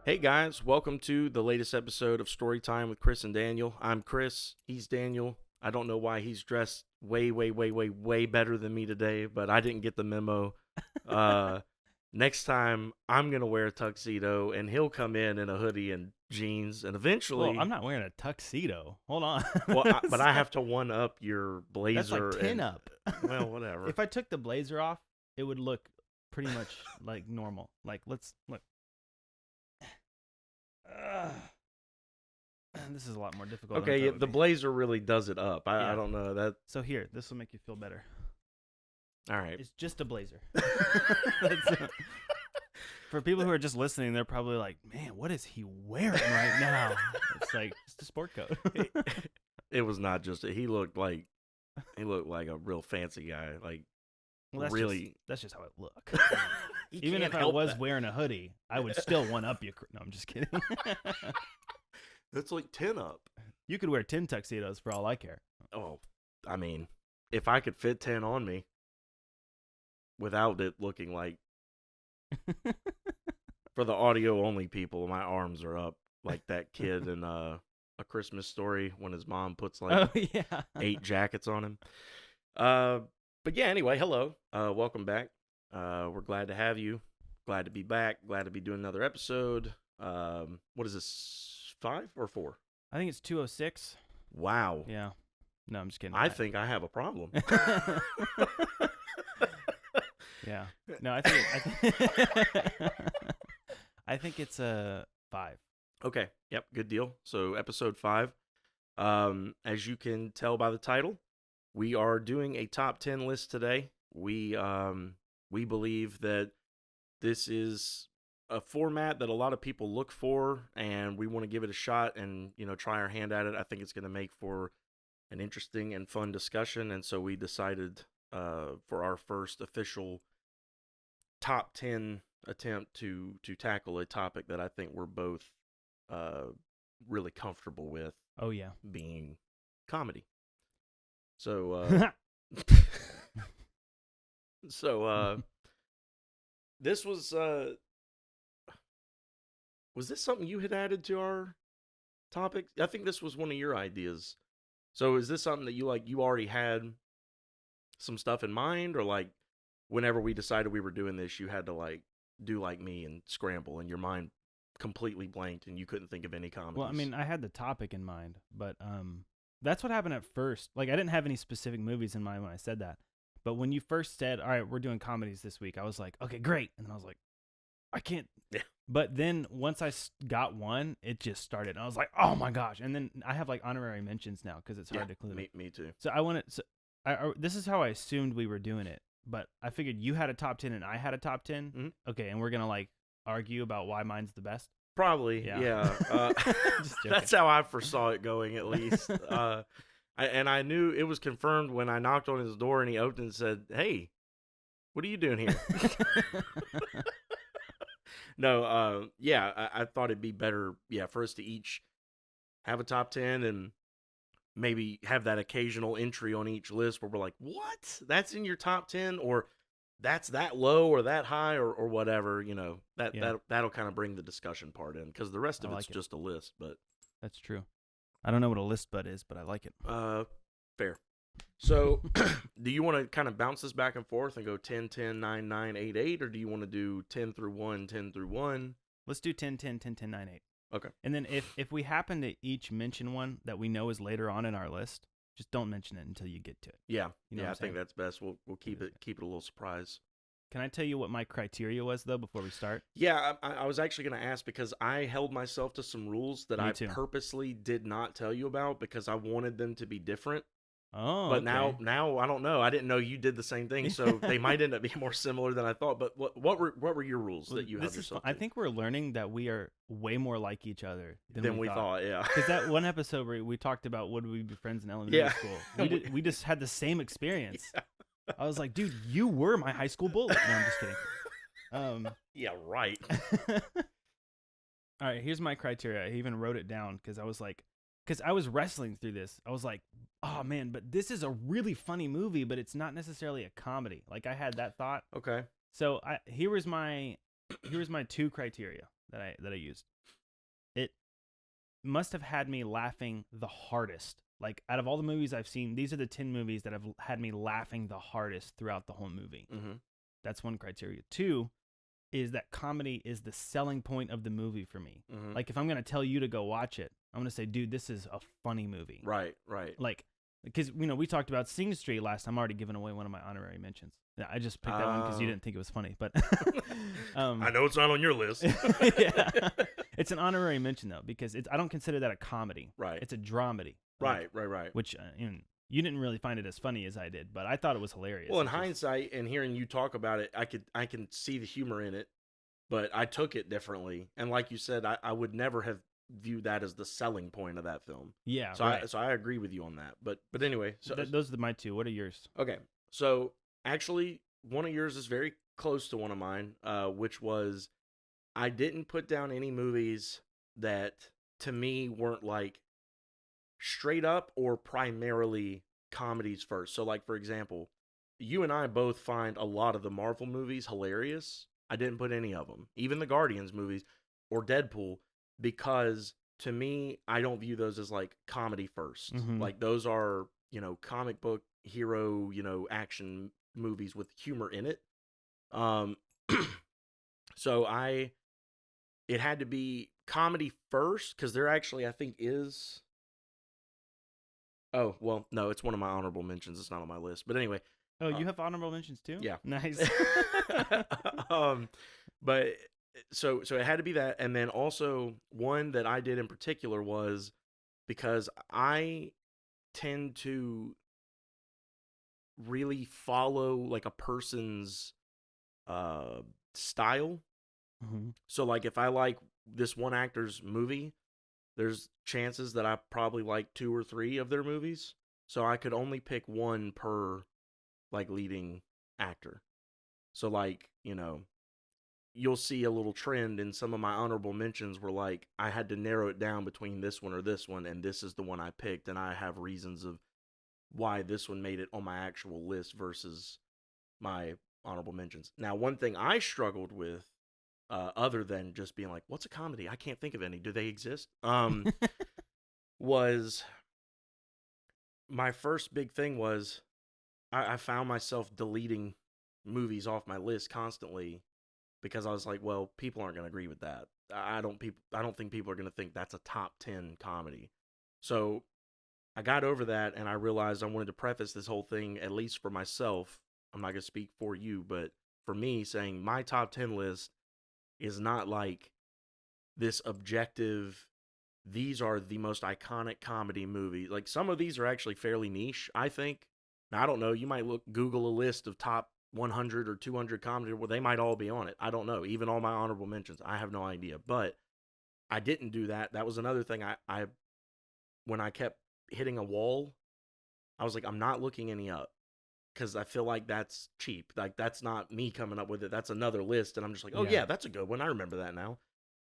Hey guys, welcome to the latest episode of Storytime with Chris and Daniel. I'm Chris, he's Daniel. I don't know why he's dressed way better than me today, but I didn't get the memo. Next time, I'm going to wear a tuxedo, and he'll come in a hoodie and jeans, and eventually... Well, I'm not wearing a tuxedo. Hold on. but I have to one-up your blazer. That's like 10 up. Well, whatever. If I took the blazer off, it would look pretty much like normal. Like, let's look. This is a lot more difficult. Okay, yeah, the blazer really does it up. I don't know that. So here, this will make you feel better. All right. It's just a blazer. For people who are just listening, they're probably like, man, what is he wearing right now? It's like, it's a sport coat. It was not just a, he looked like a real fancy guy. Like, well, that's just how I look. Even if I was wearing a hoodie, I would still one up you. No, I'm just kidding. That's like 10 up. You could wear 10 tuxedos for all I care. Oh, I mean, if I could fit 10 on me without it looking like, for the audio only people, my arms are up like that kid in A Christmas Story when his mom puts like 8 jackets on him. But yeah, anyway, hello. Welcome back. We're glad to have you. Glad to be back. Glad to be doing another episode. What is this, 5 or 4? I think it's 206. Wow. Yeah. No, I'm just kidding. I think I have a problem. Yeah. No, I think I think it's a 5. Okay. Yep. Good deal. So episode 5. As you can tell by the title, we are doing a top 10 list today. We believe that this is a format that a lot of people look for, and we want to give it a shot and, try our hand at it. I think it's going to make for an interesting and fun discussion, and so we decided for our first official top 10 attempt to tackle a topic that I think we're both really comfortable with. Oh, yeah. Being comedy. So, this was this something you had added to our topic? I think this was one of your ideas. So is this something that you already had some stuff in mind, or like whenever we decided we were doing this, you had to do like me and scramble and your mind completely blanked and you couldn't think of any comedies? Well, I mean, I had the topic in mind, but that's what happened at first. Like, I didn't have any specific movies in mind when I said that. But when you first said, all right, we're doing comedies this week, I was like, okay, great. And then I was like, I can't. Yeah. But then once I got one, it just started. And I was like, oh my gosh. And then I have like honorary mentions now because it's hard to include. Me too. So this is how I assumed we were doing it. But I figured you had a top 10 and I had a top 10. Mm-hmm. Okay. And we're going to argue about why mine's the best. Probably. Yeah. That's how I foresaw it going, at least. I knew it was confirmed when I knocked on his door and he opened and said, "Hey, what are you doing here?" No, I thought it'd be better, for us to each have a top 10 and maybe have that occasional entry on each list where we're like, "What? That's in your top 10?" or "That's that low or that high," or whatever, that'll kind of bring the discussion part in, because the rest of it's just a list. But that's true. I don't know what a list bud is, but I like it. Fair. So, do you want to kind of bounce this back and forth and go 10, 10, 9, 9, 8, 8, or do you want to do 10 through 1, 10 through 1? Let's do 10, 10, 10, 10, 9, 8. Okay. And then if we happen to each mention one that we know is later on in our list, just don't mention it until you get to it. Yeah. I think that's best. We'll keep it a little surprise. Can I tell you what my criteria was, though, before we start? Yeah, I was actually going to ask, because I held myself to some rules that I purposely did not tell you about because I wanted them to be different. Oh, but okay. now I don't know. I didn't know you did the same thing, so they might end up being more similar than I thought. But what were your rules that you had yourself? I think we're learning that we are way more like each other than we thought. Yeah, because that one episode where we talked about would we be friends in elementary school, we just had the same experience. Yeah. I was like, dude, you were my high school bully. No, I'm just kidding. Yeah, right. All right, here's my criteria. I even wrote it down because I was wrestling through this. I was like, oh man, but this is a really funny movie, but it's not necessarily a comedy. Like, I had that thought. Okay. So here was my 2 criteria that I used. must have had me laughing the hardest. Like, out of all the movies I've seen, these are the 10 movies that have had me laughing the hardest throughout the whole movie. Mm-hmm. That's one criteria. Two is that comedy is the selling point of the movie for me. Mm-hmm. Like, if I'm going to tell you to go watch it, I'm going to say, dude, this is a funny movie. Right. Like, because, we talked about Sing Street last time. I'm already giving away one of my honorary mentions. Yeah, I just picked that one because you didn't think it was funny. But I know it's not on your list. Yeah. It's an honorary mention, though, because I don't consider that a comedy. Right. It's a dramedy. Right. Right. Which, you didn't really find it as funny as I did, but I thought it was hilarious. Well, in hindsight and hearing you talk about it, I can see the humor in it, but I took it differently. And like you said, I would never have viewed that as the selling point of that film. Yeah. So right. I agree with you on that. But anyway, so those are my two. What are yours? Okay. So actually, one of yours is very close to one of mine, which was I didn't put down any movies that to me weren't like straight up or primarily comedies first. So like, for example, you and I both find a lot of the Marvel movies hilarious. I didn't put any of them, even the Guardians movies or Deadpool, because to me, I don't view those as like comedy first. Mhm. Like those are, comic book hero, action movies with humor in it. So it had to be comedy first, because there actually, I think, is. Oh, well, no, it's one of my honorable mentions. It's not on my list. But anyway. Oh, you have honorable mentions too? Yeah. Nice. But so it had to be that. And then also one that I did in particular was because I tend to really follow like a person's style. Mm-hmm. So like if I like this one actor's movie, there's chances that I probably like 2 or 3 of their movies. So I could only pick one per like leading actor. So like, you'll see a little trend in some of my honorable mentions where like I had to narrow it down between this one or this one, and this is the one I picked, and I have reasons of why this one made it on my actual list versus my honorable mentions. Now, one thing I struggled with, other than just being like, what's a comedy? I can't think of any. Do they exist? Was my first big thing was I found myself deleting movies off my list constantly because I was like, well, people aren't going to agree with that. I don't think people are going to think that's a top 10 comedy. So I got over that, and I realized I wanted to preface this whole thing, at least for myself. I'm not going to speak for you, but for me, saying my top 10 list is not like this objective, these are the most iconic comedy movies. Like, some of these are actually fairly niche, I think. Now, I don't know. You might Google a list of top 100 or 200 comedy, well, they might all be on it. I don't know. Even all my honorable mentions, I have no idea. But I didn't do that. That was another thing. I when I kept hitting a wall, I was like, I'm not looking any up, because I feel like that's cheap. Like, that's not me coming up with it. That's another list, and I'm just like, oh yeah, that's a good one. I remember that now.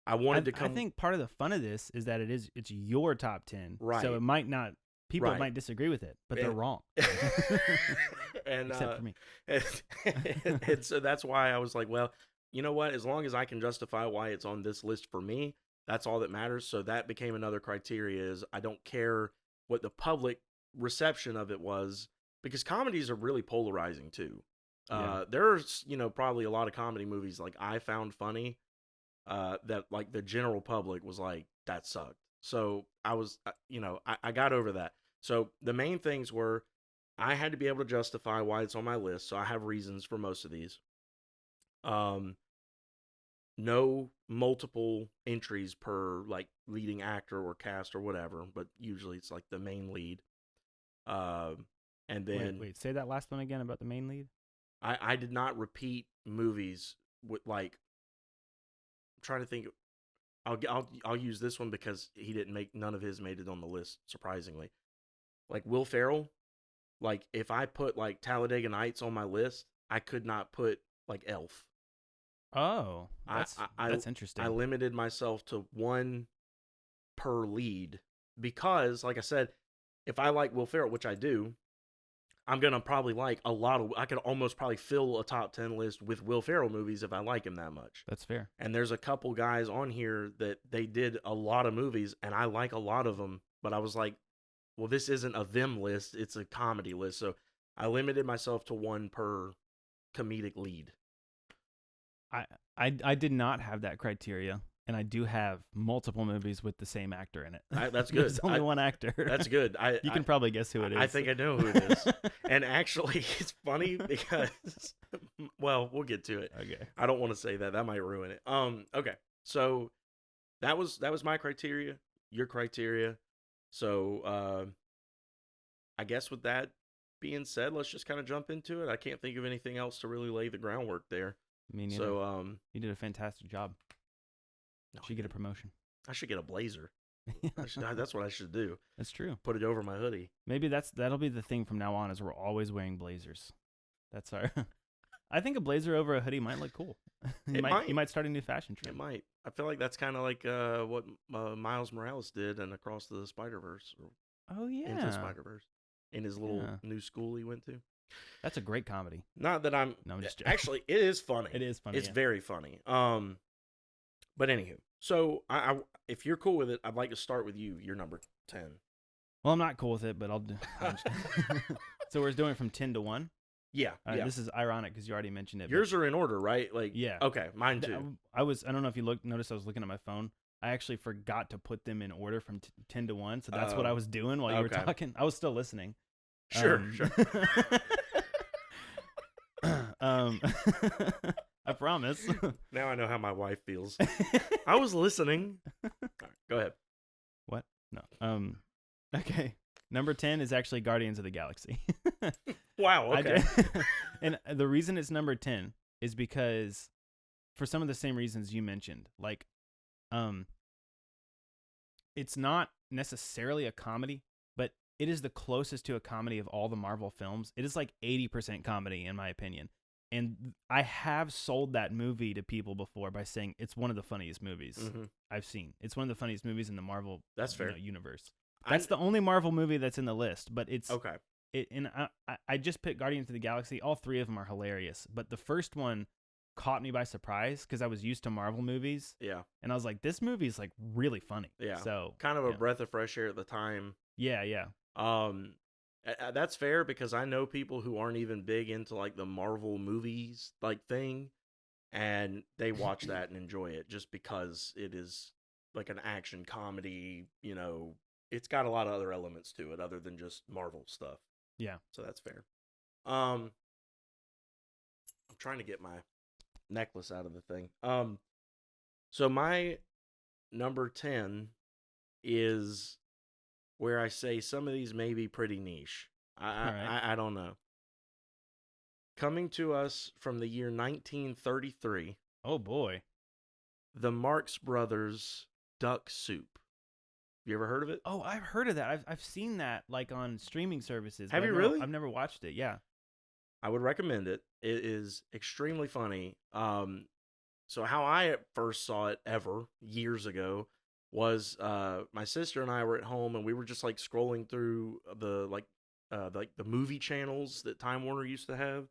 I wanted to come. I think part of the fun of this is that it's your top 10, right? So it might not. People might disagree with it, but they're wrong. And except for me. And so that's why I was like, well, you know what? As long as I can justify why it's on this list for me, that's all that matters. So that became another criteria, is I don't care what the public reception of it was, because comedies are really polarizing too. Yeah. There's, probably a lot of comedy movies like I found funny that like the general public was like, that sucked. So I was, I got over that. So the main things were, I had to be able to justify why it's on my list. So I have reasons for most of these. No multiple entries per like leading actor or cast or whatever, but usually it's like the main lead. And then wait, say that last one again about the main lead. I did not repeat movies with like. I'm trying to think. I'll use this one because none of his made it on the list, surprisingly. Like Will Ferrell, like if I put like Talladega Nights on my list, I could not put like Elf. Oh, that's interesting. I limited myself to one per lead because, like I said, if I like Will Ferrell, which I do, I'm gonna probably like a lot of. I could almost probably fill a top 10 list with Will Ferrell movies if I like him that much. That's fair. And there's a couple guys on here that they did a lot of movies, and I like a lot of them. But I was like, well, this isn't a them list; it's a comedy list. So I limited myself to one per comedic lead. I did not have that criteria, and I do have multiple movies with the same actor in it. That's good. There's only one actor. That's good. You can probably guess who it is. I think I know who it is. And actually, it's funny because, well, we'll get to it. Okay. I don't want to say that. That might ruin it. Okay. So that was my criteria. Your criteria. So I guess with that being said, let's just kind of jump into it. I can't think of anything else to really lay the groundwork there. Me neither. So you did a fantastic job. Should get a promotion. I should get a blazer. That's what I should do. That's true. Put it over my hoodie. Maybe that'll be the thing from now on, is we're always wearing blazers. That's our. I think a blazer over a hoodie might look cool. You might start a new fashion trend. It might. I feel like that's kind of like what Miles Morales did in Across the Spider-Verse. Oh yeah. Into Spider-Verse. In his little new school he went to. That's a great comedy. Not that I'm. No, I'm just joking. Actually, it is funny. It is funny. It's very funny. But anywho, so I if you're cool with it, I'd like to start with you. You're number 10. Well, I'm not cool with it, but I'll do. So we're doing from 10 to 1. Yeah. Yeah. This is ironic because you already mentioned it. Yours are in order, right? Like yeah. Okay, mine too. I don't know if you noticed I was looking at my phone. I actually forgot to put them in order from 10 to 1, so that's what I was doing while you were talking. I was still listening. Sure. I promise. Now I know how my wife feels. I was listening. All right, go ahead. What? No. Okay. Number 10 is actually Guardians of the Galaxy. Wow. Okay. And the reason it's number 10 is because, for some of the same reasons you mentioned, like, it's not necessarily a comedy, but it is the closest to a comedy of all the Marvel films. It is like 80% comedy, in my opinion. And I have sold that movie to people before by saying it's one of the funniest movies I've seen. It's one of the funniest movies in the Marvel universe. That's the only Marvel movie that's in the list, but it's okay. And I just picked Guardians of the Galaxy. All three of them are hilarious, but the first one caught me by surprise because I was used to Marvel movies. Yeah, and I was like, this movie is like really funny. Yeah, so kind of a breath of fresh air at the time. Yeah. That's fair because I know people who aren't even big into like the Marvel movies like thing, and they watch that and enjoy it just because it is like an action comedy. You know, it's got a lot of other elements to it other than just Marvel stuff. Yeah, so that's fair. I'm trying to get my necklace out of the thing. So my number 10 is where I say some of these may be pretty niche. I don't know. Coming to us from the year 1933. Oh boy. The Marx Brothers Duck Soup. You ever heard of it? Oh, I've heard of that. I've seen that like on streaming services. Have you really? I've never watched it. Yeah. I would recommend it. It is extremely funny. So how I first saw it ever years ago was my sister and I were at home and we were just like scrolling through the the movie channels that Time Warner used to have.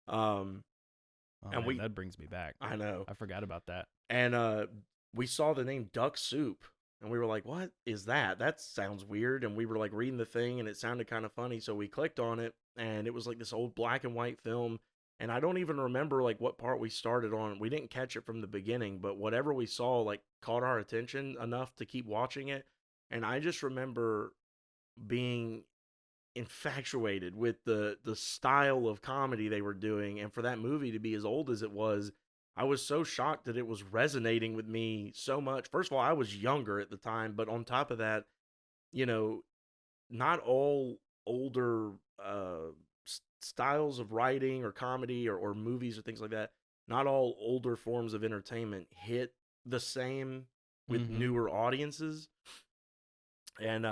And that brings me back. I know. I forgot about that. And we saw the name Duck Soup and we were like, what is that? That sounds weird. And we were like reading the thing and it sounded kind of funny. So we clicked on it and it was like this old black and white film. And I don't even remember like what part we started on. We didn't catch it from the beginning, but whatever we saw like caught our attention enough to keep watching it. And I just remember being infatuated with the style of comedy they were doing. And for that movie to be as old as it was, I was so shocked that it was resonating with me so much. First of all, I was younger at the time, but on top of that, you know, not all older styles of writing or comedy or movies or things like that, not all older forms of entertainment hit the same with newer audiences. And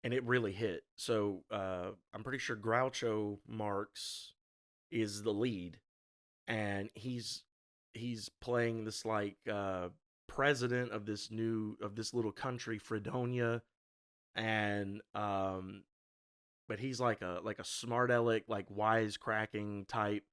it really hit. So I'm pretty sure Groucho Marx is the lead, and he's playing this like president of this little country, Fredonia, and but he's like a smart aleck, like wisecracking type.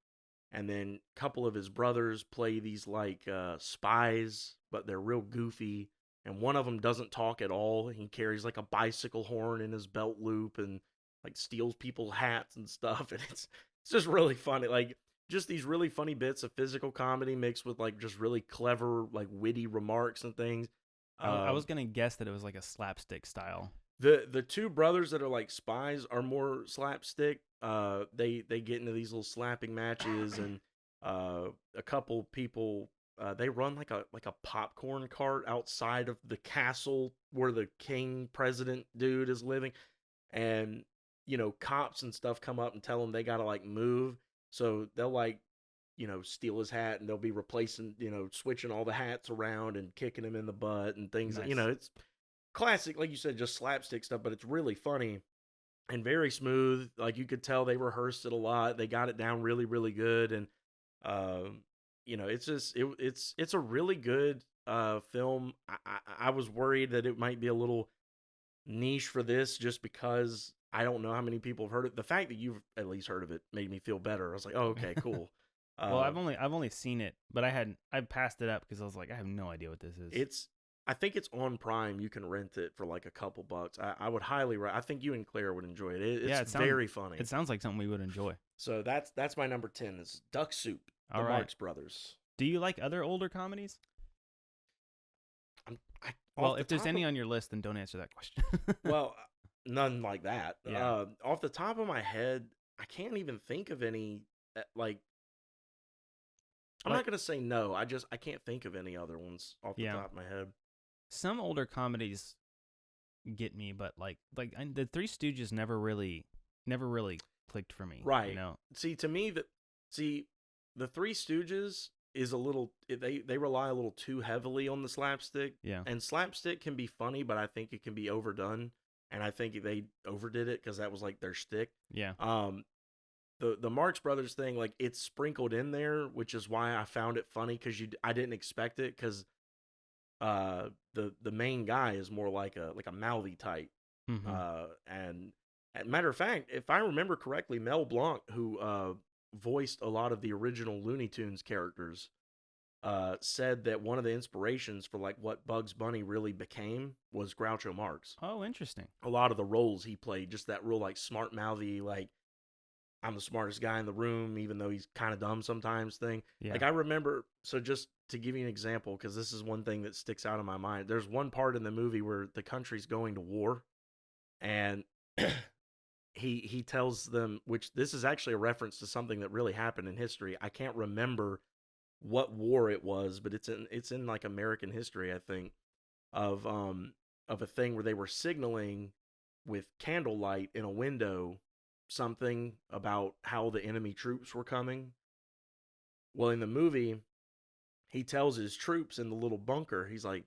And then a couple of his brothers play these like spies, but they're real goofy. And one of them doesn't talk at all. He carries like a bicycle horn in his belt loop and like steals people's hats and stuff. And it's just really funny. Like just these really funny bits of physical comedy mixed with like just really clever, like witty remarks and things. I was gonna guess that it was like a slapstick style. The two brothers that are like spies are more slapstick. They get into these little slapping matches, and a couple people they run like a popcorn cart outside of the castle where the king president dude is living, and cops and stuff come up and tell them they gotta like move, so they'll like steal his hat, and they'll be replacing, switching all the hats around and kicking him in the butt and things. Nice. It's classic, like you said, just slapstick stuff, but it's really funny and very smooth. Like you could tell they rehearsed it a lot. They got it down really, really good, and it's just it's a really good film. I was worried that it might be a little niche for this, just because I don't know how many people have heard it. The fact that you've at least heard of it made me feel better. I was like, oh, okay, cool. Well, I've only seen it, but I passed it up because I was like, I have no idea what this is. I think it's on Prime. You can rent it for like a couple bucks. I would highly I think you and Claire would enjoy it. It's very funny. It sounds like something we would enjoy. So that's my number 10 is Duck Soup, the Marx Brothers. Do you like other older comedies? Well, if there's any on your list, then don't answer that question. Well, none like that. Yeah. Off the top of my head, I can't even think of any like I'm not gonna say no. I can't think of any other ones off the top of my head. Some older comedies get me, but like the Three Stooges never really clicked for me. Right. See, to me, the Three Stooges is a little they rely a little too heavily on the slapstick. Yeah. And slapstick can be funny, but I think it can be overdone, and I think they overdid it because that was like their shtick. Yeah. The Marx Brothers thing, like it's sprinkled in there, which is why I found it funny, because I didn't expect it, because the main guy is more like a mouthy type. Mm-hmm. And as a matter of fact, if I remember correctly, Mel Blanc, who voiced a lot of the original Looney Tunes characters, said that one of the inspirations for like what Bugs Bunny really became was Groucho Marx. Oh, interesting. A lot of the roles he played, just that real like smart mouthy, like I'm the smartest guy in the room, even though he's kind of dumb sometimes thing. Yeah. Like I remember, so just to give you an example, because this is one thing that sticks out in my mind. There's one part in the movie where the country's going to war, and he tells them, which this is actually a reference to something that really happened in history. I can't remember what war it was, but it's in like American history, I think, of a thing where they were signaling with candlelight in a window something about how the enemy troops were coming. Well, in the movie, he tells his troops in the little bunker, he's like,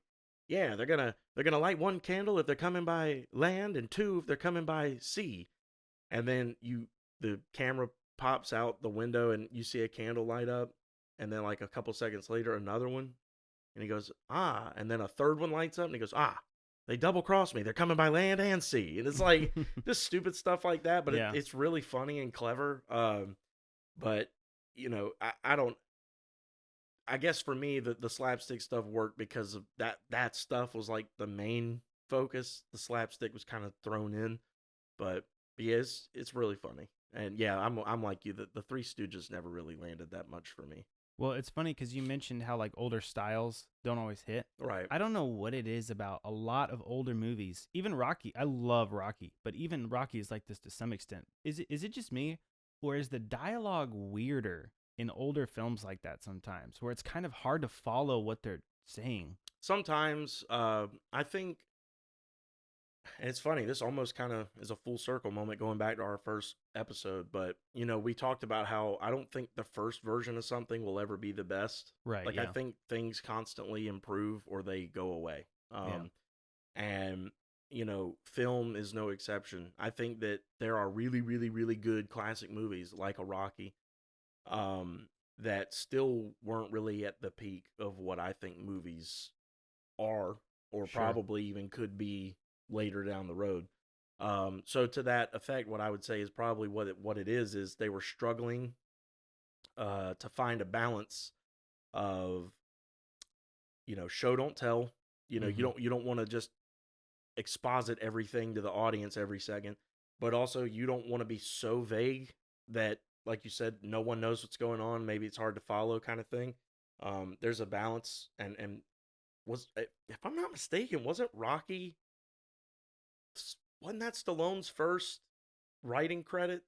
yeah, they're gonna light one candle if they're coming by land, and two if they're coming by sea. And then the camera pops out the window and you see a candle light up, and then like a couple seconds later another one, and he goes, ah, and then a third one lights up, and he goes, ah, they double crossed me. They're coming by land and sea. And it's like just stupid stuff like that. But it's really funny and clever. But, I guess for me, the slapstick stuff worked because of that stuff was like the main focus. The slapstick was kind of thrown in. But yeah, it's really funny. And yeah, I'm like you. The Three Stooges never really landed that much for me. Well, it's funny because you mentioned how like older styles don't always hit. Right. I don't know what it is about a lot of older movies. Even Rocky. I love Rocky, but even Rocky is like this to some extent. Is it just me, or is the dialogue weirder in older films like that sometimes, where it's kind of hard to follow what they're saying? Sometimes, I think, and it's funny, this almost kind of is a full circle moment going back to our first episode, but, we talked about how I don't think the first version of something will ever be the best. Right. Like, yeah. I think things constantly improve or they go away. And, film is no exception. I think that there are really, really, really good classic movies like a Rocky that still weren't really at the peak of what I think movies are, or Sure. probably even could be later down the road. So to that effect, what I would say is probably what it is they were struggling to find a balance of, show don't tell. You don't want to just exposit everything to the audience every second, but also you don't want to be so vague that, like you said, no one knows what's going on. Maybe it's hard to follow, kind of thing. There's a balance, and if I'm not mistaken, wasn't that Stallone's first writing credit?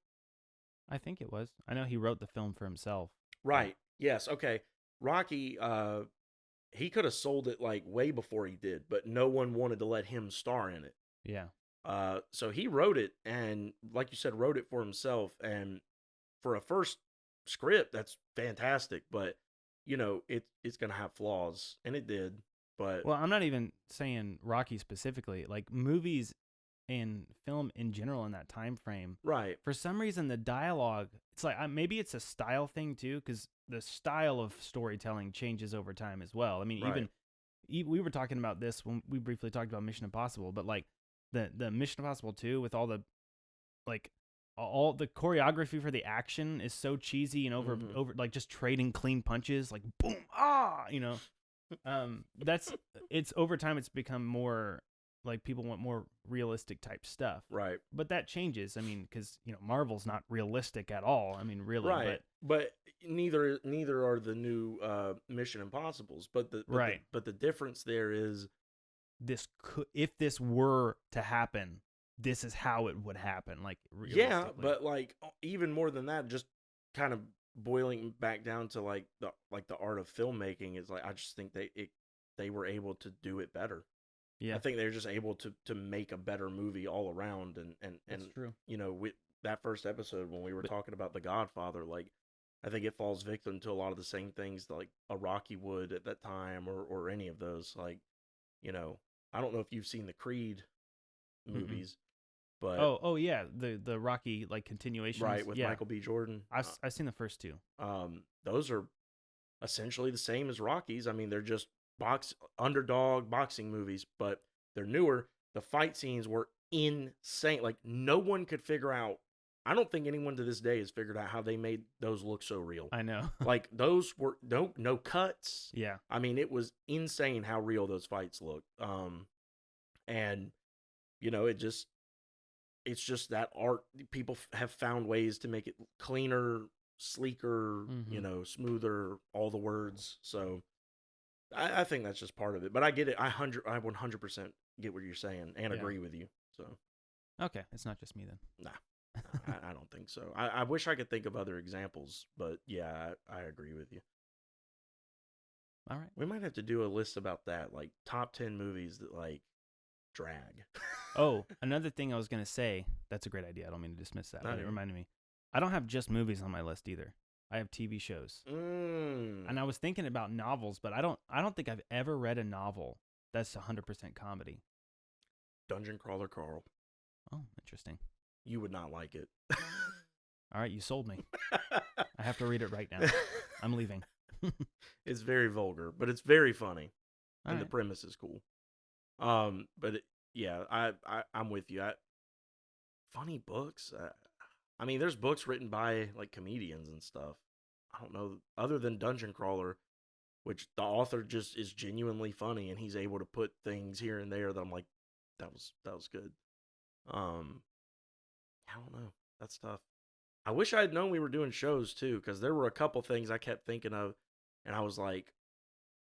I think it was. I know he wrote the film for himself. Right. Yes. Okay. Rocky. He could have sold it like way before he did, but no one wanted to let him star in it. Yeah. So he wrote it, and like you said, wrote it for himself. And for a first script, that's fantastic. But it's gonna have flaws, and it did. But well, I'm not even saying Rocky specifically. Like movies and film in general in that time frame. Right. For some reason, the dialogue. It's like maybe it's a style thing too, because the style of storytelling changes over time as well. I mean, Right. even we were talking about this when we briefly talked about Mission Impossible, but like the Mission Impossible 2 with all the like all the choreography for the action is so cheesy and over like just trading clean punches, like boom, it's over time it's become more like people want more realistic type stuff. Right. But that changes. I mean, because Marvel's not realistic at all. I mean, really. Right. But neither are the new Mission Impossibles. But the difference there is if this were to happen, this is how it would happen. Like yeah, but like even more than that, just kind of boiling back down to like the art of filmmaking is like I just think they were able to do it better. Yeah, I think they're just able to make a better movie all around, and that's true. With that first episode when we were talking about The Godfather, like I think it falls victim to a lot of the same things like a Rocky would at that time, or any of those. Like, I don't know if you've seen the Creed movies, but oh yeah, the Rocky like continuations, right, with Michael B. Jordan. I've seen the first two. Those are essentially the same as Rockies. I mean, they're just underdog boxing movies, but they're newer. The fight scenes were insane. Like no one could figure out. I don't think anyone to this day has figured out how they made those look so real. I know. Like those were no cuts. Yeah. I mean, it was insane how real those fights looked. And it's just that art. People have found ways to make it cleaner, sleeker, smoother, all the words. So I think that's just part of it. But I get it. I 100% get what you're saying and agree with you. So okay, it's not just me then. Nah, I don't think so. I wish I could think of other examples, but yeah, I agree with you. All right, we might have to do a list about that, like top 10 movies that like drag. Oh, another thing I was gonna say. That's a great idea. I don't mean to dismiss that, but it reminded me. I don't have just movies on my list either. I have TV shows. And I was thinking about novels, but I don't think I've ever read a novel that's 100% comedy. Dungeon Crawler Carl. Oh, interesting. You would not like it. All right, you sold me. I have to read it right now. I'm leaving. It's very vulgar, but it's very funny. And right. The premise is cool. But I'm with you. Funny books. I mean, there's books written by like comedians and stuff. I don't know, other than Dungeon Crawler, which the author just is genuinely funny and he's able to put things here and there that I'm like, that was good. I don't know. That's tough. I wish I had known we were doing shows too, because there were a couple things I kept thinking of, and I was like,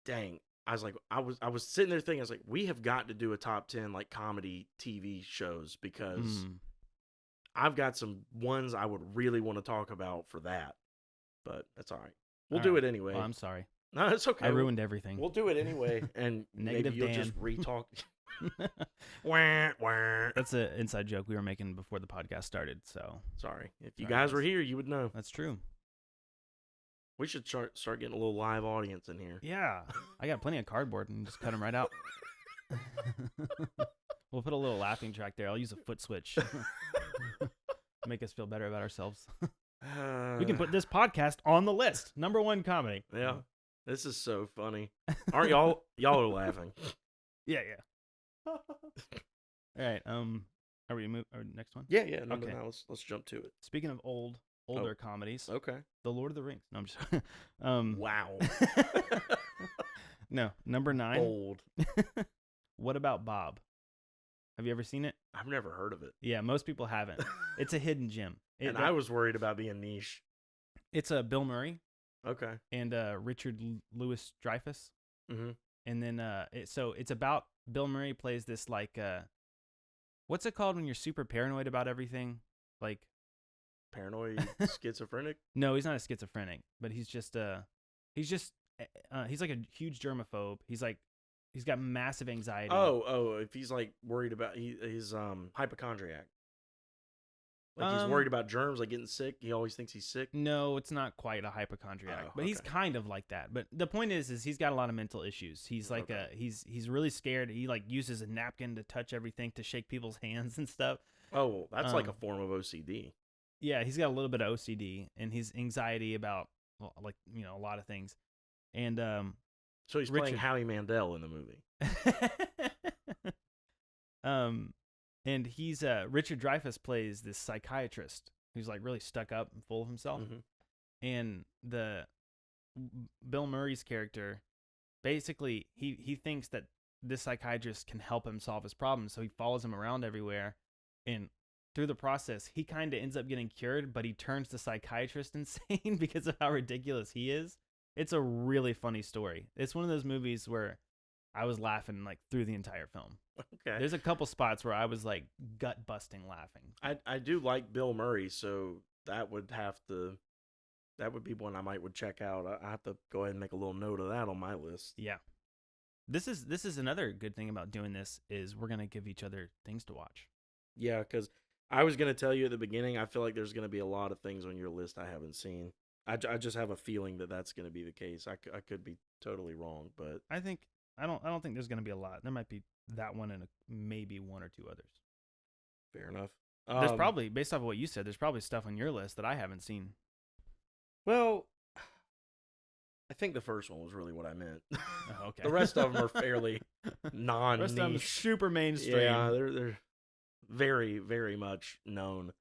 dang. I was sitting there thinking, I was like, we have got to do a top 10 like comedy TV shows, because I've got some ones I would really want to talk about for that. But that's all right. We'll do it anyway. Oh, I'm sorry. No, it's okay. I ruined everything. We'll do it anyway, and maybe you'll just re-talk. That's an inside joke we were making before the podcast started. So sorry. If you guys were here, you would know. That's true. We should start getting a little live audience in here. Yeah, I got plenty of cardboard and just cut them right out. We'll put a little laughing track there. I'll use a foot switch. Make us feel better about ourselves. We can put this podcast on the list. Number 1 comedy. Yeah. This is so funny. Aren't y'all are laughing. Yeah. All right. Are we next one? Yeah. Number Okay. 9. Let's jump to it. Speaking of older comedies, Okay. The Lord of the Rings. No, I'm just Wow. No, number 9. Bold. What About Bob? Have you ever seen it? I've never heard of it. Yeah, most people haven't. It's a hidden gem. And I was worried about being niche. It's a Bill Murray Okay. and Richard Louis Dreyfuss. Mm-hmm. And then it's about Bill Murray plays this like what's it called when you're super paranoid about everything? Like Paranoid schizophrenic? No, he's not a schizophrenic, but he's like a huge germaphobe. He's got massive anxiety. Oh, if he's like worried about he's hypochondriac. Like he's worried about germs, like getting sick. He always thinks he's sick. No, it's not quite a hypochondriac, but he's kind of like that. But the point is he's got a lot of mental issues. He's like he's really scared. He like uses a napkin to touch everything, to shake people's hands and stuff. Oh, that's like a form of OCD. Yeah, he's got a little bit of OCD, and he's anxiety about a lot of things. And so he's playing Howie Mandel in the movie. And he's Richard Dreyfuss plays this psychiatrist who's like really stuck up and full of himself. Mm-hmm. And the Bill Murray's character, basically he thinks that this psychiatrist can help him solve his problems, so he follows him around everywhere, and through the process he kind of ends up getting cured, but he turns the psychiatrist insane because of how ridiculous he is. It's a really funny story. It's one of those movies where I was laughing like through the entire film. Okay. There's a couple spots where I was like gut busting laughing. I do like Bill Murray, so that would be one I would check out. I have to go ahead and make a little note of that on my list. Yeah. This is another good thing about doing this is we're gonna give each other things to watch. Yeah, because I was gonna tell you at the beginning, I feel like there's gonna be a lot of things on your list I haven't seen. I just have a feeling that that's gonna be the case. I could be totally wrong, but I don't think there's gonna be a lot. There might be that one and maybe one or two others. Fair enough. There's probably, based off of what you said, there's probably stuff on your list that I haven't seen. Well, I think the first one was really what I meant. Oh, okay. The rest of them are fairly non-niche. The rest of them are super mainstream. Yeah, they're very, very much known.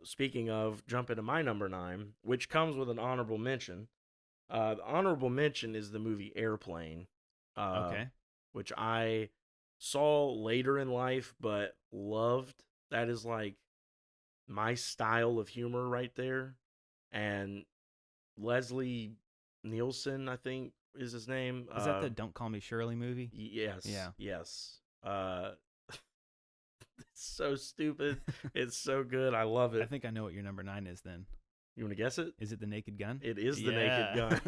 Speaking of, jump into my number 9, which comes with an honorable mention. The honorable mention is the movie Airplane. Okay. Which I saw later in life, but loved. That is like my style of humor right there. And Leslie Nielsen, I think, is his name. Is that the Don't Call Me Shirley movie? Yes. Yeah. Yes. It's so stupid. It's so good. I love it. I think I know what your number 9 is then. You want to guess it? Is it The Naked Gun? It is The Naked Gun.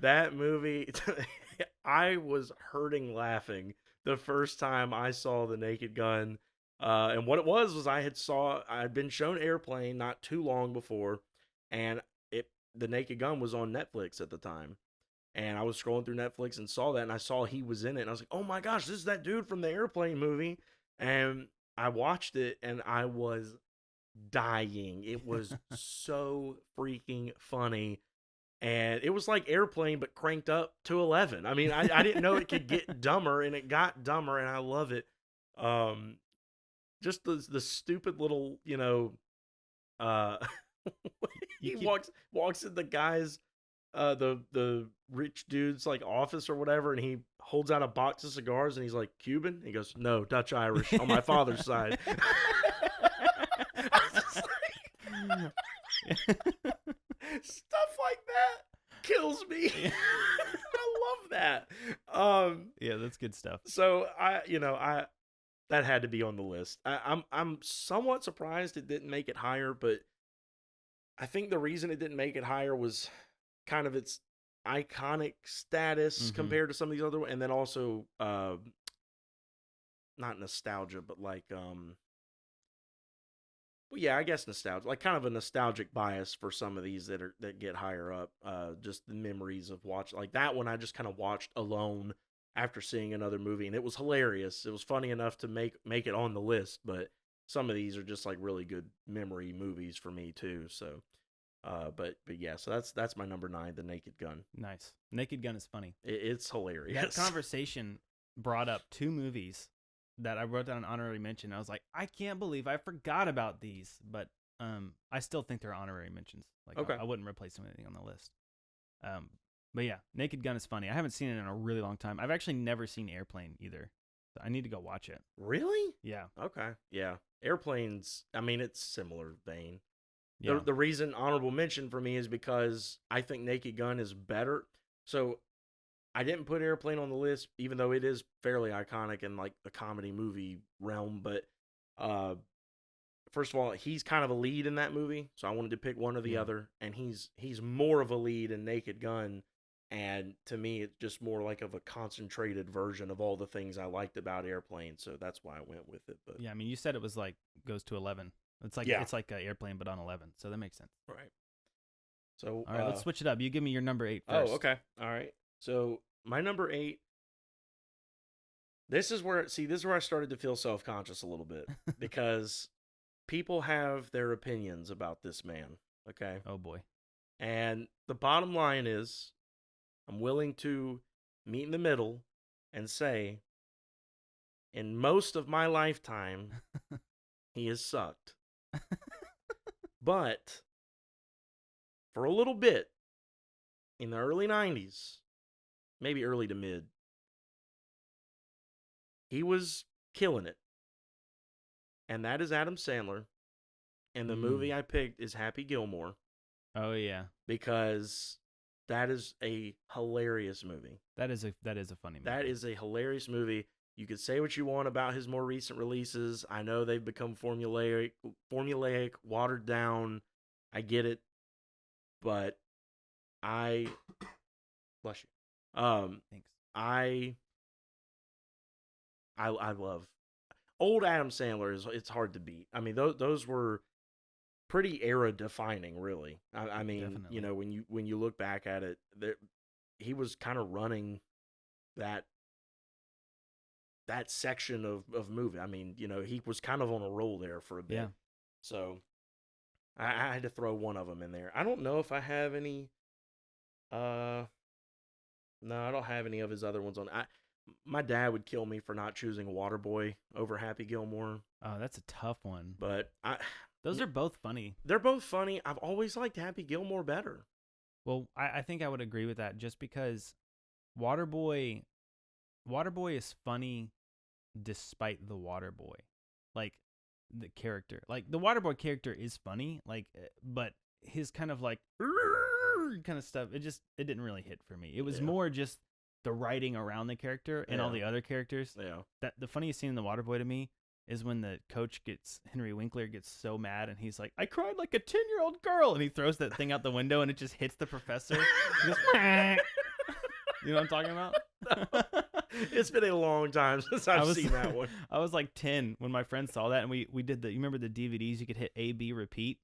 That movie, I was hurting laughing the first time I saw The Naked Gun. And what it was I'd been shown Airplane not too long before, and The Naked Gun was on Netflix at the time. And I was scrolling through Netflix and saw that, and I saw he was in it, and I was like, oh my gosh, this is that dude from the Airplane movie. And I watched it, and I was dying. It was so freaking funny. And it was like Airplane, but cranked up to 11. I mean, I didn't know it could get dumber, and it got dumber, and I love it. Just the stupid little, he walks in the guy's, the rich dude's like office or whatever, and he holds out a box of cigars, and he's like, Cuban? He goes, no, Dutch Irish on my father's side. Stuff like that kills me. I love that. Yeah, that's good stuff. So that had to be on the list. I'm somewhat surprised it didn't make it higher, but I think the reason it didn't make it higher was kind of its iconic status compared to some of these other, and then also not nostalgia, but like well, yeah, I guess nostalgia, like kind of a nostalgic bias for some of these that get higher up. Just the memories of watching, like that one I just kind of watched alone after seeing another movie, and it was hilarious. It was funny enough to make it on the list, but some of these are just like really good memory movies for me too. So, but yeah, so that's my number 9, The Naked Gun. Nice. Naked Gun is funny. It's hilarious. That conversation brought up 2 movies that I wrote down an honorary mention. I was like, I can't believe I forgot about these, but I still think they're honorary mentions. Like, Okay. I wouldn't replace them with anything on the list. But yeah, Naked Gun is funny. I haven't seen it in a really long time. I've actually never seen Airplane either. So I need to go watch it. Really? Yeah. Okay. Yeah. Airplanes, I mean, it's similar vein. Yeah. The reason honorable mention for me is because I think Naked Gun is better. So I didn't put Airplane on the list, even though it is fairly iconic in like the comedy movie realm. But first of all, he's kind of a lead in that movie, so I wanted to pick one or the other. And he's more of a lead in Naked Gun, and to me, it's just more like of a concentrated version of all the things I liked about Airplane. So that's why I went with it. But yeah, I mean, you said it was like goes to 11. It's like it's like an Airplane, but on 11. So that makes sense. Right. So all right, let's switch it up. You give me your number 8 first. Oh, okay. All right. So my number 8. This is where I started to feel self-conscious a little bit because people have their opinions about this man. Okay. Oh boy. And the bottom line is, I'm willing to meet in the middle and say, in most of my lifetime, he has sucked. But for a little bit, in the early 90s, maybe early to mid, he was killing it. And that is Adam Sandler. And the movie I picked is Happy Gilmore. Oh yeah. Because that is a hilarious movie. That is a funny movie. That is a hilarious movie. You could say what you want about his more recent releases. I know they've become formulaic, watered down. I get it. But bless you. Thanks. I love old Adam Sandler. It's hard to beat. I mean, those were pretty era defining, really. I mean, definitely. You know, when you look back at it, he was kind of running that section of movie. I mean, you know, he was kind of on a roll there for a bit. Yeah. So I had to throw one of them in there. I don't know if I have any. No, I don't have any of his other ones on. My dad would kill me for not choosing Waterboy over Happy Gilmore. Oh, that's a tough one. But those are both funny. They're both funny. I've always liked Happy Gilmore better. Well, I think I would agree with that just because Waterboy is funny despite the Waterboy. Like the character. Like the Waterboy character is funny, like but his kind of like kind of stuff, it didn't really hit for me. It was more just the writing around the character and all the other characters. Yeah. That the funniest scene in The Waterboy to me is when the coach Henry Winkler gets so mad and he's like, I cried like a 10-year-old girl, and he throws that thing out the window and it just hits the professor. You know what I'm talking about? It's been a long time since I've seen that one. I was like 10 when my friend saw that, and we did you remember the DVDs you could hit A, B, repeat?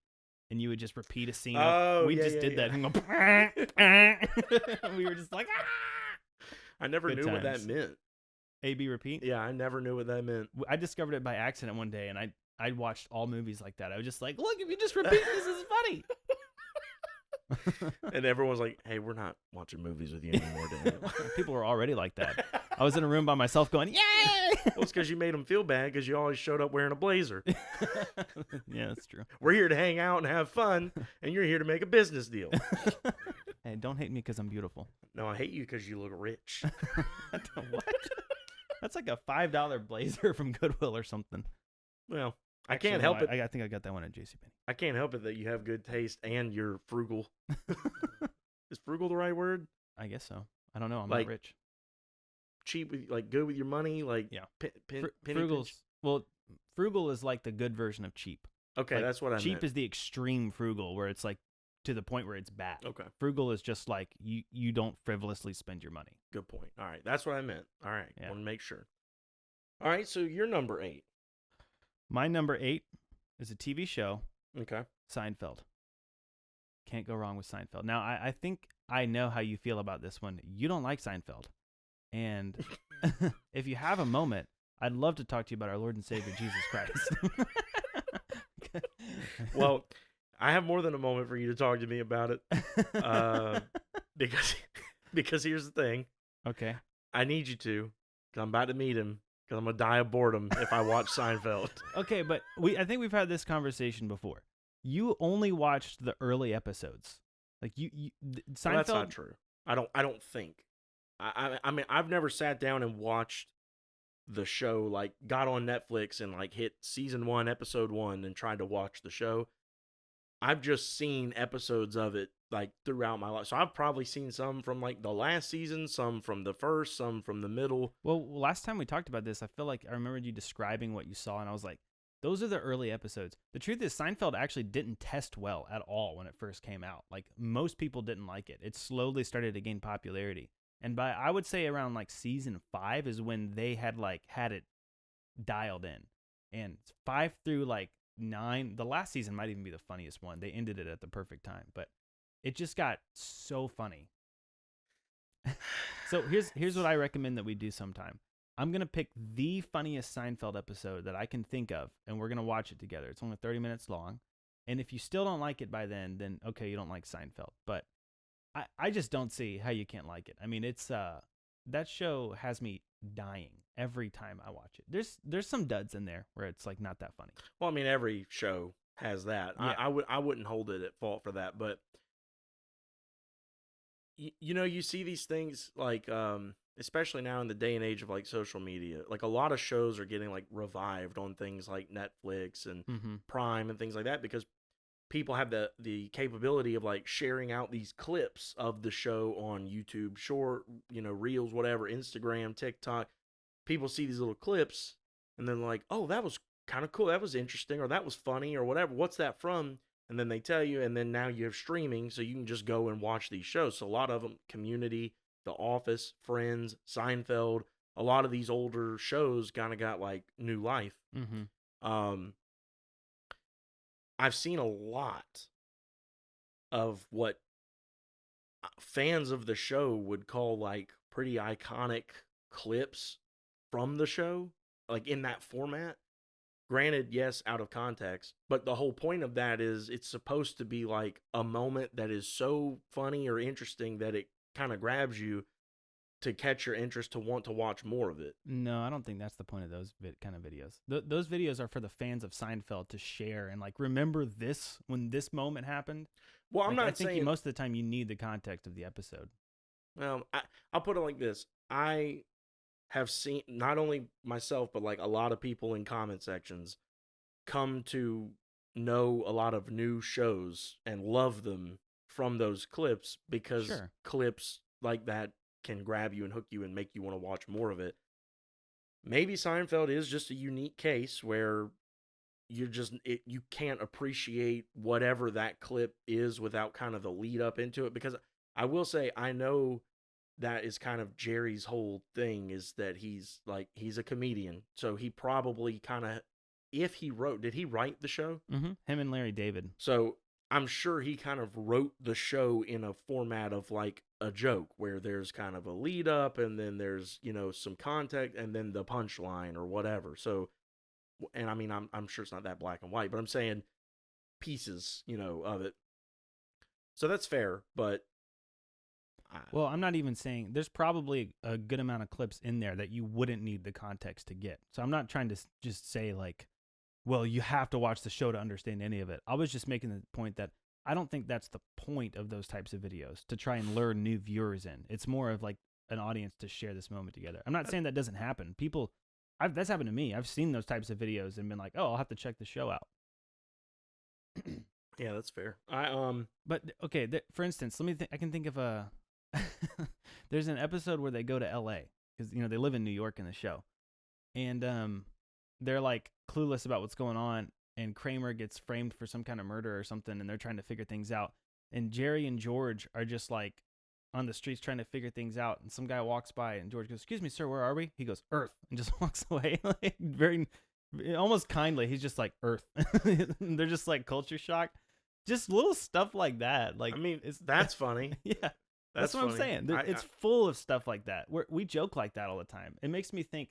And you would just repeat a scene. Oh, we just did that. And we were just like, ah! I never knew what that meant. A-B repeat? Yeah, I never knew what that meant. I discovered it by accident one day, and I watched all movies like that. I was just like, look, if you just repeat this is funny. And everyone's like, hey, we're not watching movies with you anymore, Daniel. People were already like that. I was in a room by myself going, yay! Well, it's because you made them feel bad because you always showed up wearing a blazer. Yeah, that's true. We're here to hang out and have fun, and you're here to make a business deal. Hey, don't hate me because I'm beautiful. No, I hate you because you look rich. What? That's like a $5 blazer from Goodwill or something. Well, I can't help it. I think I got that one at JCPenney. I can't help it that you have good taste and you're frugal. Is frugal the right word? I guess so. I don't know. I'm like, not rich. Cheap, like good with your money, like yeah. Penny Frugal's pinch? well, frugal is like the good version of cheap. Okay, like, that's what I meant. Cheap is the extreme frugal, where it's like to the point where it's bad. Okay. Frugal is just like you don't frivolously spend your money. Good point. All right, that's what I meant. All right, yeah. Want to make sure. All right, so you're number 8. My number 8 is a TV show. Okay. Seinfeld. Can't go wrong with Seinfeld. Now, I think I know how you feel about this one. You don't like Seinfeld. And if you have a moment, I'd love to talk to you about our Lord and Savior, Jesus Christ. Well, I have more than a moment for you to talk to me about it. Because here's the thing. Okay. I need you to, because I'm about to meet him, because I'm gonna die of boredom if I watch Seinfeld. Okay, but I think we've had this conversation before. You only watched the early episodes. Like Seinfeld. Well, that's not true. I don't think. I mean, I've never sat down and watched the show, like got on Netflix and like hit season 1, episode 1, and tried to watch the show. I've just seen episodes of it like throughout my life. So I've probably seen some from like the last season, some from the first, some from the middle. Well, last time we talked about this, I feel like I remembered you describing what you saw, and I was like, those are the early episodes. The truth is, Seinfeld actually didn't test well at all when it first came out. Like, most people didn't like it. It slowly started to gain popularity. And by, I would say, around like season 5 is when they had it dialed in. And 5 through like 9, the last season might even be the funniest one. They ended it at the perfect time, but it just got so funny. So here's what I recommend that we do sometime. I'm going to pick the funniest Seinfeld episode that I can think of, and we're going to watch it together. It's only 30 minutes long. And if you still don't like it by then okay, you don't like Seinfeld. But I just don't see how you can't like it. I mean, it's that show has me dying every time I watch it. There's some duds in there where it's like not that funny. Well, I mean, every show has that. Yeah. I wouldn't hold it at fault for that, but you know, you see these things like especially now in the day and age of like social media, like a lot of shows are getting like revived on things like Netflix and Prime and things like that, because people have the capability of like sharing out these clips of the show on YouTube, short, reels, whatever, Instagram, TikTok. People see these little clips and then like, oh, that was kind of cool, that was interesting, or that was funny, or whatever. What's that from? And then they tell you, and then now you have streaming, so you can just go and watch these shows. So a lot of them, Community, The Office, Friends, Seinfeld, a lot of these older shows kind of got like new life. I've seen a lot of what fans of the show would call like pretty iconic clips from the show, like in that format. Granted, yes, out of context, but the whole point of that is it's supposed to be like a moment that is so funny or interesting that it kind of grabs you to catch your interest to want to watch more of it. No, I don't think that's the point of those kind of videos. Those videos are for the fans of Seinfeld to share and like remember this when this moment happened. Well, I'm like, not saying I think most of the time you need the context of the episode. Well, I'll put it like this: I have seen not only myself but like a lot of people in comment sections come to know a lot of new shows and love them from those clips, because clips like that can grab you and hook you and make you want to watch more of it. Maybe Seinfeld is just a unique case where you can't appreciate whatever that clip is without kind of the lead up into it, because I will say I know that is kind of Jerry's whole thing, is that he's a comedian. So he probably kind of, if he did he write the show? Him and Larry David. So I'm sure he kind of wrote the show in a format of like a joke where there's kind of a lead up and then there's, some context and then the punchline or whatever. So, and I mean, I'm sure it's not that black and white, but I'm saying pieces, of it. So that's fair, but well, I'm not even saying there's probably a good amount of clips in there that you wouldn't need the context to get. So I'm not trying to just say like, well, you have to watch the show to understand any of it. I was just making the point that I don't think that's the point of those types of videos, to try and lure new viewers in. It's more of like an audience to share this moment together. I'm not saying that doesn't happen. That's happened to me. I've seen those types of videos and been like, oh, I'll have to check the show out. Yeah, that's fair. But okay, for instance, I can think of a. There's an episode where they go to L.A. because they live in New York in the show, and they're like clueless about what's going on, and Kramer gets framed for some kind of murder or something, and they're trying to figure things out, and Jerry and George are just like on the streets trying to figure things out, and some guy walks by, and George goes, "Excuse me, sir, where are we?" He goes, "Earth," and just walks away, like very, almost kindly. He's just like, "Earth." They're just like culture shocked. Just little stuff like that. Like, I mean, that's funny. Yeah. That's what funny. I'm saying. It's full of stuff like that. We joke like that all the time. It makes me think.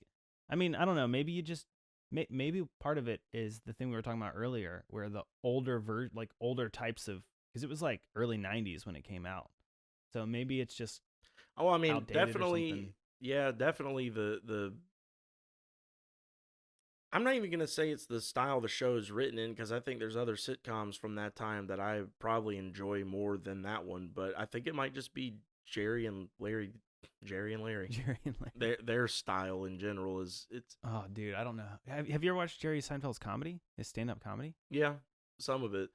I mean, I don't know. Maybe you just maybe part of it is the thing we were talking about earlier, where the older older types of, because it was like early '90s when it came out. So maybe it's just. Oh, I mean, definitely. Yeah, definitely. The I'm not even going to say it's the style the show is written in, because I think there's other sitcoms from that time that I probably enjoy more than that one. But I think it might just be Jerry and Larry. Jerry and Larry. Their style in general it's. Oh, dude, I don't know. Have you ever watched Jerry Seinfeld's comedy? His stand-up comedy? Yeah, some of it.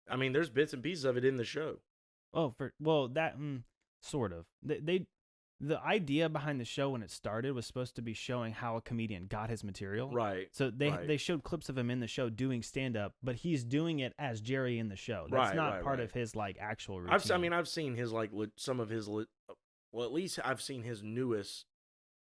I mean, there's bits and pieces of it in the show. Oh, that sort of. The idea behind the show when it started was supposed to be showing how a comedian got his material. Right. So they showed clips of him in the show doing stand-up, but he's doing it as Jerry in the show. That's not part of his like actual routine. I've seen his like some of his well, at least I've seen his newest,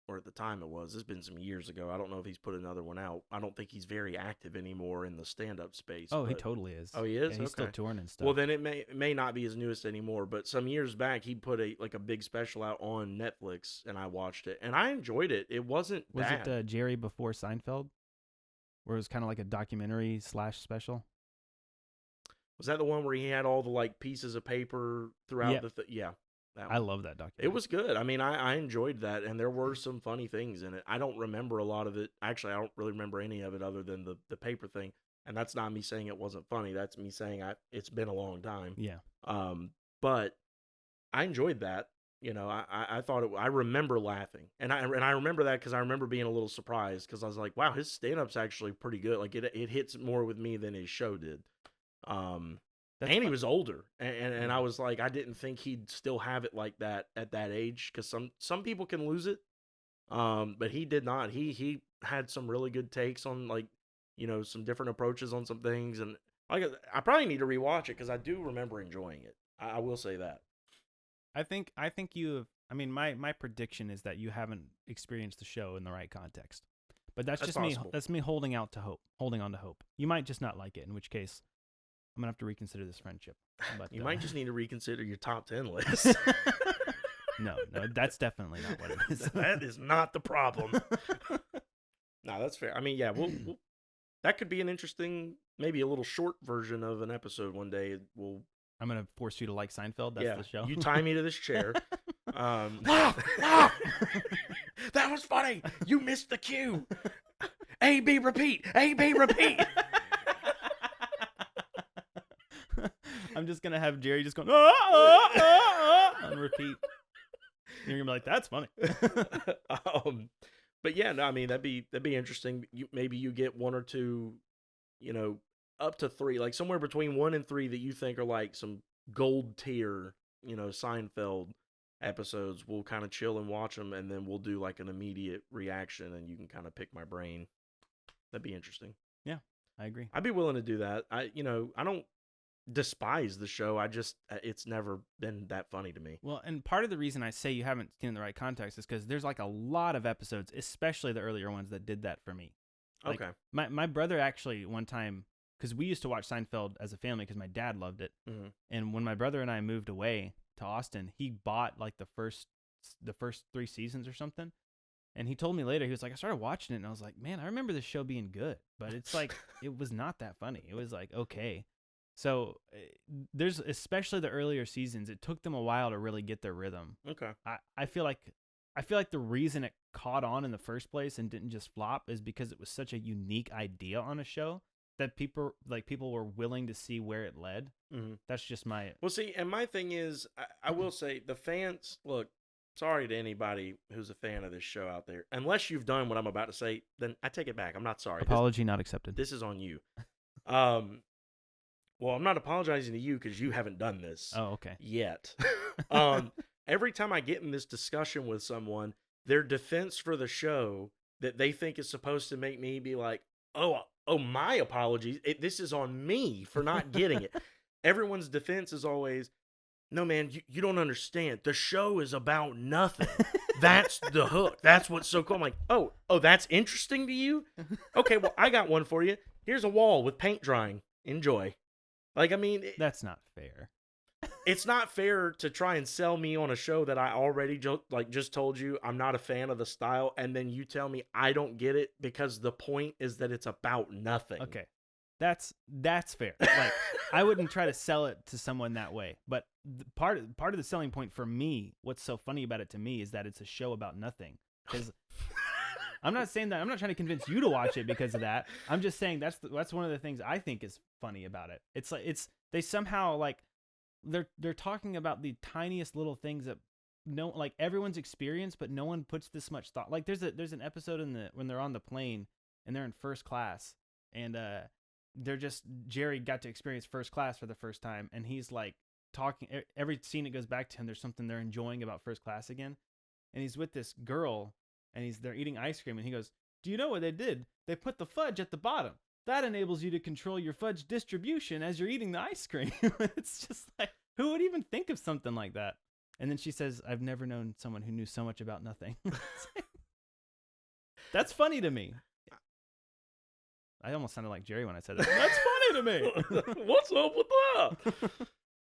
or at the time it's been some years ago. I don't know if he's put another one out. I don't think he's very active anymore in the stand-up space. Oh, he totally is. Oh, he is? Yeah, he's still touring and stuff. Well, then it may not be his newest anymore, but some years back he put a big special out on Netflix, and I watched it, and I enjoyed it. It wasn't bad. Was it Jerry before Seinfeld? Where it was kind of like a documentary / special? Was that the one where he had all the like pieces of paper throughout yeah. I love that documentary. It was good. I mean, I enjoyed that, and there were some funny things in it. I don't remember a lot of it. Actually, I don't really remember any of it other than the paper thing. And that's not me saying it wasn't funny. That's me saying it's been a long time. Yeah. But I enjoyed that. You know, I thought I remember laughing, and I remember that because I remember being a little surprised because I was like, wow, his stand-up's actually pretty good. Like it hits more with me than his show did. He was older, and I was like, I didn't think he'd still have it like that at that age, because some people can lose it, but he did not. He had some really good takes on, like, you know, some different approaches on some things, and like I probably need to rewatch it because I do remember enjoying it. I will say that. I think you have. I mean, my prediction is that you haven't experienced the show in the right context, but that's just possible. me. That's me holding on to hope. You might just not like it, in which case I'm gonna have to reconsider this friendship. But you might just need to reconsider your top 10 list. No, that's definitely not what it is. That is not the problem. No, that's fair. I mean, yeah, we'll that could be an interesting, maybe a little short version of an episode one day. I'm gonna force you to like Seinfeld. That's the show. You tie me to this chair. That was funny. You missed the cue. A B repeat. A B repeat. I'm just gonna have Jerry just going on repeat. You're gonna be like, "That's funny." But yeah, no, I mean that'd be interesting. Maybe you get one or two, you know, up to three, like somewhere between 1 and 3 that you think are like some gold tier, you know, Seinfeld episodes. We'll kind of chill and watch them, and then we'll do like an immediate reaction, and you can kind of pick my brain. That'd be interesting. Yeah, I agree. I'd be willing to do that. I don't despise the show. It's never been that funny to me. Well, and part of the reason I say you haven't seen it in the right context is because there's like a lot of episodes, especially the earlier ones, that did that for me. Like, okay. My brother actually one time, because we used to watch Seinfeld as a family because my dad loved it. Mm-hmm. And when my brother and I moved away to Austin, he bought like the first 3 seasons or something. And he told me later, he was like, I started watching it and I was like, man, I remember this show being good, but it's like, it was not that funny. It was like, okay. So there's, especially the earlier seasons, it took them a while to really get their rhythm. Okay. I feel like the reason it caught on in the first place and didn't just flop is because it was such a unique idea on a show that people were willing to see where it led. Mm-hmm. That's just my... Well, see, and my thing is, I will say, the fans, look, sorry to anybody who's a fan of this show out there. Unless you've done what I'm about to say, then I take it back. I'm not sorry. Apology not accepted. This is on you. Well, I'm not apologizing to you because you haven't done this. Oh, okay. Yet. Every time I get in this discussion with someone, their defense for the show that they think is supposed to make me be like, oh, my apologies. This is on me for not getting it. Everyone's defense is always, no, man, you don't understand. The show is about nothing. That's the hook. That's what's so cool. I'm like, oh, that's interesting to you? Okay, well, I got one for you. Here's a wall with paint drying. Enjoy. Like, I mean... That's not fair. It's not fair to try and sell me on a show that I already just told you I'm not a fan of the style, and then you tell me I don't get it because the point is that it's about nothing. Okay. That's fair. Like, I wouldn't try to sell it to someone that way. But part of the selling point for me, what's so funny about it to me, is that it's a show about nothing. Because I'm not saying that. I'm not trying to convince you to watch it because of that. I'm just saying that's one of the things I think is funny about it. It's like they somehow like they're talking about the tiniest little things that like everyone's experienced, but no one puts this much thought. Like there's an episode when they're on the plane and they're in first class and they're just Jerry got to experience first class for the first time and he's like talking every scene it goes back to him. There's something they're enjoying about first class again, and he's with this girl and they're eating ice cream and he goes, "Do you know what they did? They put the fudge at the bottom. That enables you to control your fudge distribution as you're eating the ice cream." It's just like, who would even think of something like that? And then she says, "I've never known someone who knew so much about nothing." That's funny to me. I almost sounded like Jerry when I said that. That's funny to me. What's up with that?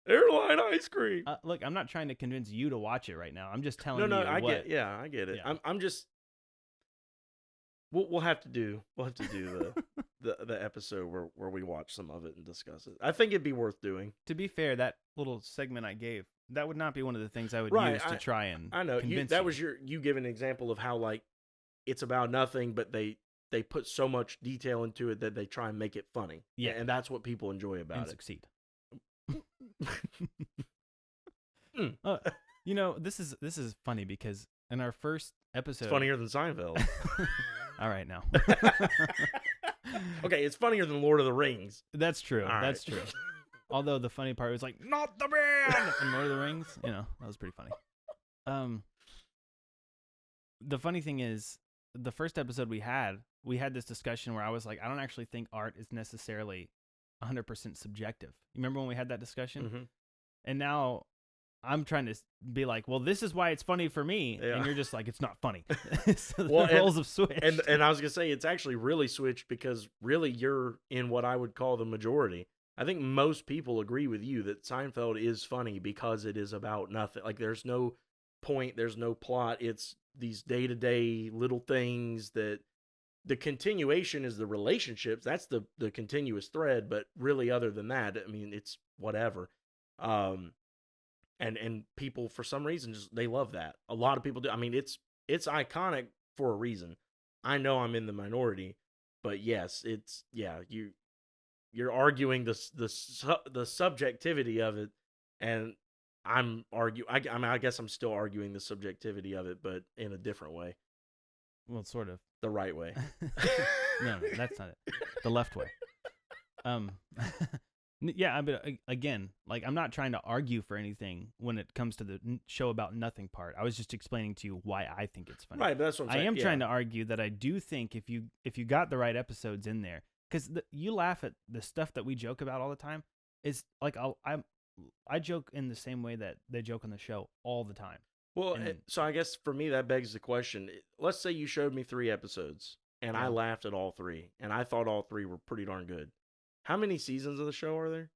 Airline ice cream. Look, I'm not trying to convince you to watch it right now. I'm just telling you. No, I what. I get it. Yeah. I'm just. We'll have to do the episode where we watch some of it and discuss it. I think it'd be worth doing. To be fair, that little segment I gave, that would not be one of the things I would use to try and I know convince that was you give an example of how like it's about nothing, but they put so much detail into it that they try and make it funny. Yeah, and that's what people enjoy about and it. Succeed. You know, this is funny because in our first episode, It's funnier than Seinfeld. All right, now. Okay, it's funnier than Lord of the Rings. That's true. All That's right. true. Although the funny part was like, "Not the man!" in Lord of the Rings. You know, that was pretty funny. The funny thing is, the first episode we had this discussion where I was like, I don't actually think art is necessarily 100% subjective. You remember when we had that discussion? Mm-hmm. And now I'm trying to be like, well, this is why it's funny for me. Yeah. And you're just like, it's not funny. So Well, the roles have switched. And I was going to say, it's actually really switched because really you're in what I would call the majority. I think most people agree with you that Seinfeld is funny because it is about nothing. Like there's no point, there's no plot. It's these day-to-day little things that the continuation is the relationships. That's the continuous thread. But really, other than that, I mean, it's whatever. And people for some reason just they love that. A lot of people do. I mean, it's iconic for a reason. I know I'm in the minority, but yes, it's you're arguing the subjectivity of it, and I mean, I guess I'm still arguing the subjectivity of it, but in a different way. Well, sort of. The right way. No, that's not it. The left way. Yeah, but again, like I'm not trying to argue for anything when it comes to the show about nothing part. I was just explaining to you why I think it's funny. Right, but that's what I'm saying. I am trying to argue that I do think if you got the right episodes in there, because you laugh at the stuff that we joke about all the time. Is like I joke in the same way that they joke on the show all the time. Well, so I guess for me that begs the question. Let's say you showed me 3 episodes and I laughed at all 3, and I thought all 3 were pretty darn good. How many seasons of the show are there?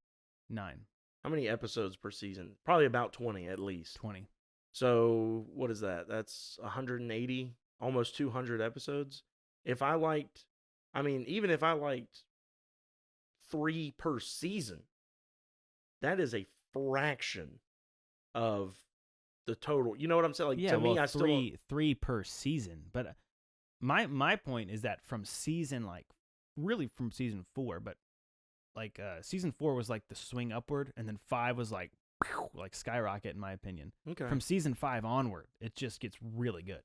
9. How many episodes per season? Probably about 20 at least. 20. So what is that? That's 180, almost 200 episodes. Even if I liked 3 per season, that is a fraction of the total. You know what I'm saying? Like, yeah, to well, me, I three per season. But my point is that from season from season 4, but like season 4 was like the swing upward, and then 5 was like skyrocket in my opinion. Okay. From season 5 onward, it just gets really good.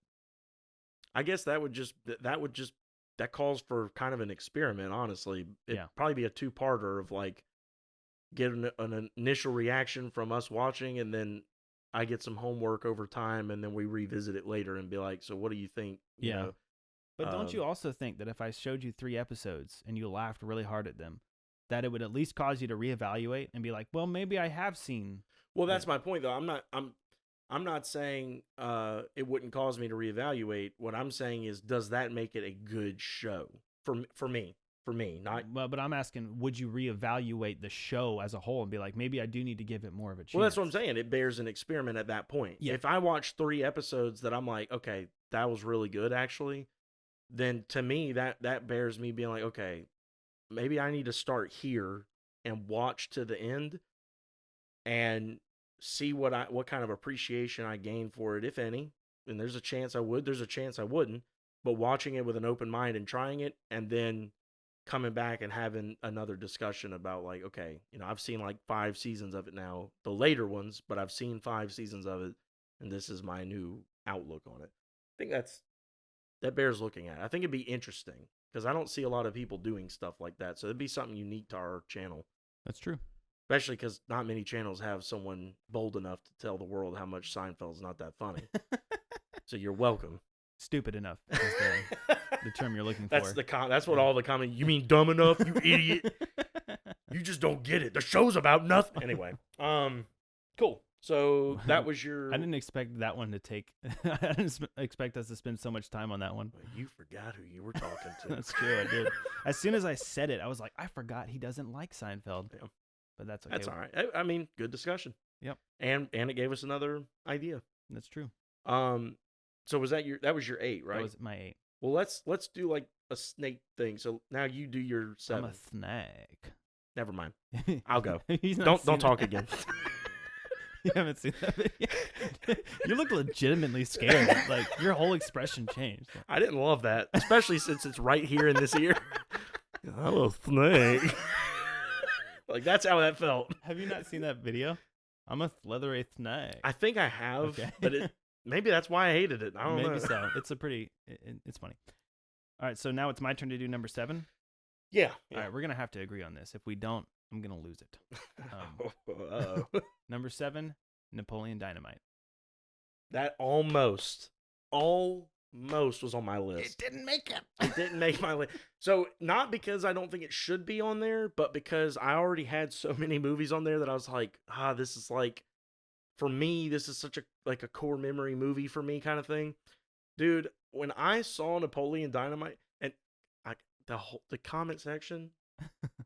I guess that calls for kind of an experiment. Honestly, it'd probably be a 2-parter of like get an initial reaction from us watching, and then I get some homework over time, and then we revisit it later and be like, so what do you think? You know? But don't you also think that if I showed you 3 episodes and you laughed really hard at them, that it would at least cause you to reevaluate and be like, well, maybe I have seen. Well, that's my point, though. I'm not saying it wouldn't cause me to reevaluate. What I'm saying is, does that make it a good show for me? For me, not. Well, but I'm asking, would you reevaluate the show as a whole and be like, maybe I do need to give it more of a chance? Well, that's what I'm saying. It bears an experiment at that point. Yeah. If I watch 3 episodes that I'm like, okay, that was really good, actually, then to me that bears me being like, okay, maybe I need to start here and watch to the end and see what kind of appreciation I gain for it, if any. And there's a chance I would, there's a chance I wouldn't. but watching it with an open mind and trying it, and then coming back and having another discussion about like, okay, I've seen like 5 seasons of it now, the later ones, but I've seen 5 seasons of it, and this is my new outlook on it. I think that bears looking at. I think it'd be interesting because I don't see a lot of people doing stuff like that, so it'd be something unique to our channel. That's true. Especially because not many channels have someone bold enough to tell the world how much Seinfeld's not that funny. So you're welcome. Stupid enough is the term you're looking That's for. That's what all the comment. You mean dumb enough, you idiot? You just don't get it. The show's about nothing. Anyway, cool. So that was your. I didn't expect that one to take. I didn't expect us to spend so much time on that one. You forgot who you were talking to. That's true. I did. As soon as I said it, I was like, I forgot he doesn't like Seinfeld. Yeah. But that's okay. That's all right. I mean, good discussion. Yep. And it gave us another idea. That's true. So was that was your 8, right? That was my 8. Well, let's do like a snake thing. So now you do your 7. I'm a snake. Never mind. I'll go. Don't talk again. You haven't seen that video? You look legitimately scared. Like your whole expression changed. I didn't love that, especially since it's right here in this ear. I'm a snake. Like that's how that felt. Have you not seen that video? I'm a leathery snake. I think I have, Okay. but maybe that's why I hated it. I don't know. Maybe so. It's a pretty. It's funny. All right, so now it's my turn to do number 7. Yeah. All right, we're gonna have to agree on this. If we don't, I'm gonna lose it. Number 7, Napoleon Dynamite. That almost was on my list. It didn't make it. It didn't make my list. So not because I don't think it should be on there, but because I already had so many movies on there that I was like, this is like, for me, this is such a core memory movie for me kind of thing. Dude, when I saw Napoleon Dynamite, and the comment section,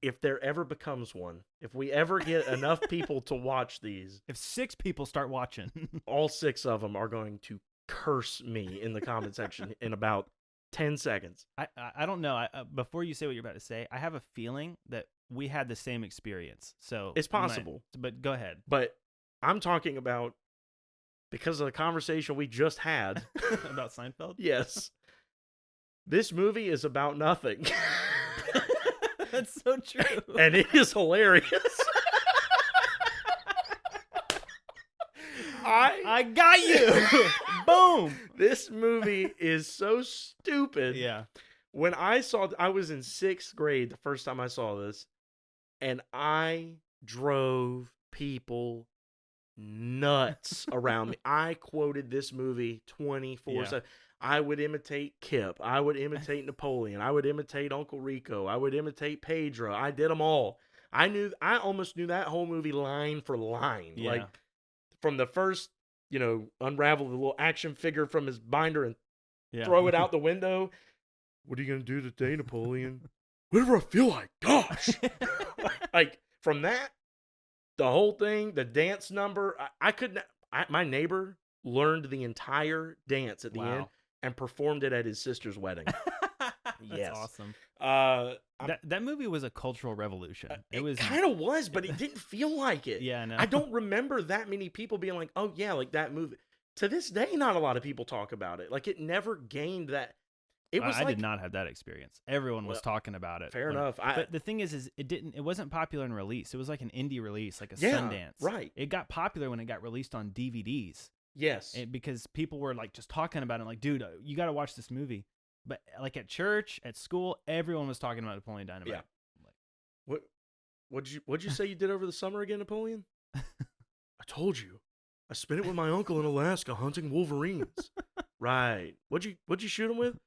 if there ever becomes one, if we ever get enough people to watch these, if 6 people start watching, all 6 of them are going to curse me in the comment section in about 10 seconds. I don't know. Before you say what you're about to say, I have a feeling that we had the same experience. So it's possible. But go ahead. But I'm talking about, because of the conversation we just had about Seinfeld. Yes, this movie is about nothing. That's so true. And it is hilarious. I got you. Boom. This movie is so stupid. Yeah. When I was in 6th grade the first time I saw this, and I drove people nuts around me. I quoted this movie 24/7. Yeah. I would imitate Kip. I would imitate Napoleon. I would imitate Uncle Rico. I would imitate Pedro. I did them all. I almost knew that whole movie line for line. Yeah. Like from the first, unravel the little action figure from his binder and throw it out the window. What are you going to do today, Napoleon? Whatever I feel like. Gosh. Like from that, the whole thing, the dance number, I couldn't. My neighbor learned the entire dance at the end and performed it at his sister's wedding. That's awesome. That movie was a cultural revolution. It kind of was, but it didn't feel like it. Yeah, no. I don't remember that many people being like, "Oh yeah, like that movie." To this day, not a lot of people talk about it. Like it never gained that. I did not have that experience. Everyone was talking about it. Fair enough. But the thing is it wasn't popular in release. It was like an indie release, like a Sundance. Right. It got popular when it got released on DVDs. Yes. Because people were like just talking about it, like, dude, you got to watch this movie. But like at church, at school, everyone was talking about Napoleon Dynamite. Yeah. What'd you say you did over the summer again, Napoleon? I told you. I spent it with my uncle in Alaska hunting wolverines. Right. What'd you shoot him with?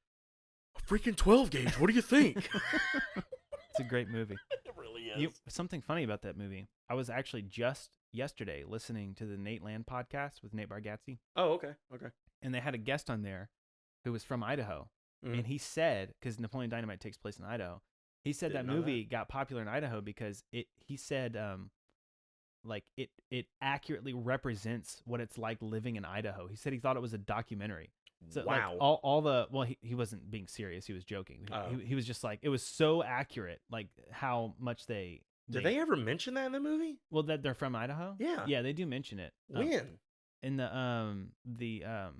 A freaking 12 gauge. What do you think? It's a great movie. It really is. Something funny about that movie. I was actually just yesterday listening to the Nate Land podcast with Nate Bargatze. Oh, okay. Okay. And they had a guest on there who was from Idaho. And he said, because Napoleon Dynamite takes place in Idaho, he said that movie got popular in Idaho because it accurately represents what it's like living in Idaho. He said he thought it was a documentary. So wow. He wasn't being serious. He was joking. He was just like, it was so accurate, like how much they. Did they ever mention that in the movie? Well, that they're from Idaho? Yeah. Yeah, they do mention it. When? In the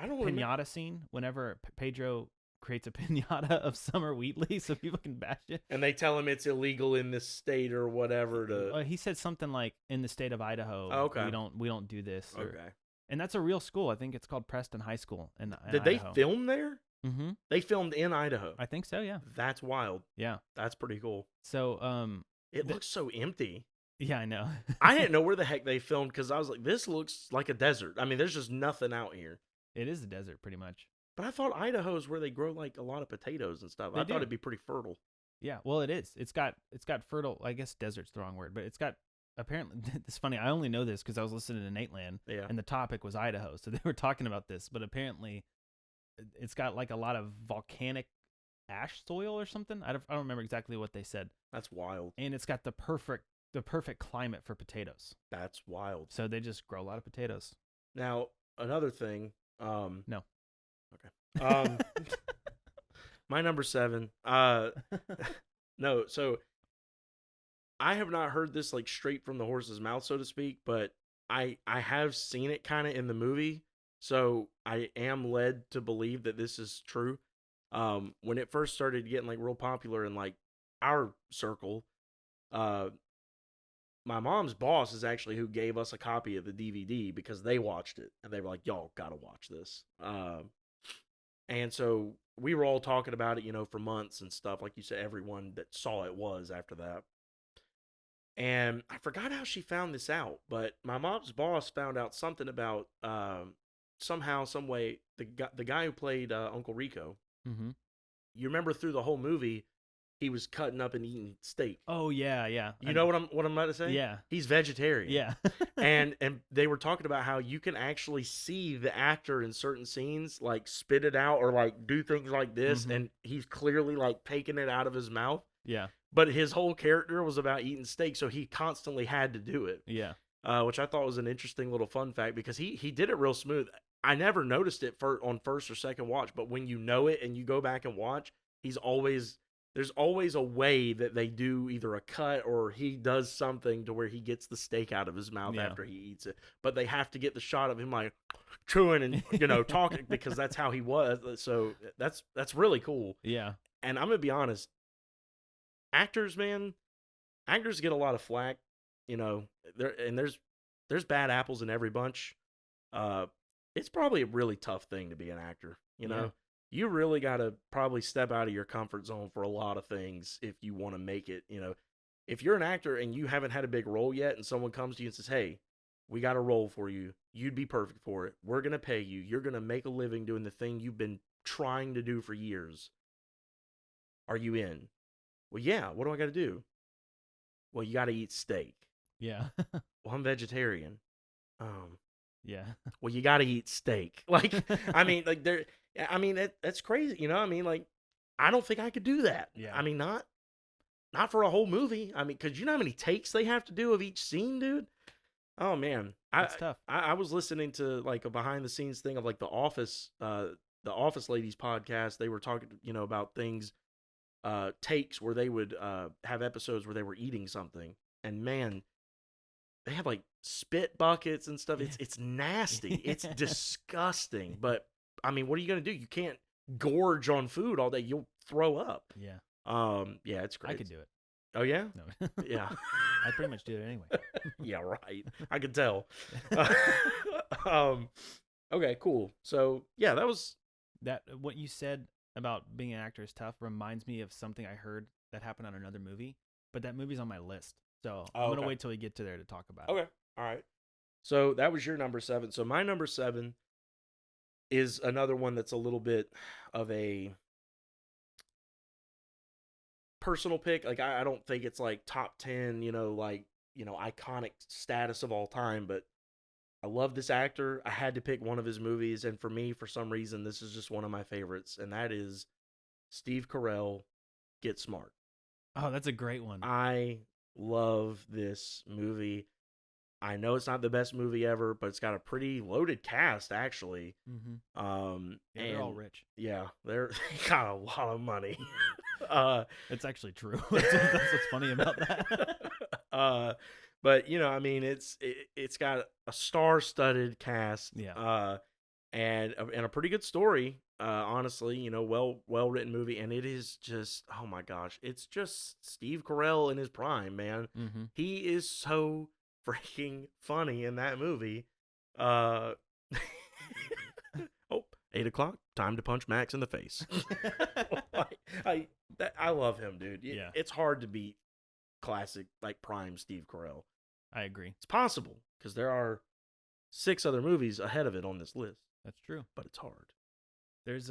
I don't remember. pinata scene whenever Pedro creates a pinata of summer Wheatley so people can bash it. And they tell him it's illegal in this state or whatever. He said something like, "In the state of Idaho, Oh, okay. we don't do this." Okay. And that's a real school. I think it's called Preston High School in Did Idaho. they film there? Mm-hmm. They filmed in Idaho. I think so. Yeah. That's wild. Yeah. That's pretty cool. So It looks so empty. yeah, I know. I didn't know where the heck they filmed because I was like, this looks like a desert. I mean, there's just nothing out here. It is a desert, pretty much. But I thought Idaho is where they grow like a lot of potatoes and stuff. They I do. thought it'd be pretty fertile. Yeah, well, it is. It's got fertile. I guess desert's the wrong word, but it's got apparently. It's funny. I only know this because I was listening to Nate Land, Yeah. and the topic was Idaho, so they were talking about this. But apparently, it's got like a lot of volcanic ash soil or something. I don't remember exactly what they said. That's wild. And it's got the perfect climate for potatoes. That's wild. So they just grow a lot of potatoes. Now, another thing. No. Okay. My number 7. No, so I have not heard this like straight from the horse's mouth, so to speak, but I have seen it kind of in the movie, so I am led to believe that this is true. When it first started getting like real popular in like our circle, my mom's boss is actually who gave us a copy of the DVD because they watched it and they were like, "Y'all gotta watch this." And so we were all talking about it, for months and stuff. Like you said, everyone that saw it was after that. And I forgot how she found this out, but my mom's boss found out something about somehow, some way, the guy who played Uncle Rico. Mm-hmm. You remember through the whole movie, he was cutting up and eating steak. Oh yeah, yeah. You know what I'm about to say? Yeah. He's vegetarian. Yeah. and they were talking about how you can actually see the actor in certain scenes like spit it out or like do things like this, and he's clearly like taking it out of his mouth. Yeah. But his whole character was about eating steak, so he constantly had to do it. Yeah. Which I thought was an interesting little fun fact because he did it real smooth. I never noticed it on first or second watch, but when you know it and you go back and watch, there's always a way that they do either a cut or he does something to where he gets the steak out of his mouth after he eats it. But they have to get the shot of him like chewing and talking because that's how he was. So that's really cool. Yeah. And I'm gonna be honest, actors get a lot of flack. There's bad apples in every bunch. It's probably a really tough thing to be an actor. Yeah. You really got to probably step out of your comfort zone for a lot of things if you want to make it. If you're an actor and you haven't had a big role yet and someone comes to you and says, "Hey, we got a role for you. You'd be perfect for it. We're going to pay you. You're going to make a living doing the thing you've been trying to do for years. Are you in?" Well, yeah. What do I got to do? Well, you got to eat steak. Yeah. Well, I'm vegetarian. Yeah. Well, you got to eat steak. Like, I mean, like that's crazy. Like, I don't think I could do that. Yeah. I mean, not for a whole movie. I mean, cause you know how many takes they have to do of each scene, dude? Oh man. That's tough. I was listening to like a behind the scenes thing of like the Office Ladies podcast. They were talking, about things, takes where they would, have episodes where they were eating something, and man, they have like spit buckets and stuff. It's nasty. It's disgusting. But I mean, what are you gonna do? You can't gorge on food all day. You'll throw up. Yeah. Yeah, it's great. I could do it. Oh yeah? No. Yeah. I pretty much do it anyway. Yeah, right. I could tell. Okay, cool. So yeah, that was what you said about being an actor is tough reminds me of something I heard that happened on another movie, but that movie's on my list. So I'm going to wait till we get to there to talk about it. Okay. All right. So that was your number 7. So my number 7 is another one that's a little bit of a personal pick. Like I don't think it's like top 10, iconic status of all time, but I love this actor. I had to pick one of his movies, and for me, for some reason, this is just one of my favorites, and that is Steve Carell, Get Smart. Oh, that's a great one. I love this movie. I know it's not the best movie ever, but it's got a pretty loaded cast, actually. Mm-hmm. Yeah, they're all rich. Yeah, they got a lot of money. It's actually true. That's what's funny about that. But it's got a star-studded cast. Yeah. and a pretty good story. Honestly, you know, well written movie, and it is just, oh my gosh, it's just Steve Carell in his prime, man. Mm-hmm. He is so freaking funny in that movie. Uh, oh, 8 o'clock, time to punch Max in the face. I love him, dude. Yeah. It's hard to beat classic, like, prime Steve Carell. I agree. It's possible because there are 6 other movies ahead of it on this list, That's true. but it's hard. There's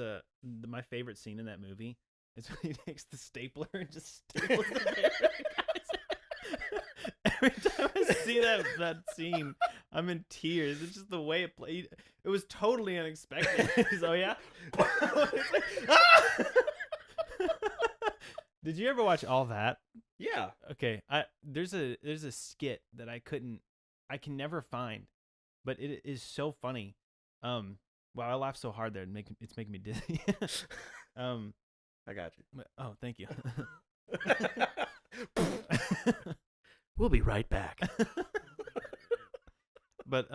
my favorite scene in that movie is when he takes the stapler and just staples the bear. Every time I see that scene, I'm in tears. It's just the way it played. It was totally unexpected. So yeah. Did you ever watch All That? Yeah. Okay. There's a skit that I can never find, but it is so funny. Wow, I laughed so hard there. It's making me dizzy. I got you. Oh, thank you. We'll be right back. But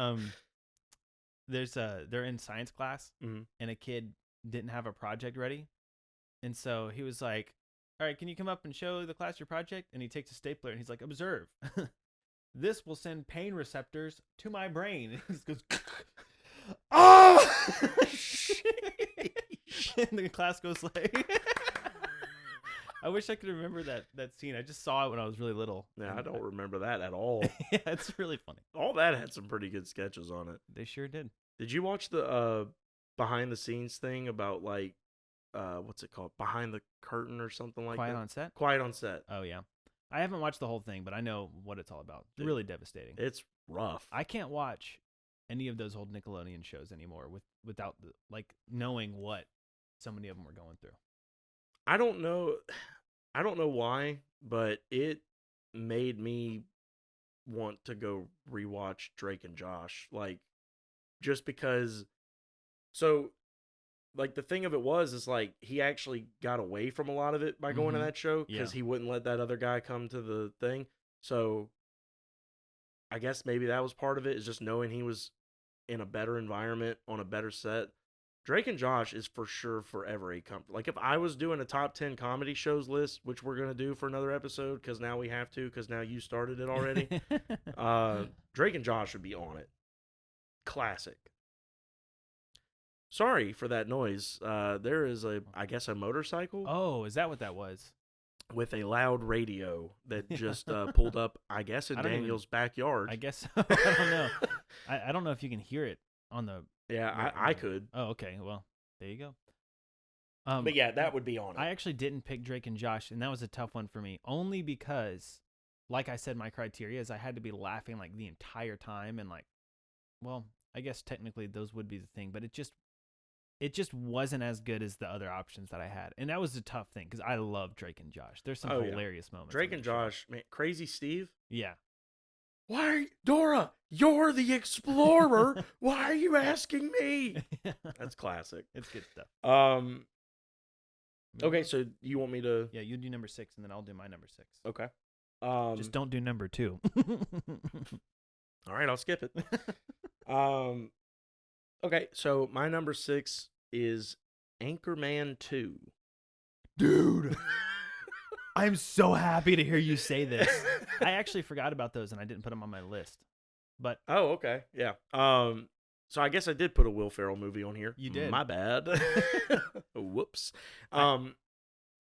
they're in science class, Mhm. and a kid didn't have a project ready, and so he was like, "All right, can you come up and show the class your project?" And he takes a stapler and he's like, "Observe. This will send pain receptors to my brain." And he just goes, "Oh!" And the class goes like, I wish I could remember that scene. I just saw it when I was really little. Yeah, I don't remember that at all. Yeah, it's really funny. All That had some pretty good sketches on it. They sure did. Did you watch the behind the scenes thing about, like, what's it called? Behind the Curtain or something like Quiet that? on Set? Quiet on Set. Oh, yeah. I haven't watched the whole thing, but I know what it's all about. Dude, really devastating. It's rough. I can't watch any of those old Nickelodeon shows anymore without knowing what so many of them were going through. I don't know why, but it made me want to go rewatch Drake and Josh, like, just because. So, like, the thing of it is like, he actually got away from a lot of it by going to Mhm. that show because Yeah. he wouldn't let that other guy come to the thing. So I guess maybe that was part of it, is just knowing he was in a better environment on a better set. Drake and Josh is for sure forever a company. Like, if I was doing a top 10 comedy shows list, which we're going to do for another episode because now we have to, because now you started it already, Drake and Josh would be on it. Classic. Sorry for that noise. There is I guess a motorcycle Oh, is that what that was? with a loud radio that just pulled up, I guess, in I don't even- Daniel's backyard. I guess so. I don't know. I don't know if you can hear it on the. Yeah, I could. Oh, okay. Well, there you go. But yeah, that would be on it. I actually didn't pick Drake and Josh, and that was a tough one for me, only because, like I said, my criteria is I had to be laughing like the entire time, and like, well, I guess technically those would be the thing, but it just wasn't as good as the other options that I had, and that was a tough thing because I love Drake and Josh. There's some hilarious moments. Drake in and that show. Josh, man, Crazy Steve. Yeah. Why, Dora? You're the explorer. Why are you asking me? That's classic. It's good stuff. Okay, so you want me to? Yeah, you do number 6, and then I'll do my number 6. Okay. Just don't do number 2. All right, I'll skip it. Okay, so my number 6 is Anchorman 2. Dude, I'm so happy to hear you say this. I actually forgot about those, and I didn't put them on my list. But Oh, okay, yeah. So I guess I did put a Will Ferrell movie on here. You did. My bad. Whoops. Go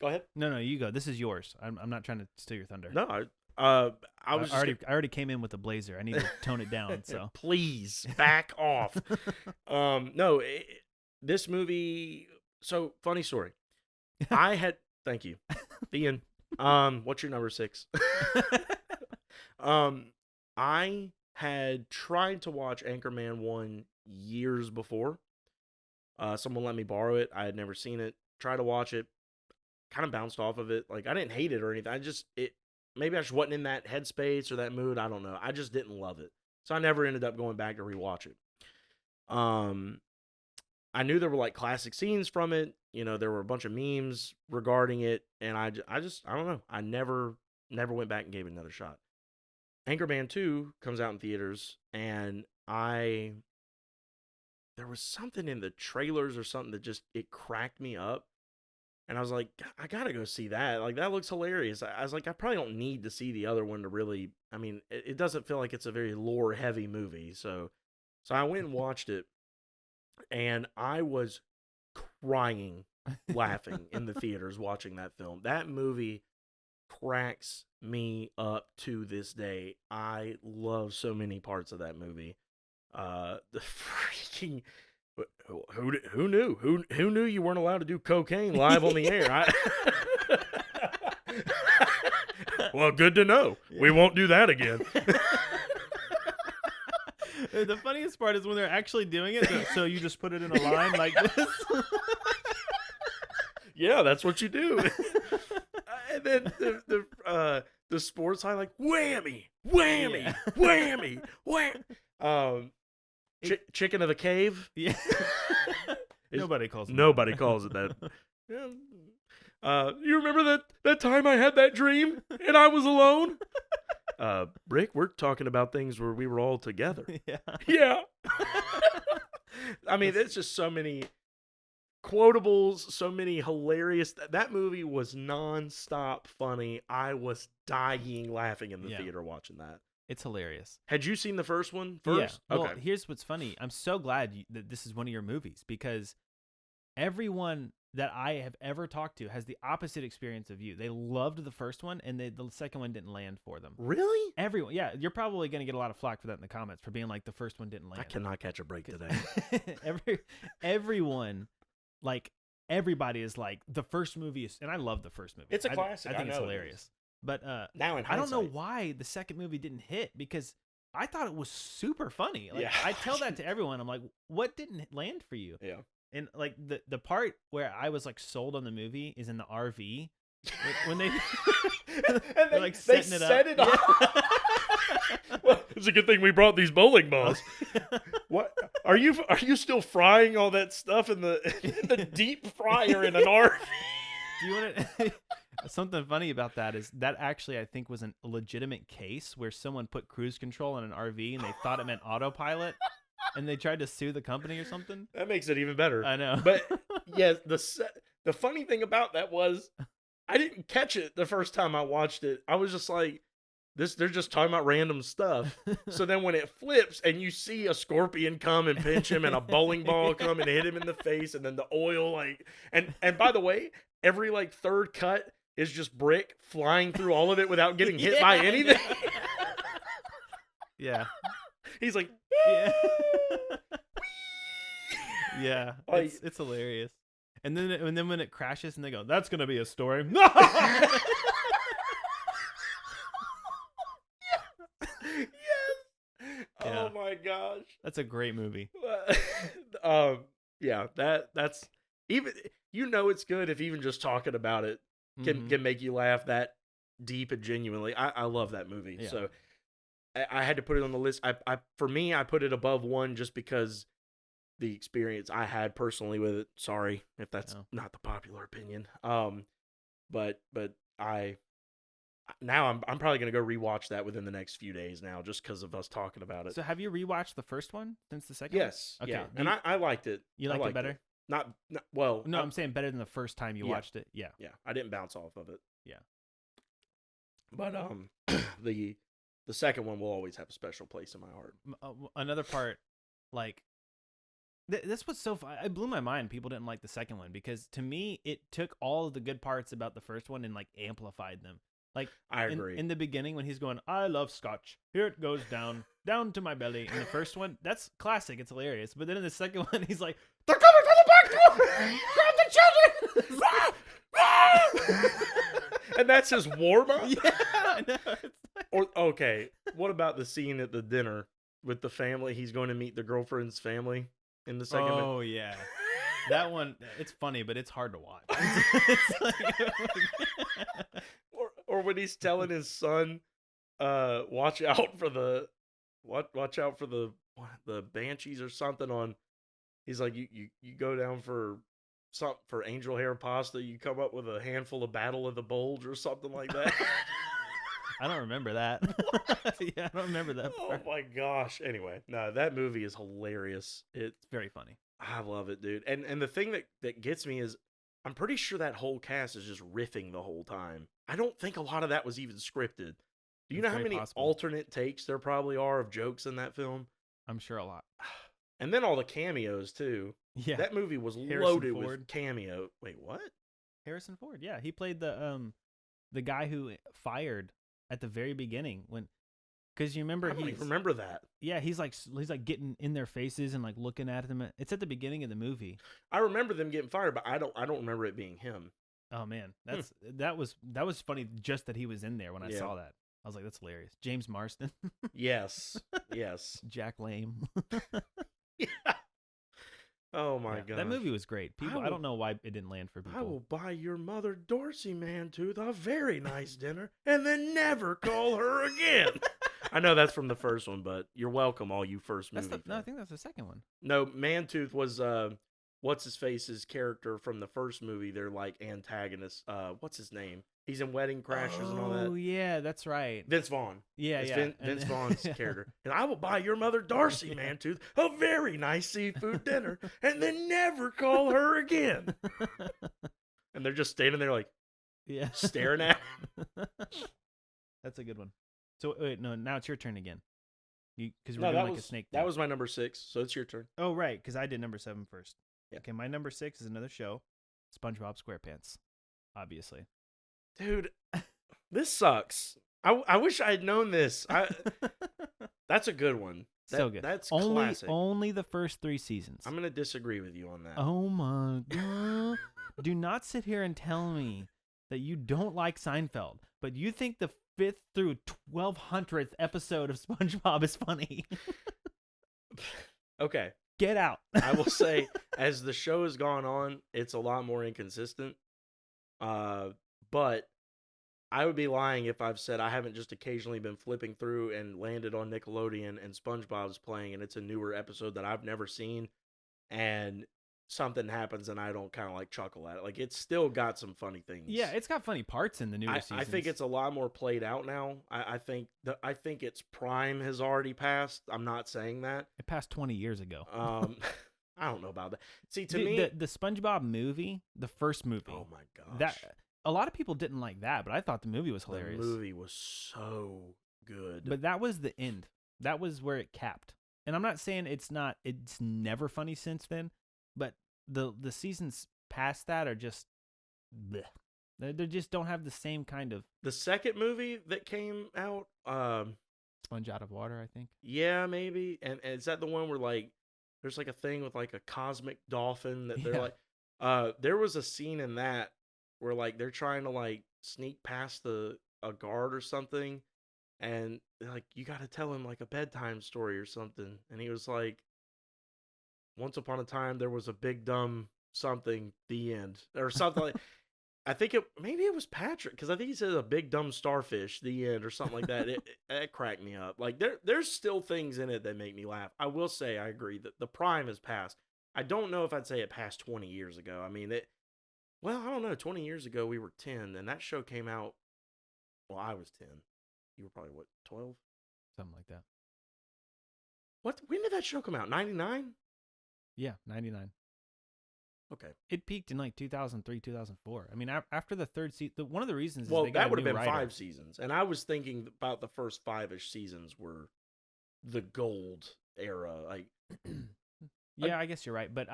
ahead. no, you go. This is yours. I'm not trying to steal your thunder. No, I was I already came in with a blazer. I need to tone it down. So please back off. No, this movie. So funny story. I had. Thank you, Ian. What's your number 6? I had tried to watch Anchorman 1 years before. Someone let me borrow it. I had never seen it. Tried to watch it. Kind of bounced off of it. Like, I didn't hate it or anything. Maybe I just wasn't in that headspace or that mood. I don't know. I just didn't love it. So I never ended up going back to rewatch it. I knew there were like classic scenes from it. You know, there were a bunch of memes regarding it. And I don't know. I never went back and gave it another shot. Anchorman 2 comes out in theaters, and I there was something in the trailers or something that just it cracked me up. And I was like, I gotta go see that. Like, that looks hilarious. I was like, I probably don't need to see the other one to really. I mean, it doesn't feel like it's a very lore heavy movie. So I went and watched it, and I was crying, laughing in the theaters watching that film. That movie cracks me up to this day. I love so many parts of that movie. The freaking. Who knew? Who knew you weren't allowed to do cocaine live on the air? Well, good to know. Yeah. We won't do that again. The funniest part is when they're actually doing it. So you just put it in a line like this. Yeah, that's what you do. And then the sports high, like whammy, whammy, whammy, wham. Chicken of the cave. Yeah. Nobody calls it that. You remember that time I had that dream and I was alone? Rick, we're talking about things where we were all together. Yeah. I mean, it's just so many quotables, so many hilarious. That movie was nonstop funny. I was dying laughing in the theater watching that. It's hilarious. Had you seen the first one first? Yeah. Well, here's what's funny. I'm so glad that this is one of your movies, because everyone that I have ever talked to has the opposite experience of you. They loved the first one, and the second one didn't land for them. Really? Everyone. Yeah, you're probably going to get a lot of flack for that in the comments, for being like, the first one didn't land. I cannot catch a break today. Everyone, like, everybody is like, the first movie is, and I love the first movie. It's a classic. I think it's hilarious. But now in hindsight, I don't know why the second movie didn't hit, because I thought it was super funny. Like, I tell that to everyone. I'm like, what didn't land for you? Yeah. And like the part where I was like sold on the movie is in the RV when they and they, like setting it up. Yeah. Well, it's a good thing we brought these bowling balls. What are you still frying all that stuff in the deep fryer in an RV? Do you want to? Something funny about that is that actually I think was a legitimate case where someone put cruise control in an RV and they thought it meant autopilot, and they tried to sue the company or something. That makes it even better. I know. But yeah, the funny thing about that was I didn't catch it the first time I watched it. I was just like, they're just talking about random stuff. So then when it flips and you see a scorpion come and pinch him and a bowling ball come and hit him in the face, and then the oil, like, and by the way, every like third cut is just Brick flying through all of it without getting hit by anything. Yeah. He's like, yeah. Yeah. It's hilarious. And then when it crashes and they go, that's going to be a story. Yes. Oh my gosh. That's a great movie. Yeah, that's even, it's good if even just talking about it can make you laugh that deep and genuinely. I love that movie. Yeah. So I had to put it on the list. For me, I put it above one just because the experience I had personally with it. Sorry if that's not the popular opinion. But I'm probably gonna go rewatch that within the next few days now, just because of us talking about it. So have you rewatched the first one since the second? Yes. Okay. Yeah. And I liked it. You liked it better? Not well. No, I'm saying better than the first time you watched it. Yeah. Yeah. I didn't bounce off of it. Yeah. But the second one will always have a special place in my heart. Another part, like, that's what's so fun. It blew my mind people didn't like the second one, because to me it took all of the good parts about the first one and like amplified them. Like, I agree. In the beginning when he's going, I love scotch, here it goes down to my belly. In the first one, that's classic. It's hilarious. But then in the second one, he's like, they're coming from the back door! Grab the children! And that's his warm-up? Yeah, I know. Or okay, what about the scene at the dinner with the family? He's going to meet the girlfriend's family in the second one. Oh, yeah. That one, it's funny, but it's hard to watch. It's like, or when he's telling his son, watch out for the banshees or something on. He's like, you go down for angel hair pasta, you come up with a handful of Battle of the Bulge or something like that. I don't remember that. Yeah, I don't remember that Oh part. my gosh. Anyway, no, that movie is hilarious. It's very funny. I love it, dude. And the thing that gets me is I'm pretty sure that whole cast is just riffing the whole time. I don't think a lot of that was even scripted. Do you It's know how very many possible. alternate takes there probably are of jokes in that film? I'm sure a lot. And then all the cameos too. Yeah. That movie was Harrison loaded Ford. with cameo. Wait, what? Harrison Ford. Yeah, he played the guy who fired at the very beginning when, because you remember I don't even remember that. yeah, he's like getting in their faces and like looking at them. It's at the beginning of the movie. I remember them getting fired, but I don't remember it being him. Oh man, that was funny just that he was in there when I Yeah. saw that. I was like, that's hilarious. James Marsden, Yes. Yes. Jack Lame. Yeah. Oh my Yeah, god. that movie was great. People, I will- don't know why it didn't land for people. I will buy your mother Dorsey Mantooth a very nice dinner and then never call her again. I know that's from the first one, but you're welcome, all you first movie No, I fans. think that's the second one. No, Mantooth was what's his face's character from the first movie. They're like antagonists. What's his name? He's in Wedding Crashers and all Oh that. yeah, that's right. Vince Vaughn. Yeah, It's yeah. Vince Vaughn's character. And I will buy your mother Darcy Mantooth a very nice seafood dinner and then never call her again. And they're just standing there like Yeah, staring at him. That's a good one. So wait, no, now it's your turn again. Because we're No, doing that like was a snake. that thing. was my number 6, so it's your turn. Oh right, because I did number 7 first. Yeah. Okay, my number 6 is another show, SpongeBob SquarePants. Obviously. Dude, this sucks. I wish I had known this. That's a good one. So good. That's only classic. only the first 3 seasons. I'm gonna disagree with you on that. Oh my god! Do not sit here and tell me that you don't like Seinfeld, but you think the 5th through 1200th episode of SpongeBob is funny. Okay, Get out. I will say, as the show has gone on, it's a lot more inconsistent. But I would be lying if I've said I haven't just occasionally been flipping through and landed on Nickelodeon and SpongeBob's playing, and it's a newer episode that I've never seen, and something happens and I don't kind of like chuckle at it. Like, it's still got some funny things. Yeah, it's got funny parts in the newer seasons. I think it's a lot more played out now. I think its prime has already passed. I'm not saying that. It passed 20 years ago. I don't know about that. See, to the, me, the SpongeBob movie, the first movie. oh my gosh, That a lot of people didn't like that, but I thought the movie was hilarious. the movie was so good. But that was the end. That was where it capped. And I'm not saying it's never funny since then, but the seasons past that are just bleh. They just don't have the same kind of The second movie that came out, sponge out of water, I think. yeah, maybe. And is that the one where like there's like a thing with like a cosmic dolphin that they're Yeah. like there was a scene in that where like they're trying to like sneak past a guard or something, and they're like, you got to tell him like a bedtime story or something, and he was like, once upon a time there was a big dumb something, the end, or something like. I think maybe it was Patrick, because I think he said a big dumb starfish, the end, or something like that. It cracked me up. Like there's still things in it that make me laugh. I will say I agree that the prime has passed. I don't know if I'd say it passed 20 years ago. I mean, well, I don't know. 20 years ago we were 10, and that show came out. Well, I was 10. You were probably what, 12? Something like that. What? When did that show come out? 99? Yeah, 99. Okay. It peaked in like 2003, 2004. I mean, after the third season, one of the reasons Well, is they got that a would have new been writer. 5 seasons, and I was thinking about the first 5-ish seasons were the gold era. Like, Yeah, I guess you're right, but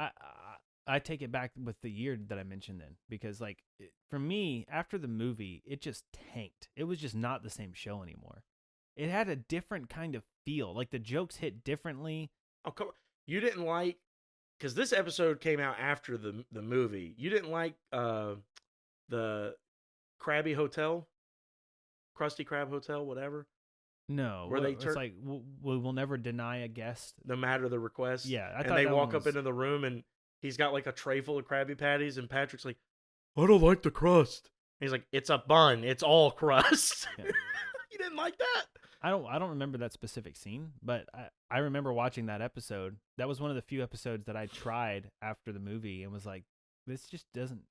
I take it back with the year that I mentioned then, because like for me, after the movie, it just tanked. It was just not the same show anymore. It had a different kind of feel. Like the jokes hit differently. oh come on, you didn't like, because this episode came out after the movie. You didn't like the Krabby Hotel, Krusty Krab Hotel, whatever. No, Where they it's turn- like we will never deny a guest. No matter the request. Yeah, I and thought they that walk one up was- into the room and he's got like a tray full of Krabby Patties, and Patrick's like, I don't like the crust. And he's like, it's a bun. It's all crust. Yeah. You didn't like that? I don't remember that specific scene, but I remember watching that episode. That was one of the few episodes that I tried after the movie and was like, this just doesn't.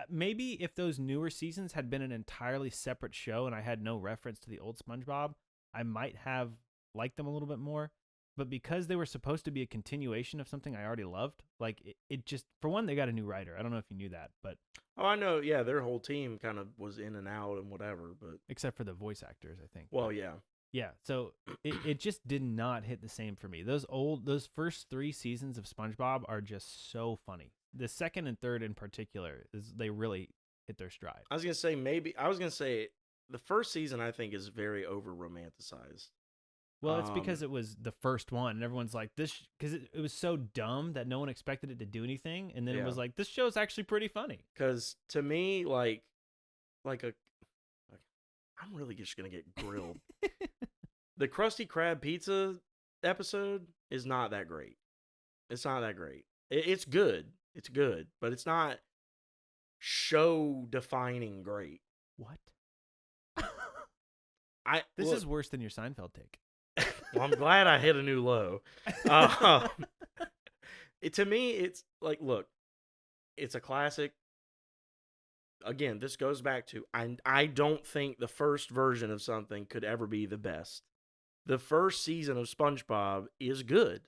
maybe if those newer seasons had been an entirely separate show and I had no reference to the old SpongeBob, I might have liked them a little bit more. But because they were supposed to be a continuation of something I already loved, like it just, for one, they got a new writer. I don't know if you knew that, but Oh, I know. Yeah, their whole team kind of was in and out and whatever. But except for the voice actors, I think. well, yeah. Yeah, so it just did not hit the same for me. Those first 3 seasons of SpongeBob are just so funny. The second and third in particular, they really hit their stride. I was gonna say the first season I think is very over romanticized. Well, it's because it was the first one, and everyone's like, this, because it was so dumb that no one expected it to do anything, and then it was like, this show's actually pretty funny. Because to me, I'm really just gonna get grilled. The Krusty Krab pizza episode is not that great. It's not that great. It's good. It's good, but it's not show defining great. What? This is worse than your Seinfeld take. Well, I'm glad I hit a new low. To me, it's like, look, it's a classic. Again, this goes back to I don't think the first version of something could ever be the best. The first season of SpongeBob is good.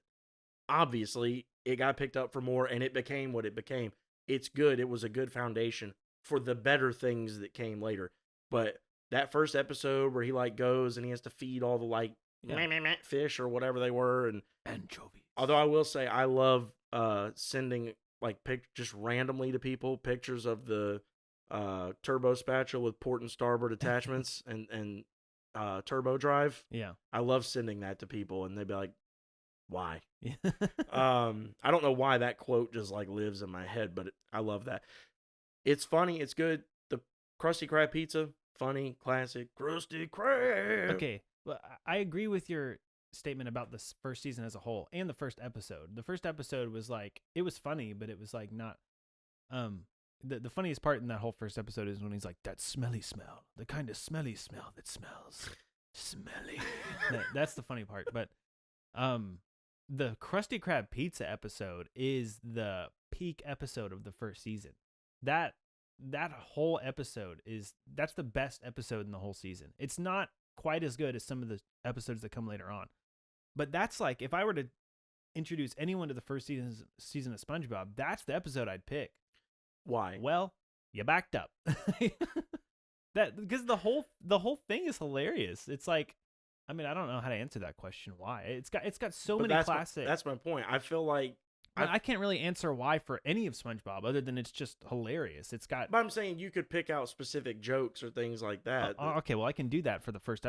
Obviously, it got picked up for more, and it became what it became. It's good. It was a good foundation for the better things that came later. But that first episode where he goes and he has to feed all the fish or whatever they were, and anchovies. Although I will say I love sending just randomly to people pictures of the turbo spatula with port and starboard attachments and turbo drive. Yeah, I love sending that to people, and they'd be like, "Why?" Yeah. I don't know why that quote just lives in my head, but I love that. It's funny. It's good. The Krusty Krab pizza, funny, classic Krusty Krab. Okay, well, I agree with your statement about this first season as a whole and the first episode. The first episode was it was funny, but it was not. The funniest part in that whole first episode is when he's like, that smelly smell, the kind of smelly smell that smells smelly. That's the funny part. But the Krusty Krab pizza episode is the peak episode of the first season. That whole episode that's the best episode in the whole season. It's not quite as good as some of the episodes that come later on. But that's if I were to introduce anyone to the first season of SpongeBob, that's the episode I'd pick. Why? Well, you backed up. Because the whole thing is hilarious. It's I don't know how to answer that question. Why? It's got so many classic. That's my point. I feel like I can't really answer why for any of SpongeBob other than it's just hilarious. It's got. But I'm saying you could pick out specific jokes or things like that. Okay, well I can do that for the first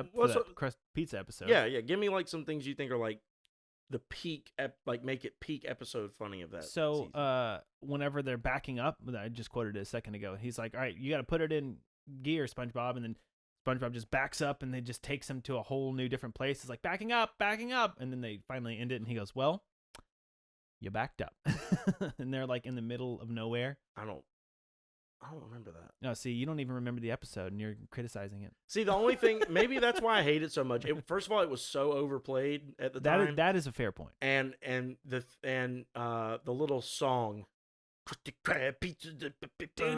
crust pizza episode. Yeah. Give me some things you think are the peak, make it peak episode funny of that. So, season. Whenever they're backing up, I just quoted it a second ago. He's like, "All right, you got to put it in gear, SpongeBob," and then SpongeBob just backs up, and they just takes him to a whole new different place. It's like backing up, and then they finally end it, and he goes, "Well, you backed up," and they're in the middle of nowhere. I don't remember that. No, see, you don't even remember the episode, and you're criticizing it. See, the only thing, maybe that's why I hate it so much. First of all, it was so overplayed at the time. That is a fair point. And the little song, Krusty Krab pizza. Dude,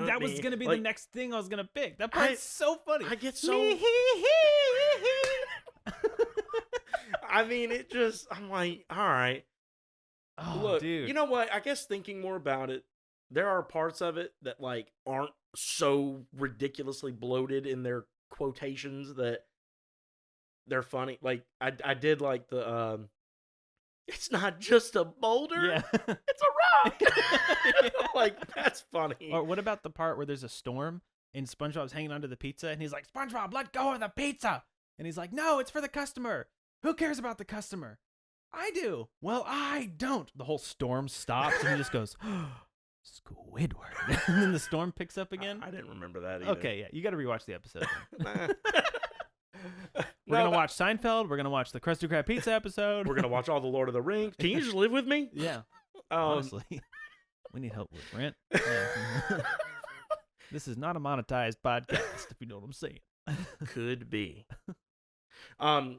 that was gonna be the next thing I was gonna pick. That part's so funny. I get so. I mean, it just. I'm like, all right. Oh, look, dude. You know what? I guess thinking more about it, there are parts of it that aren't so ridiculously bloated in their quotations that they're funny. I did the it's not just a boulder, yeah. It's a rock. That's funny. Or what about the part where there's a storm and SpongeBob's hanging onto the pizza and he's like, "SpongeBob, let go of the pizza," and he's like, "No, it's for the customer. Who cares about the customer? I do." "Well, I don't." The whole storm stops and he just goes, "Squidward," and then the storm picks up again. I didn't remember that either. Okay, yeah, you got to rewatch the episode. We're gonna watch Seinfeld. We're gonna watch the Krusty Krab pizza episode. We're gonna watch all the Lord of the Rings. Can you just live with me? Yeah. Honestly, we need help with rent. This is not a monetized podcast, if you know what I'm saying. Could be. I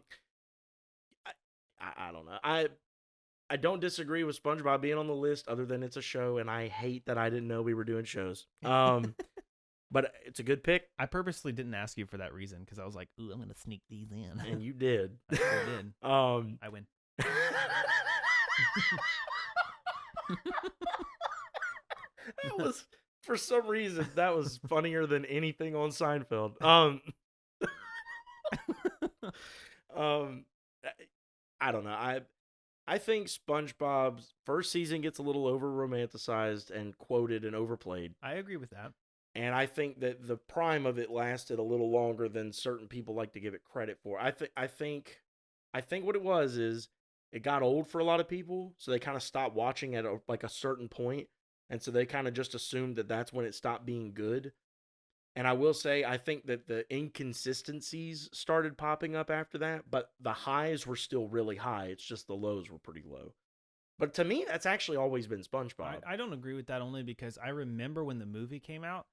don't know. I don't disagree with SpongeBob being on the list, other than it's a show, and I hate that I didn't know we were doing shows. But it's a good pick, I purposely didn't ask you for that reason because I was like, ooh, I'm gonna sneak these in. and you did. I sure did. I win. That was, for some reason, that was funnier than anything on Seinfeld. I don't know. I think SpongeBob's first season gets a little over romanticized and quoted and overplayed. I agree with that. And I think that the prime of it lasted a little longer than certain people like to give it credit for. I think what it was is it got old for a lot of people, so they kind of stopped watching at a certain point, and so they kind of just assumed that that's when it stopped being good. And I will say, I think that the inconsistencies started popping up after that, but the highs were still really high. It's just the lows were pretty low. But to me, that's actually always been SpongeBob. I don't agree with that only because I remember when the movie came out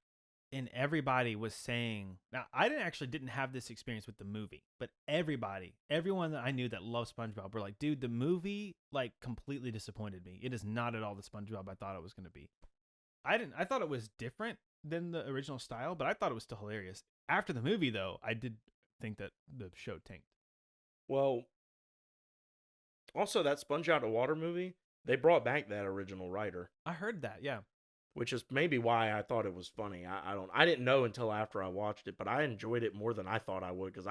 and everybody was saying, now I didn't have this experience with the movie, but everyone that I knew that loved SpongeBob were like, dude, the movie like completely disappointed me. It is not at all the SpongeBob I thought it was going to be. I thought it was different than the original style, but I thought it was still hilarious. After the movie, though, I did think that the show tanked. Well, also that Sponge Out of Water movie, they brought back that original writer, I heard that, yeah. which is maybe why I thought it was funny. I didn't know until after I watched it, but I enjoyed it more than I thought I would, because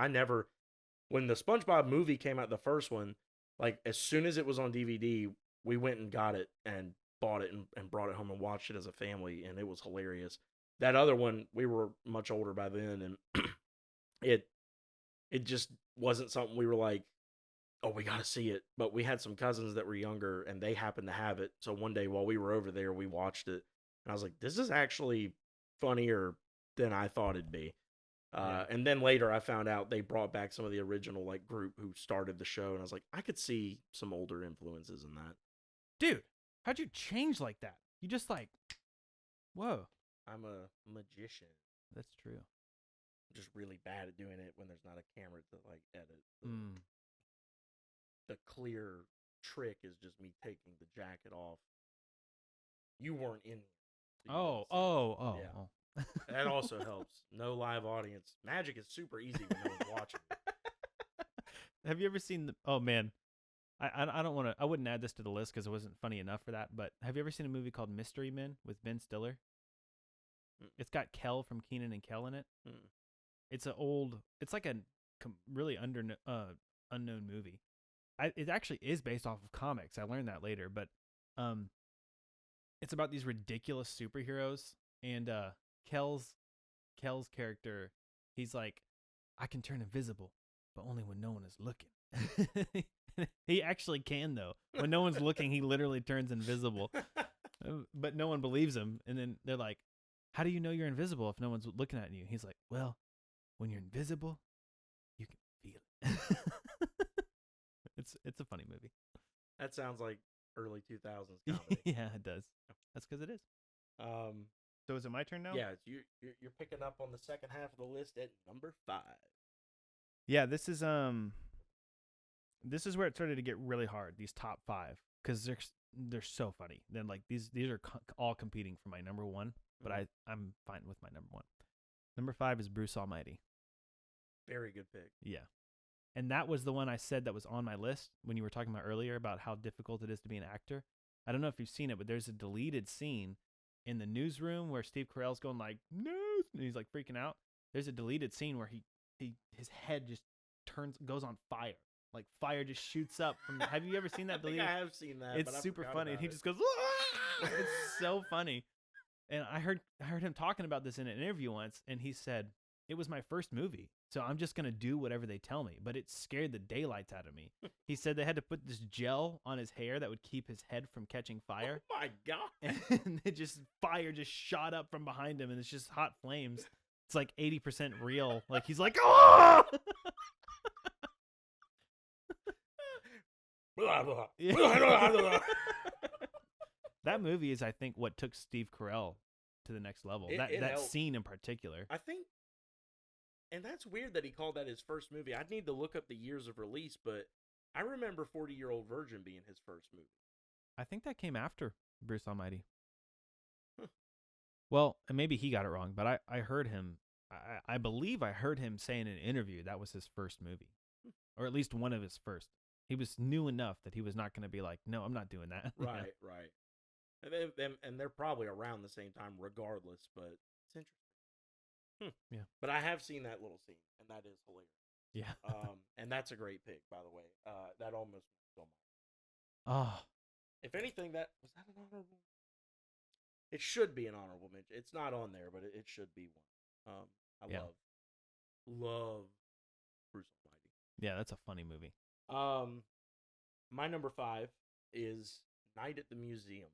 when the SpongeBob movie came out, the first one, like as soon as it was on DVD, we went and got it and bought it and brought it home and watched it as a family, and it was hilarious. That other one, we were much older by then, and it just wasn't something we were like, oh, we got to see it. But we had some cousins that were younger, and they happened to have it. So one day while we were over there, we watched it, and I was like, this is actually funnier than I thought it'd be. And then later I found out they brought back some of the original like group who started the show, and I was like, I could see some older influences in that. Dude, how'd you change like that? You just like, whoa. I'm a magician. That's true. I'm just really bad at doing it when there's not a camera to like edit. The clear trick is just me taking the jacket off. You weren't in. So Oh. That also helps. No live audience. Magic is super easy when no one's watching. Have you ever seen oh man, I don't want to. I wouldn't add this to the list because it wasn't funny enough for that. But have you ever seen a movie called Mystery Men with Ben Stiller? It's got Kel from Kenan and Kel in it. It's it's like a really unknown movie. It actually is based off of comics. I learned that later, but it's about these ridiculous superheroes, and Kel's character, he's like, I can turn invisible, but only when no one is looking. He actually can though. When no one's looking, he literally turns invisible. But no one believes him, and then they're like, how do you know you're invisible if no one's looking at you? He's like, well, when you're invisible, you can feel it. It's a funny movie. That sounds like early 2000s comedy. Yeah, it does. That's because it is. So is it my turn now? Yeah, you're picking up on the second half of the list at number 5. Yeah, this is where it started to get really hard. These top 5, because they're so funny. Then like these are all competing for my number 1. But I'm fine with my number 1. Number 5 is Bruce Almighty. Very good pick. Yeah. And that was the one I said that was on my list when you were talking about earlier about how difficult it is to be an actor. I don't know if you've seen it, but there's a deleted scene in the newsroom where Steve Carell's going like, no, and he's like freaking out. There's a deleted scene where his head just goes on fire. Like fire just shoots up from. Have you ever seen that deleted? I have seen that. It's but super funny. And he just goes, ah! It's so funny. And I heard him talking about this in an interview once, and he said, it was my first movie, so I'm just going to do whatever they tell me. But it scared the daylights out of me. He said they had to put this gel on his hair that would keep his head from catching fire. Oh, my God. And fire just shot up from behind him, and it's just hot flames. It's like 80% real. Like, he's like, oh! That movie is, I think, what took Steve Carell to the next level. That scene in particular. I think, and that's weird that he called that his first movie. I'd need to look up the years of release, but I remember 40-Year-Old Virgin being his first movie. I think that came after Bruce Almighty. Huh. Well, and maybe he got it wrong, but I heard him. I believe I heard him say in an interview that was his first movie, or at least one of his first. He was new enough that he was not going to be like, no, I'm not doing that. Right, right. And they're probably around the same time regardless, but it's interesting. Yeah. But I have seen that little scene, and that is hilarious. Yeah. And that's a great pick, by the way. That almost stole my. Oh, If anything, that was that an honorable. It should be an honorable mention. It's not on there, but it should be one. I Yeah. love Bruce Almighty. yeah, that's a funny movie. My number 5 is Night at the Museum.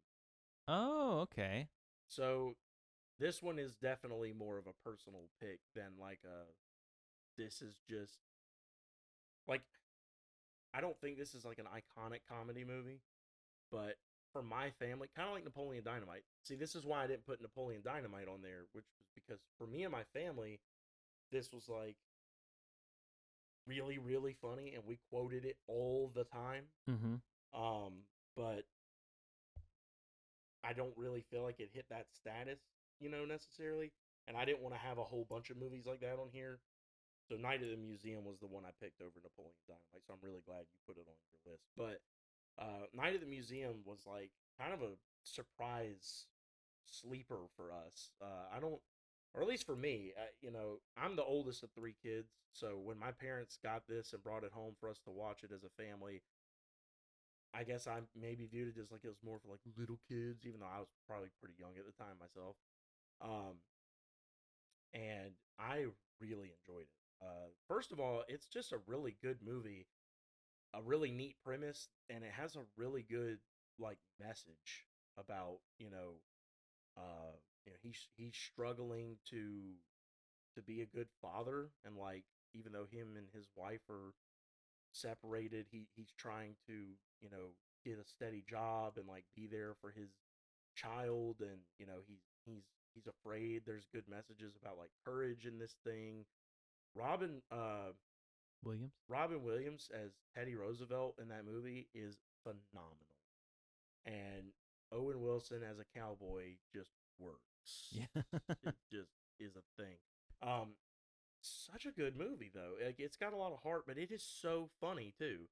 Oh, okay. So this one is definitely more of a personal pick than like a. This is just like I don't think this is like an iconic comedy movie, but for my family, kind of like Napoleon Dynamite. See, this is why I didn't put Napoleon Dynamite on there, which was because for me and my family, this was like really, really funny, and we quoted it all the time. Mm-hmm. But I don't really feel like it hit that status, necessarily. And I didn't want to have a whole bunch of movies like that on here. So Night at the Museum was the one I picked over Napoleon Dynamite. So I'm really glad you put it on your list. But Night at the Museum was like kind of a surprise sleeper for us. I don't, or at least for me, I'm the oldest of 3 kids. So when my parents got this and brought it home for us to watch it as a family, I guess I maybe viewed it as like it was more for like little kids, even though I was probably pretty young at the time myself. And I really enjoyed it. First of all, it's just a really good movie, a really neat premise, and it has a really good like message about he's struggling to be a good father, and like even though him and his wife are separated, he's trying to get a steady job and like be there for his child, and he's afraid. There's good messages about like courage in this thing. Robin Williams as Teddy Roosevelt in that movie is phenomenal, and Owen Wilson as a cowboy just works. Yeah. It just is a thing. Such a good movie though. Like, it's got a lot of heart, but it is so funny too.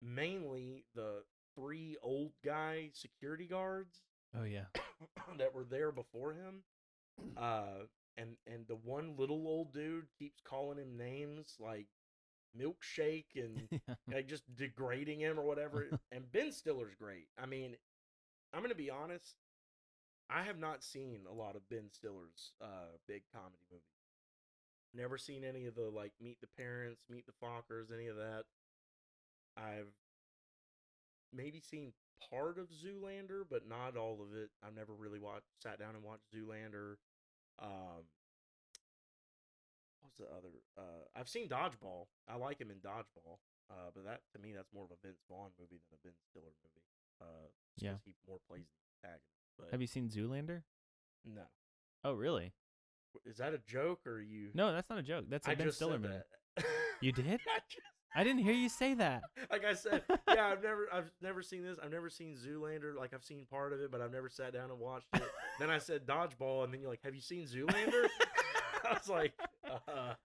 Mainly the 3 old guy security guards Oh yeah. that were there before him. And the one little old dude keeps calling him names like milkshake and like just degrading him or whatever. And Ben Stiller's great. I mean, I'm gonna be honest. I have not seen a lot of Ben Stiller's big comedy movies. Never seen any of the like Meet the Parents, Meet the Fockers, any of that. I've maybe seen part of Zoolander, but not all of it. I've never really sat down and watched Zoolander. What's the other? I've seen Dodgeball. I like him in Dodgeball. But that to me, that's more of a Vince Vaughn movie than a Ben Stiller movie. Yeah. He more plays the antagonist. But Have you seen Zoolander? no. Oh really? Is that a joke or you? No, that's not a joke. That's a I Ben just Stiller said movie. that. You did? I didn't hear you say that. Like I said, yeah, I've never seen this. I've never seen Zoolander. Like I've seen part of it, but I've never sat down and watched it. Then I said Dodgeball, and then you're like, "Have you seen Zoolander?" I was like,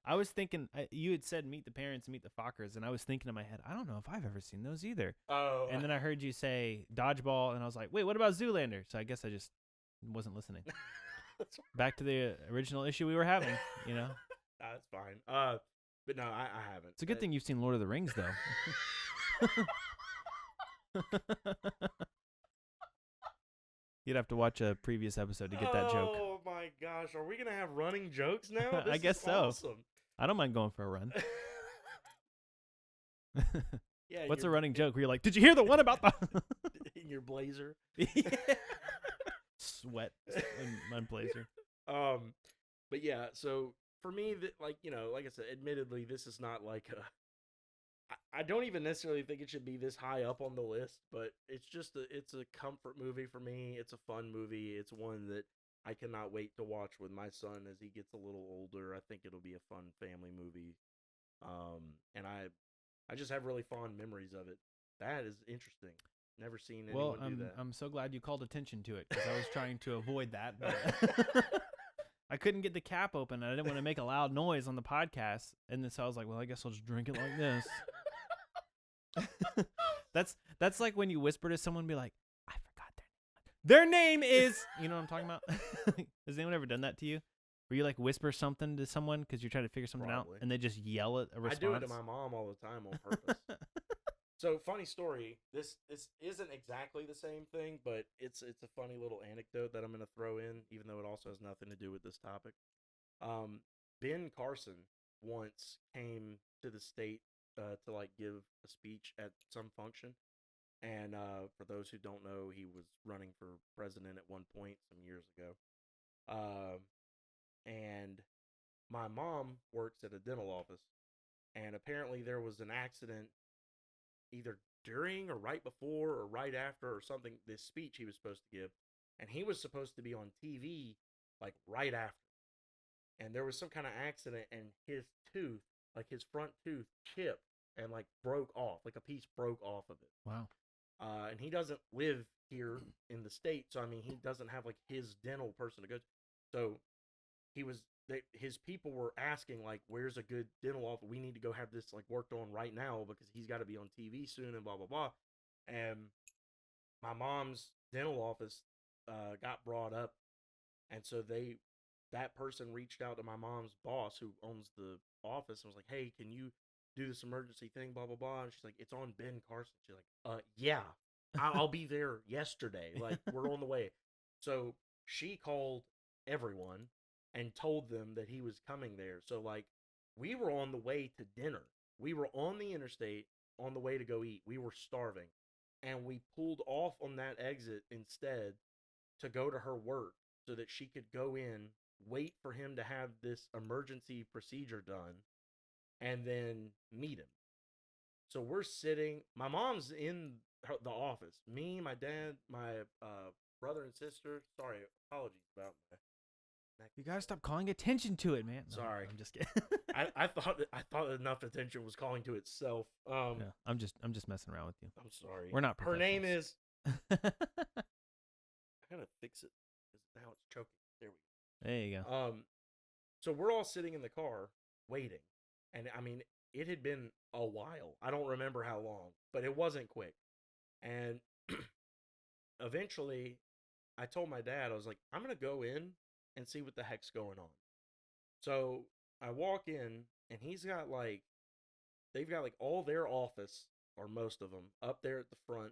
I was thinking you had said Meet the Parents, Meet the Fockers, and I was thinking in my head, I don't know if I've ever seen those either. "Oh." And then I heard you say Dodgeball, and I was like, wait, what about Zoolander? So I guess I just wasn't listening. Back to the original issue we were having, That's fine. But no, I haven't. It's a good thing you've seen Lord of the Rings, though. You'd have to watch a previous episode to get that joke. Oh my gosh, are we gonna have running jokes now? I guess so. Awesome. I don't mind going for a run. Yeah. What's a running joke where you're like, did you hear the one about the in your blazer? Sweat in my blazer. But yeah, so for me, like I said, admittedly, this is not like I don't even necessarily think it should be this high up on the list, but it's a comfort movie for me. It's a fun movie. It's one that I cannot wait to watch with my son as he gets a little older. I think it'll be a fun family movie. And I just have really fond memories of it. That is interesting. Never seen Well, anyone do that. I'm so glad you called attention to it because I was trying to avoid that, but I couldn't get the cap open. And I didn't want to make a loud noise on the podcast, and then so I was like, well, I guess I'll just drink it like this. That's like when you whisper to someone, and be like, I forgot their name. Their name is, you know what I'm talking about? Has anyone ever done that to you? Where you like whisper something to someone because you're trying to figure something Probably. out, and they just yell at a response? I do it to my mom all the time on purpose. So, funny story. This isn't exactly the same thing, but it's a funny little anecdote that I'm going to throw in, even though it also has nothing to do with this topic. Ben Carson once came to the state to like give a speech at some function, and for those who don't know, he was running for president at one point some years ago. And my mom works at a dental office, and apparently there was an accident either during or right before or right after or something, this speech he was supposed to give, and he was supposed to be on TV like right after. And there was some kind of accident, and his tooth, like his front tooth, chipped and like broke off, like a piece broke off of it. Wow. And he doesn't live here in the state, so I mean, he doesn't have like his dental person to go to. So his people were asking like, where's a good dental office? We need to go have this like worked on right now because he's got to be on TV soon and blah blah blah. And my mom's dental office got brought up, and so that person reached out to my mom's boss who owns the office and was like, hey, can you do this emergency thing, blah blah blah. And she's like, it's on Ben Carson. She's like, yeah, I'll be there yesterday, like we're on the way. So she called everyone and told them that he was coming there. So like we were on the way to dinner. We were on the interstate on the way to go eat. We were starving, and we pulled off on that exit instead to go to her work so that she could go in, wait for him to have this emergency procedure done, and then meet him. So we're sitting, my mom's in the office. Me, my dad, my brother and sister. Sorry, apologies about my. You gotta stop calling attention to it, man. No, Sorry, I'm just kidding. I thought enough attention was calling to itself. Yeah, I'm just messing around with you. I'm sorry. We're not. Her name is. I gotta fix it because now it's choking. There we go. There you go. So we're all sitting in the car waiting, and I mean it had been a while. I don't remember how long, but it wasn't quick. And eventually, I told my dad, I was like, I'm gonna go in and see what the heck's going on. So I walk in, and they've got like all their office, or most of them, up there at the front,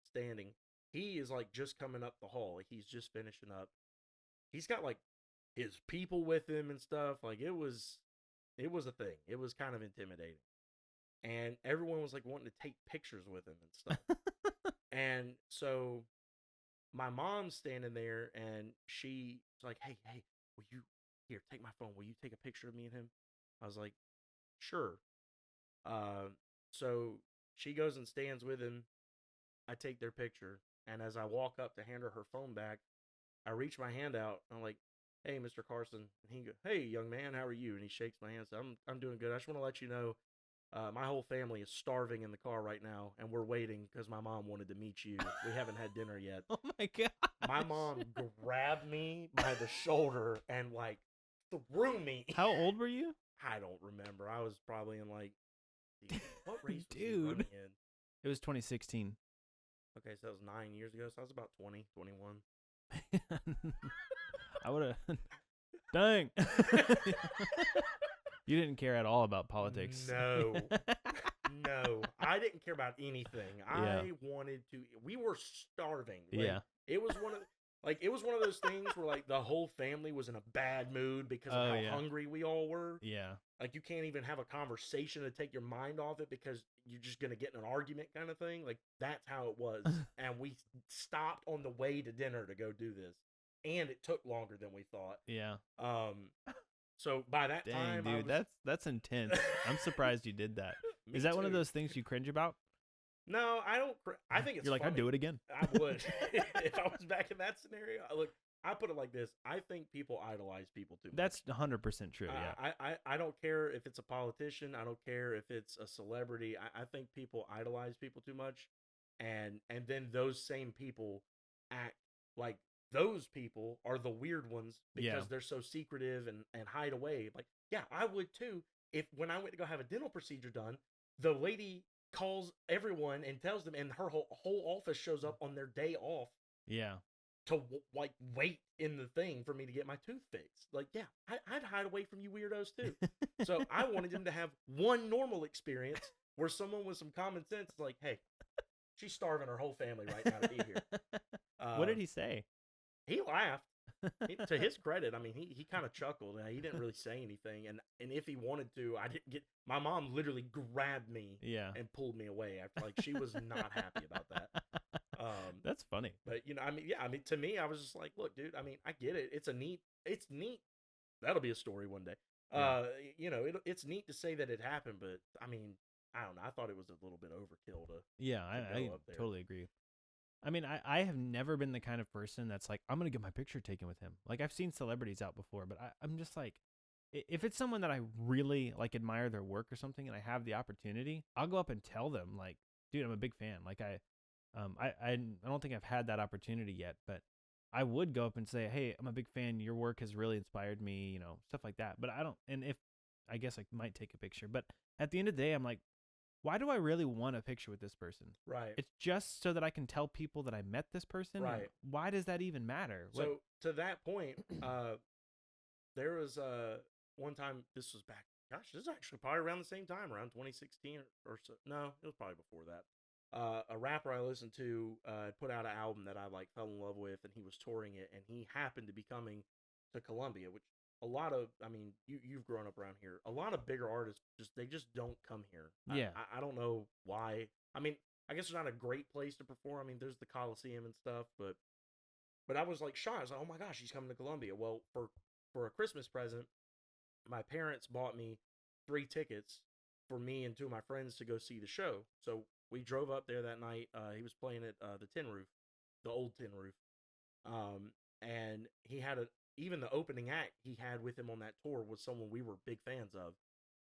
standing. He is like just coming up the hall. Like he's just finishing up. He's got like his people with him and stuff. Like it was a thing. It was kind of intimidating. And everyone was like wanting to take pictures with him and stuff. And so my mom's standing there, and she's like, hey, will you, here, take my phone. Will you take a picture of me and him? I was like, sure. So she goes and stands with him. I take their picture. And as I walk up to hand her phone back, I reach my hand out. And I'm like, hey, Mr. Carson. And he goes, hey, young man, how are you? And he shakes my hand. And says, I'm doing good. I just want to let you know, my whole family is starving in the car right now, and we're waiting because my mom wanted to meet you. We haven't had dinner yet. Oh my god! My mom grabbed me by the shoulder and like threw me. How old were you? I don't remember. I was probably in like, what race was he Dude, running in? It was 2016. Okay, so that was 9 years ago. So I was about 20, 21. I would have. Dang. You didn't care at all about politics. No. No. I didn't care about anything. Yeah. I wanted to. We were starving. Like, Yeah. It was one of those things where like the whole family was in a bad mood because of how hungry we all were. Yeah. Like you can't even have a conversation to take your mind off it because you're just going to get in an argument kind of thing. Like that's how it was. And we stopped on the way to dinner to go do this. And it took longer than we thought. Yeah. So by that Dang, time, dude, that's intense. I'm surprised you did that. Is that one of those things you cringe about? No, I don't. I think it's. You're like, funny. I'd do it again. I would if I was back in that scenario. Look, I put it like this. I think people idolize people too much. That's 100% true. Yeah. I don't care if it's a politician. I don't care if it's a celebrity. I think people idolize people too much, and then those same people act like those people are the weird ones because they're so secretive and hide away. Like, yeah, I would too if when I went to go have a dental procedure done, the lady calls everyone and tells them, and her whole office shows up on their day off. Yeah. To like wait in the thing for me to get my tooth fixed. Like, yeah, I'd hide away from you weirdos too. So I wanted them to have one normal experience where someone with some common sense is like, hey, she's starving her whole family right now to be here. What did he say? He laughed. To his credit, I mean, he kind of chuckled. He didn't really say anything, and if he wanted to, I didn't get. My mom literally grabbed me, and pulled me away after. Like, she was not happy about that. That's funny. But to me, I was just like, look, dude. I mean, I get it. It's neat. That'll be a story one day. Yeah. It's neat to say that it happened, but I mean, I don't know. I thought it was a little bit overkill to. Yeah, I totally agree. I mean, I have never been the kind of person that's like, I'm going to get my picture taken with him. Like, I've seen celebrities out before, but I'm just like, if it's someone that I really, like, admire their work or something and I have the opportunity, I'll go up and tell them, like, dude, I'm a big fan. Like, I don't think I've had that opportunity yet, but I would go up and say, hey, I'm a big fan. Your work has really inspired me, stuff like that. But I guess I might take a picture. But at the end of the day, I'm like, why do I really want a picture with this person? Right. It's just so that I can tell people that I met this person. Right. Why does that even matter? So to that point, there was one time, this was back, gosh, this is actually probably around the same time, around 2016 or so. No, it was probably before that. A rapper I listened to put out an album that I like fell in love with, and he was touring it, and he happened to be coming to Columbia, which a lot of, I mean, you've grown up around here. A lot of bigger artists they just don't come here. Yeah. I don't know why. I mean, I guess it's not a great place to perform. I mean, there's the Coliseum and stuff, but I was like shocked. I was like, oh my gosh, he's coming to Columbia. Well, for a Christmas present, my parents bought me 3 tickets for me and 2 of my friends to go see the show. So we drove up there that night. He was playing at the Tin Roof, the old Tin Roof. And he had even the opening act he had with him on that tour was someone we were big fans of.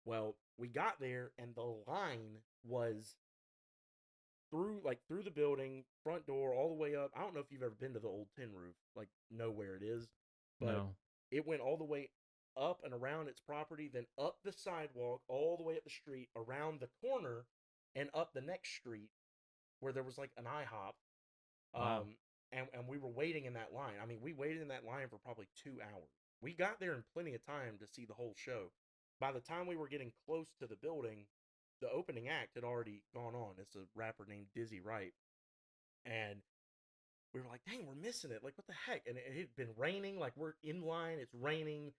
Well, we got there and the line was through the building, front door, all the way up. I don't know if you've ever been to the old Tin Roof, like know where it is, but No. It went all the way up and around its property, then up the sidewalk, all the way up the street, around the corner, and up the next street where there was like an IHOP. Wow. And we were waiting in that line. I mean, we waited in that line for probably 2 hours. We got there in plenty of time to see the whole show. By the time we were getting close to the building, the opening act had already gone on. It's a rapper named Dizzy Wright. And we were like, dang, we're missing it. Like, what the heck? And it had been raining. Like, we're in line. It's raining.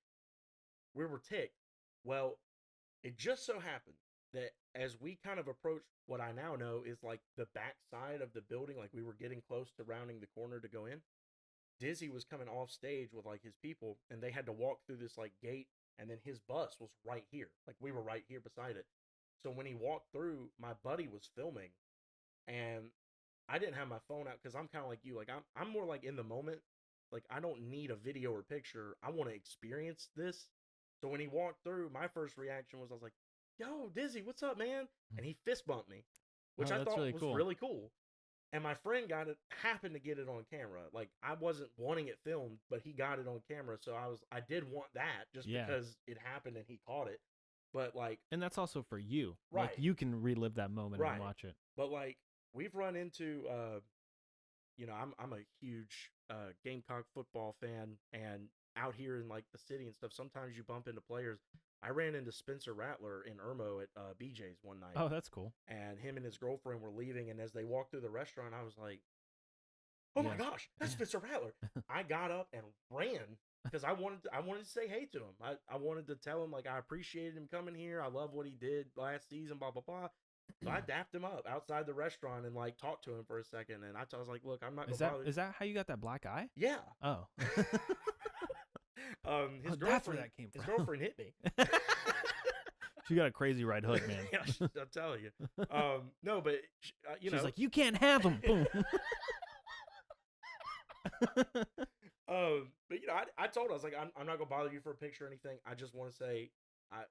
We were ticked. Well, it just so happened that as we kind of approached what I now know is like the back side of the building, like we were getting close to rounding the corner to go in, Dizzy was coming off stage with like his people, and they had to walk through this like gate, and then his bus was right here. Like we were right here beside it. So when he walked through, my buddy was filming, and I didn't have my phone out because I'm kind of like you. Like I'm more like in the moment. Like I don't need a video or picture. I want to experience this. So when he walked through, my first reaction was I was like, yo, Dizzy, what's up, man? And he fist bumped me, which I thought was really cool. And my friend happened to get it on camera. Like I wasn't wanting it filmed, but he got it on camera. So I did want that just because it happened and he caught it. But like, and that's also for you, right? Like you can relive that moment and watch it. But like we've run into, I'm a huge Gamecock football fan, and out here in like the city and stuff, sometimes you bump into players. I ran into Spencer Rattler in Irmo at BJ's one night. Oh, that's cool. And him and his girlfriend were leaving, and as they walked through the restaurant, I was like, oh my gosh, that's Spencer Rattler. I got up and ran because I wanted to say hey to him. I wanted to tell him like I appreciated him coming here. I love what he did last season, blah, blah, blah. So I dapped him up outside the restaurant and like talked to him for a second. And I was like, look, I'm not going to bother. Is that how you got that black eye? Yeah. Oh. His that's where that came from. His girlfriend hit me. She got a crazy right hook, man. Yeah, I'll tell you. No, but she's like, you can't have him. Boom. told her, I was like, I'm not gonna bother you for a picture or anything. I just want to say, I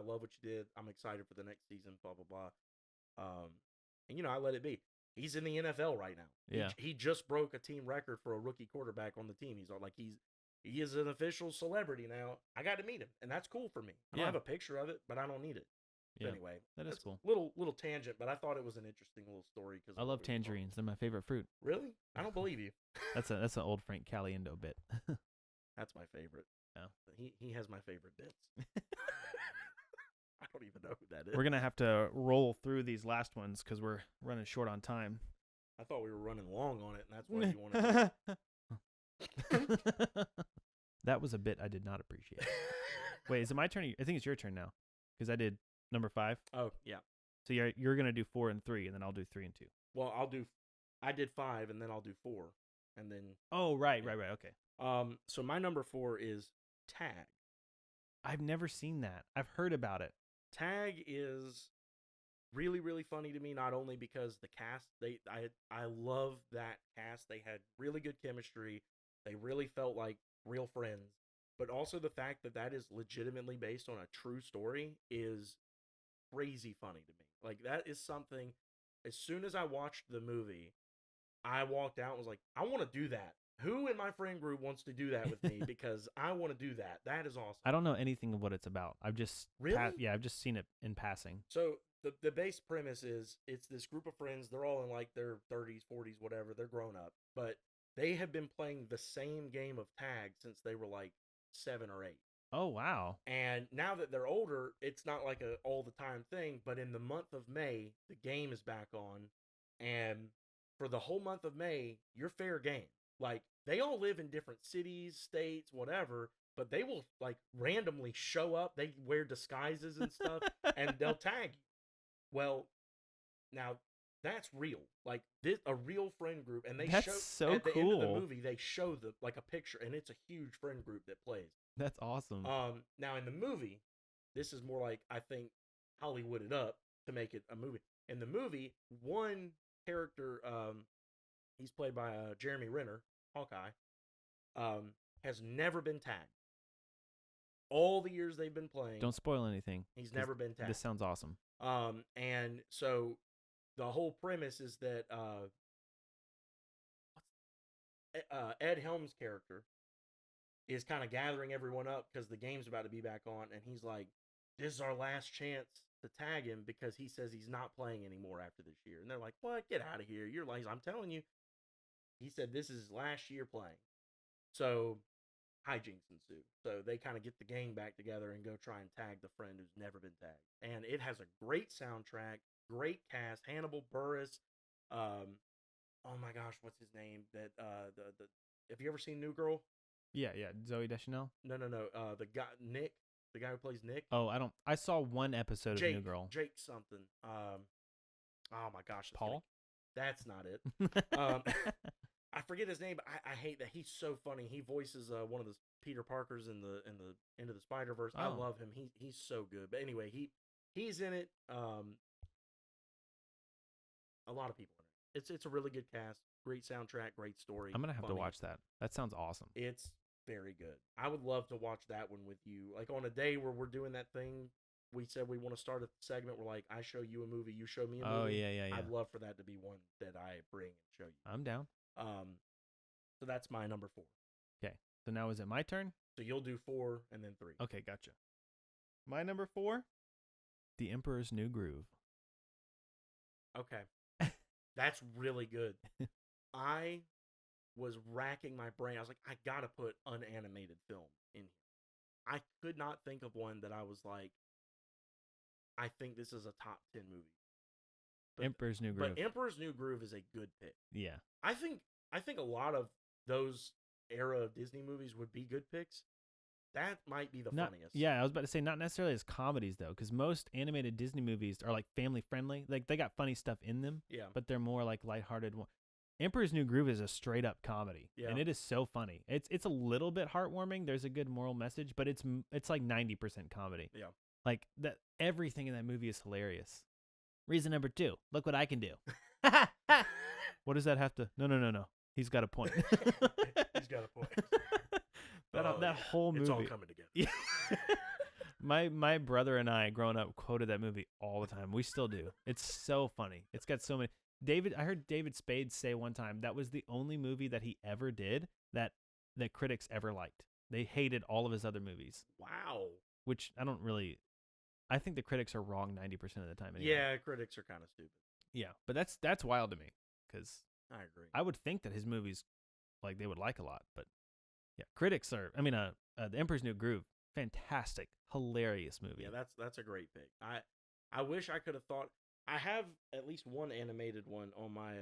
love what you did. I'm excited for the next season. Blah blah blah. And I let it be. He's in the NFL right now. Yeah. He just broke a team record for a rookie quarterback on the team. He's all like he is an official celebrity now. I got to meet him, and that's cool for me. I don't have a picture of it, but I don't need it. Yeah. Anyway, that is cool. Little tangent, but I thought it was an interesting little story because I love tangerines. They're my favorite fruit. Really? I don't believe you. That's an old Frank Caliendo bit. That's my favorite. Yeah. He has my favorite bits. I don't even know who that is. We're gonna have to roll through these last ones because we're running short on time. I thought we were running long on it, and that's why you wanted to. That was a bit I did not appreciate. Wait, is it my turn? I think it's your turn now because I did number 5. Oh yeah. So you're gonna do 4 and 3, and then I'll do 3 and 2. Well, I did 5, and then I'll do 4, and then. Oh right. Okay. So my number 4 is Tag. I've never seen that. I've heard about it. Tag is really, really funny to me, not only because the cast, I love that cast. They had really good chemistry. They really felt like real friends. But also the fact that is legitimately based on a true story is crazy funny to me. Like, that is something, as soon as I watched the movie, I walked out and was like, I want to do that. Who in my friend group wants to do that with me? Because I want to do that. That is awesome. I don't know anything of what it's about. I've just really, I've just seen it in passing. So the base premise is it's this group of friends. They're all in like their 30s, 40s, whatever. They're grown up, but they have been playing the same game of tag since they were like 7 or 8. Oh wow! And now that they're older, it's not like a all the time thing. But in the month of May, the game is back on, and for the whole month of May, you're fair game. Like, they all live in different cities, states, whatever, but they will, like, randomly show up. They wear disguises and stuff, and they'll tag you. Well, now, that's real. Like, a real friend group, and that's so at the cool. end of the movie, they show like, a picture, and it's a huge friend group that plays. That's awesome. Now, in the movie, this is more like, I think, Hollywood it up to make it a movie. In the movie, one character, he's played by Jeremy Renner, Hawkeye, has never been tagged. All the years they've been playing. Don't spoil anything. He's never been tagged. This sounds awesome. And so the whole premise is that Ed Helms' character is kind of gathering everyone up because the game's about to be back on, and he's like, this is our last chance to tag him because he says he's not playing anymore after this year. And they're like, what? Get out of here. You're like, I'm telling you. He said this is his last year playing. So hijinks ensue. So they kind of get the gang back together and go try and tag the friend who's never been tagged. And it has a great soundtrack, great cast. Hannibal Buress. Oh my gosh, what's his name? That the have you ever seen New Girl? Yeah. Zooey Deschanel? No. The guy Nick, the guy who plays Nick. Oh, I saw one episode of New Girl. Jake something. Oh my gosh, Paul? That's not it. I forget his name, but I hate that he's so funny. He voices one of the Peter Parkers in the Into the Spider-Verse. I love him. He's so good. But anyway, he's in it. A lot of people in it. It's a really good cast, great soundtrack, great story. I'm gonna have to watch that. That sounds awesome. It's very good. I would love to watch that one with you. Like, on a day where we're doing that thing, we said we want to start a segment where, like, I show you a movie, you show me a movie. Oh yeah. I'd love for that to be one that I bring and show you. I'm down. So that's my number 4. Okay. So now is it my turn? So you'll do 4 and then 3. Okay, gotcha. My number 4, The Emperor's New Groove. Okay. That's really good. I was racking my brain. I was like, I gotta put unanimated film in here. I could not think of one that I was like, I think this is a top 10 movie. Emperor's New Groove. But Emperor's New Groove is a good pick. Yeah. I think a lot of those era of Disney movies would be good picks. That might be the funniest. Yeah, I was about to say not necessarily as comedies though, because most animated Disney movies are like family friendly. Like, they got funny stuff in them. Yeah. But they're more like lighthearted. Emperor's New Groove is a straight up comedy. Yeah. And it is so funny. It's a little bit heartwarming. There's a good moral message, but it's like 90% comedy. Yeah. Like, that everything in that movie is hilarious. Reason number 2, look what I can do. What does that have to? No. He's got a point. He's got a point. That whole movie. It's all coming together. Yeah. My brother and I, growing up, quoted that movie all the time. We still do. It's so funny. It's got so many. I heard David Spade say one time that was the only movie that he ever did that critics ever liked. They hated all of his other movies. Wow. Which I think the critics are wrong 90% of the time anyway. Yeah, critics are kind of stupid. Yeah, but that's wild to me because I agree. I would think that his movies, like, they would like a lot, but yeah, critics are. I mean, The Emperor's New Groove, fantastic, hilarious movie. Yeah, that's a great pick. I wish I could have thought. I have at least one animated one on my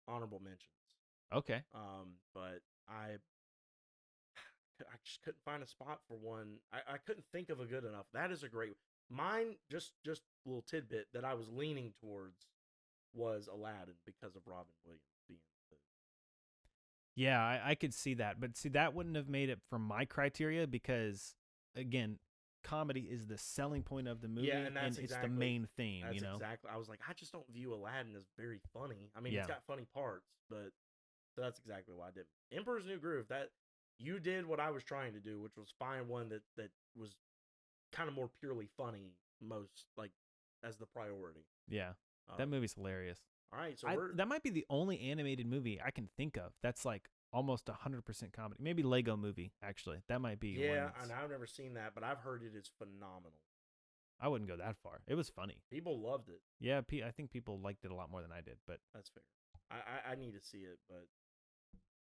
honorable mentions. Okay. But I just couldn't find a spot for one. I couldn't think of a good enough. That is a great. Mine, just a little tidbit that I was leaning towards was Aladdin because of Robin Williams being the. Yeah, I could see that, but see, that wouldn't have made it for my criteria because, again, comedy is the selling point of the movie, and that's it's the main theme. That's you know, exactly. I was like, I just don't view Aladdin as very funny. I mean, Yeah. it's got funny parts, but so that's exactly why I did. Emperor's New Groove. That you did what I was trying to do, which was find one that was kind of more purely funny, most like as the priority. Yeah, that movie's hilarious. All right, so that might be the only animated movie I can think of that's like almost 100% comedy. Maybe Lego Movie, actually. That might be. Yeah, and I've never seen that, but I've heard it is phenomenal. I wouldn't go that far. It was funny. People loved it. Yeah, I think people liked it a lot more than I did, but that's fair. I need to see it, but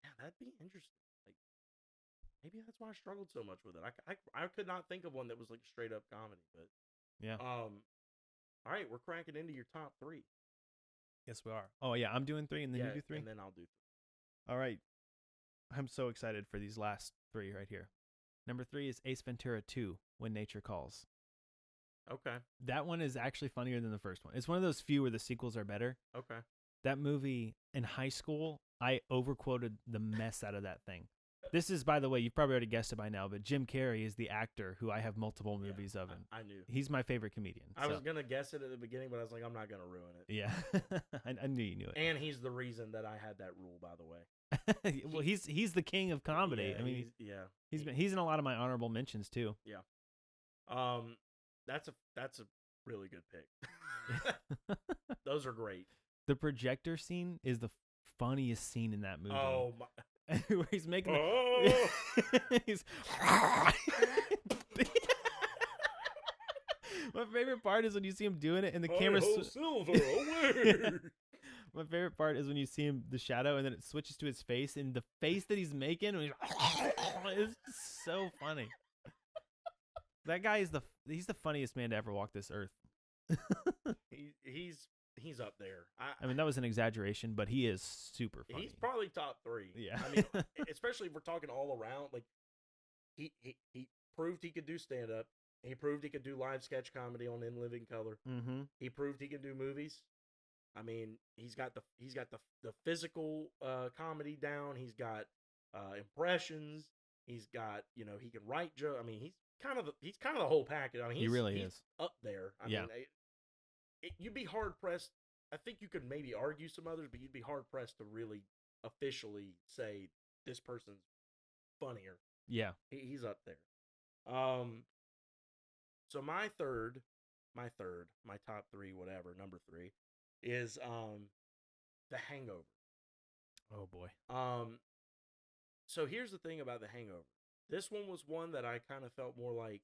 yeah, that'd be interesting. Like maybe that's why I struggled so much with it. I could not think of one that was like straight up comedy, but yeah. All right, we're cranking into your top 3. Yes, we are. Oh yeah, I'm doing 3, and then you do 3, and then I'll do 3. All right. I'm so excited for these last 3 right here. Number 3 is Ace Ventura 2: When Nature Calls. Okay. That one is actually funnier than the first one. It's one of those few where the sequels are better. Okay. That movie in high school, I overquoted the mess out of that thing. This is, by the way, you've probably already guessed it by now, but Jim Carrey is the actor who I have multiple movies of. And I knew. He's my favorite comedian. I was going to guess it at the beginning, but I was like, I'm not going to ruin it. Yeah. I knew you knew it. And he's the reason that I had that rule, by the way. Well, he's the king of comedy. Yeah, I mean, he's he's in a lot of my honorable mentions too. Yeah. That's a really good pick. Those are great. The projector scene is the funniest scene in that movie. Oh my. Where he's making he's my favorite part is when you see him doing it and the camera silver away. My favorite part is when you see him, the shadow, and then it switches to his face, and the face that he's making is so funny. That guy is he's the funniest man to ever walk this earth. He's up there. I mean, that was an exaggeration, but he is super funny. He's probably top 3. Yeah. I mean, especially if we're talking all around. Like, he proved he could do stand up. He proved he could do live sketch comedy on In Living Color. Mm-hmm. He proved he could do movies. I mean, he's got the physical comedy down. He's got impressions. He's got, he can write jokes. I mean, he's kind of the whole package. I mean, he really he's is up there. I mean, you'd be hard pressed. I think you could maybe argue some others, but you'd be hard pressed to really officially say this person's funnier. Yeah, he's up there. So my top 3, whatever, number 3 is The Hangover. Oh boy. So here's the thing about The Hangover. This one was one that I kind of felt more like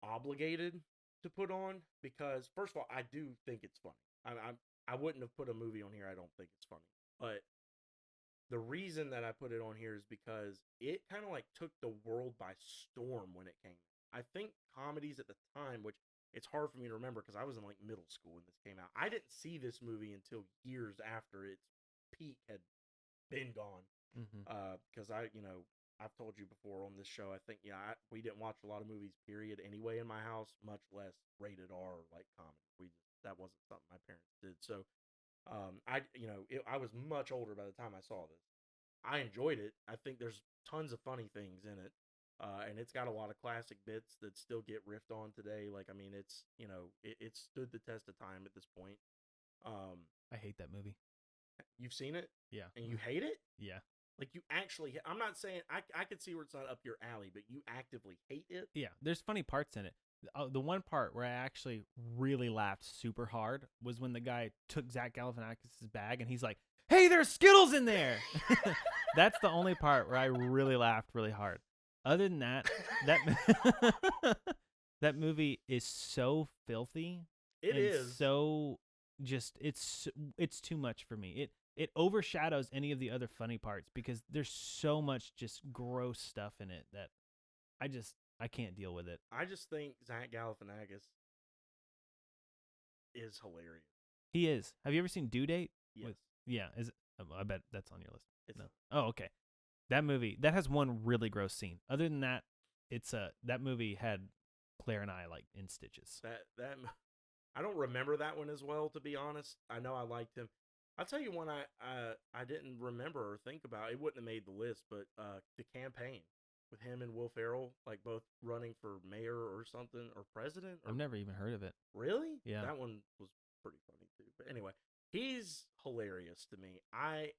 obligated to put on because, first of all, I do think it's funny. I wouldn't have put a movie on here I don't think it's funny. But the reason that I put it on here is because it kind of like took the world by storm when it came. I think comedies at the time, which it's hard for me to remember because I was in like middle school when this came out. I didn't see this movie until years after its peak had been gone. Because I've told you before on this show, I think, we didn't watch a lot of movies, period, anyway, in my house, much less rated R like comedy. That wasn't something my parents did. So, I was much older by the time I saw this. I enjoyed it. I think there's tons of funny things in it. And it's got a lot of classic bits that still get riffed on today. Like, I mean, it's, it stood the test of time at this point. I hate that movie. You've seen it? Yeah. And you hate it? Yeah. Like you actually, I'm not saying I could see where it's not up your alley, but you actively hate it. Yeah, there's funny parts in it. The one part where I actually really laughed super hard was when the guy took Zach Galifianakis' bag and he's like, "Hey, there's Skittles in there." That's the only part where I really laughed really hard. Other than that, that movie is so filthy. It and is. so just it's too much for me. It overshadows any of the other funny parts because there's so much just gross stuff in it that I can't deal with it. I just think Zach Galifianakis is hilarious. He is. Have you ever seen Due Date? Yes. Yeah. Is it, I bet that's on your list. It's No. Oh, okay. That movie that has one really gross scene. Other than that, it's that movie had Claire and I like in stitches. that I don't remember that one as well, to be honest. I know I liked him. I'll tell you one I didn't remember or think about. It wouldn't have made the list, but The Campaign with him and Will Ferrell, like both running for mayor or something or president. Or, I've never even heard of it. really? Yeah. That one was pretty funny too. But anyway, he's hilarious to me.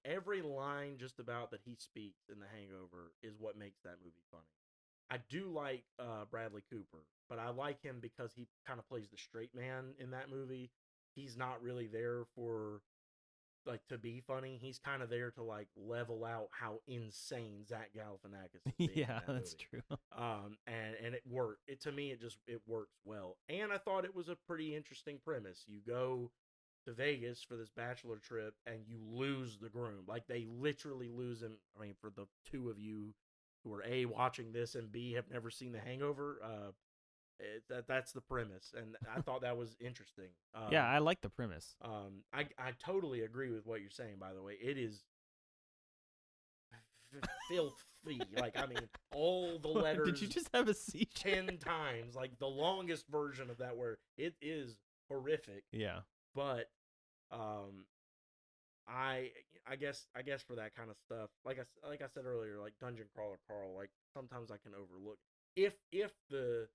Every line just about that he speaks in The Hangover is what makes that movie funny. I do like Bradley Cooper, but I like him because he kind of plays the straight man in that movie. He's not really there for like to be funny. He's kind of there to like level out how insane Zach Galifianakis is being in Yeah, that that's movie. true. And it worked. It to me it works well. And I thought it was a pretty interesting premise. You go to Vegas for this bachelor trip and you lose the groom. Like they literally lose him. I mean, for the two of you who are A, watching this, and B, have never seen The Hangover, that's the premise, and I thought that was interesting. Yeah, I like the premise. I totally agree with what you're saying. By the way, it is filthy. Like I mean, all the letters. Did you just have a seizure? 10 times, like the longest version of that word. It is horrific. Yeah. But I guess for that kind of stuff, like I said earlier, like Dungeon Crawler Carl, like sometimes I can overlook if the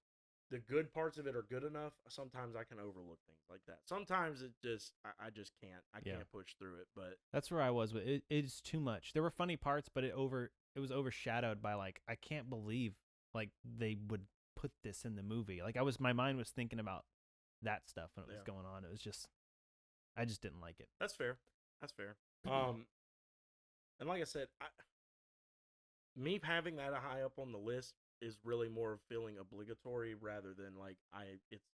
good parts of it are good enough. Sometimes I can overlook things like that. Sometimes it just I just can't. I can't push through it. But that's where I was with it. It's too much. There were funny parts, but it was overshadowed by like I can't believe like they would put this in the movie. Like my mind was thinking about that stuff when it was going on. It was just I just didn't like it. That's fair. That's fair. And like I said, me having that high up on the list is really more of feeling obligatory rather than like it's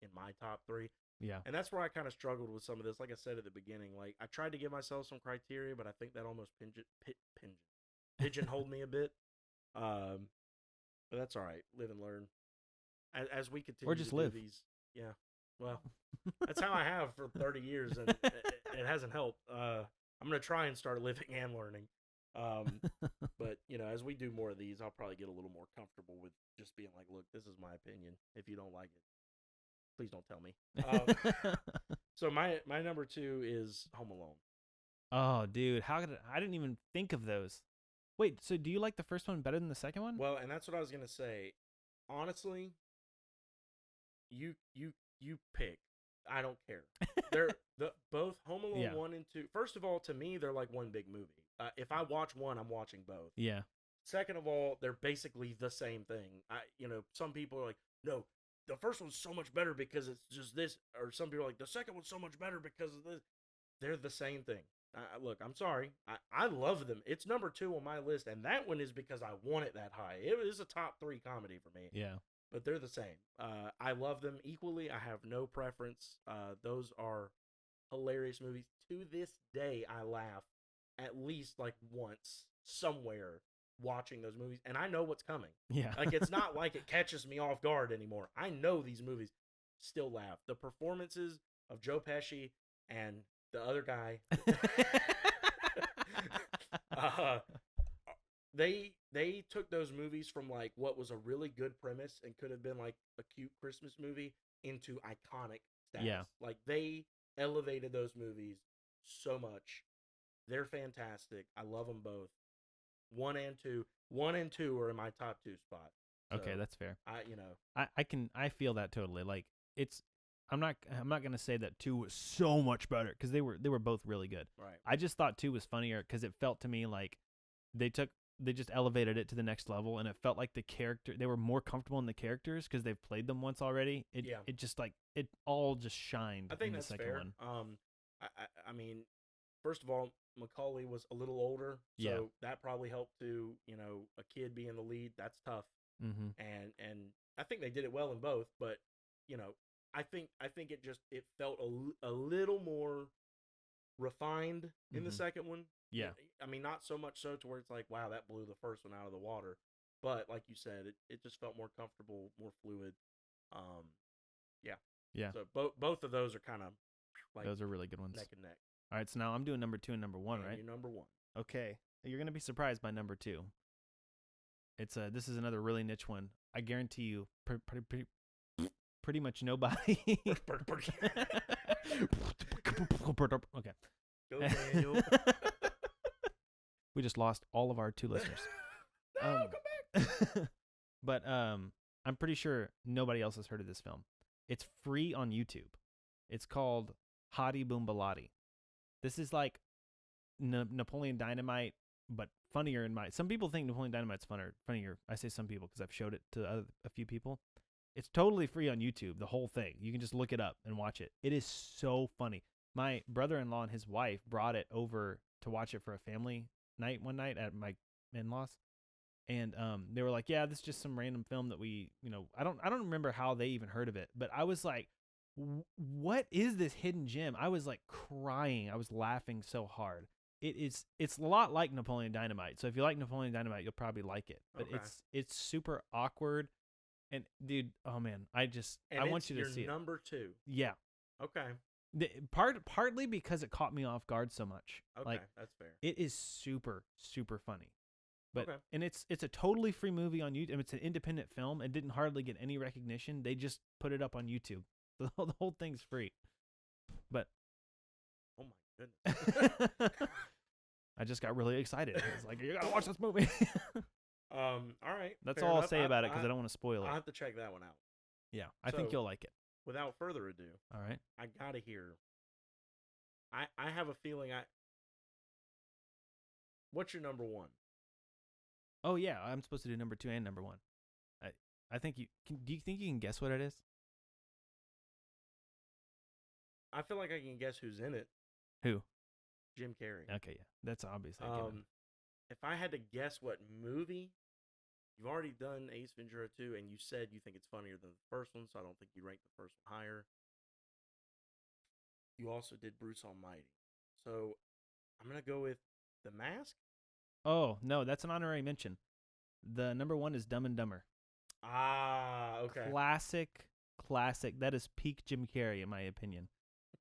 in my top 3. Yeah. And that's where I kind of struggled with some of this. Like I said at the beginning, like I tried to give myself some criteria, but I think that almost pigeonholed me a bit. But that's all right. Live and learn. As we continue or just to live. do these. Yeah. Well, that's how I have for 30 years, and it hasn't helped. I'm going to try and start living and learning. But, as we do more of these, I'll probably get a little more comfortable with just being like, look, this is my opinion. If you don't like it, please don't tell me. So my number 2 is Home Alone. Oh, dude. I didn't even think of those. Wait, so do you like the first one better than the second one? Well, and that's what I was going to say. Honestly, you pick. I don't care. They're both Home Alone 1 and 2. First of all, to me, they're like one big movie. If I watch one, I'm watching both. Yeah. Second of all, they're basically the same thing. Some people are like, no, the first one's so much better because it's just this, or some people are like, the second one's so much better because of this. They're the same thing. Look, I'm sorry. I love them. It's number 2 on my list, and that one is because I want it that high. It is a top 3 comedy for me. Yeah. But they're the same. I love them equally. I have no preference. Those are hilarious movies. To this day, I laugh at least like once somewhere watching those movies, and I know what's coming. Yeah. Like it's not like it catches me off guard anymore. I know these movies. Still laugh. The performances of Joe Pesci and the other guy. They took those movies from like what was a really good premise and could have been like a cute Christmas movie into iconic status. Yeah. Like they elevated those movies so much. They're fantastic. I love them both. 1 and 2. 1 and 2 are in my top 2 spot. So, okay, that's fair. I feel that totally. Like I'm not gonna say that 2 was so much better because they were both really good. Right. I just thought 2 was funnier because it felt to me like they just elevated it to the next level, and it felt like they were more comfortable in the characters because they've played them once already. It just like it all just shined. I think in the that's second fair. one. I mean, first of all, Macaulay was a little older, so that probably helped to, a kid being the lead. That's tough. Mm-hmm. And I think they did it well in both, but I think it felt a little more refined in the second one. Yeah. I mean, not so much so to where it's like, wow, that blew the first one out of the water. But like you said, it just felt more comfortable, more fluid. Yeah. Yeah. So both of those are kind of like those are really good ones. neck and neck. All right, so now I'm doing number 2 and number 1, And right? you're number 1. Okay. You're gonna be surprised by number 2. This is another really niche one. I guarantee you, pretty much nobody. Okay. Go Daniel. We just lost all of our 2 listeners. No, come back. But I'm pretty sure nobody else has heard of this film. It's free on YouTube. It's called Hottie Boom Baladi. This is like Napoleon Dynamite, but funnier in my. Some people think Napoleon Dynamite's funnier. I say some people because I've showed it to a few people. It's totally free on YouTube, the whole thing. You can just look it up and watch it. It is so funny. My brother-in-law and his wife brought it over to watch it for a family night one night at my in-laws. And they were like, yeah, this is just some random film that we, I don't remember how they even heard of it. But I was like, what is this hidden gem? I was like crying. I was laughing so hard. It's a lot like Napoleon Dynamite. So if you like Napoleon Dynamite, you'll probably like it. But Okay. it's super awkward. And dude, oh man, I want you to see it. Number 2. Yeah. Okay. Partly because it caught me off guard so much. Okay, Like, that's fair. it is super, super funny. But Okay. and it's a totally free movie on YouTube. It's an independent film. It didn't hardly get any recognition. They just put it up on YouTube. The whole thing's free. But Oh my goodness. I just got really excited. I was like, you gotta watch this movie. All right. That's fair all I'll enough. say about it because I don't want to spoil it. I'll have to check that one out. Yeah, I think So- you'll like it. Without further ado, All right. I gotta hear. I have a feeling What's your number 1? Oh yeah, I'm supposed to do number 2 and number 1. I think you can. Do you think you can guess what it is? I feel like I can guess who's in it. Who? Jim Carrey. Okay, yeah, that's obviously a given. If I had to guess what movie, you've already done Ace Ventura 2, and you said you think it's funnier than the first one, so I don't think you rank the first one higher. You also did Bruce Almighty. So I'm going to go with The Mask. Oh no, that's an honorary mention. The number 1 is Dumb and Dumber. Ah, okay. Classic. That is peak Jim Carrey, in my opinion.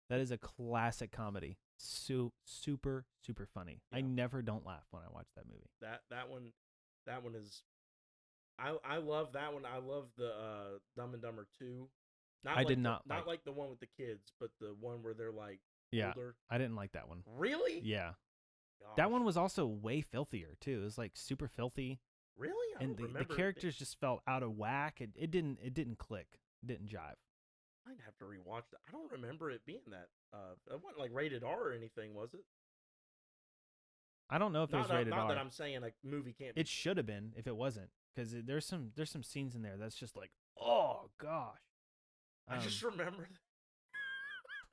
That is a classic comedy. Super funny. Yeah. I never don't laugh when I watch that movie. That one is. I love that one. I love the Dumb and Dumber 2. Not like the one with the kids, but the one where they're like older. I didn't like that one. Really? Yeah. Gosh. That one was also way filthier too. It was like super filthy. Really? And the characters just felt out of whack. It didn't click. It didn't jive. I'd have to rewatch that. I don't remember it being that. It wasn't like rated R or anything, was it? I don't know if it was rated R. Not that I'm saying a movie can't. It should have been if it wasn't, because there's some scenes in there that's just like, oh gosh. I just remember.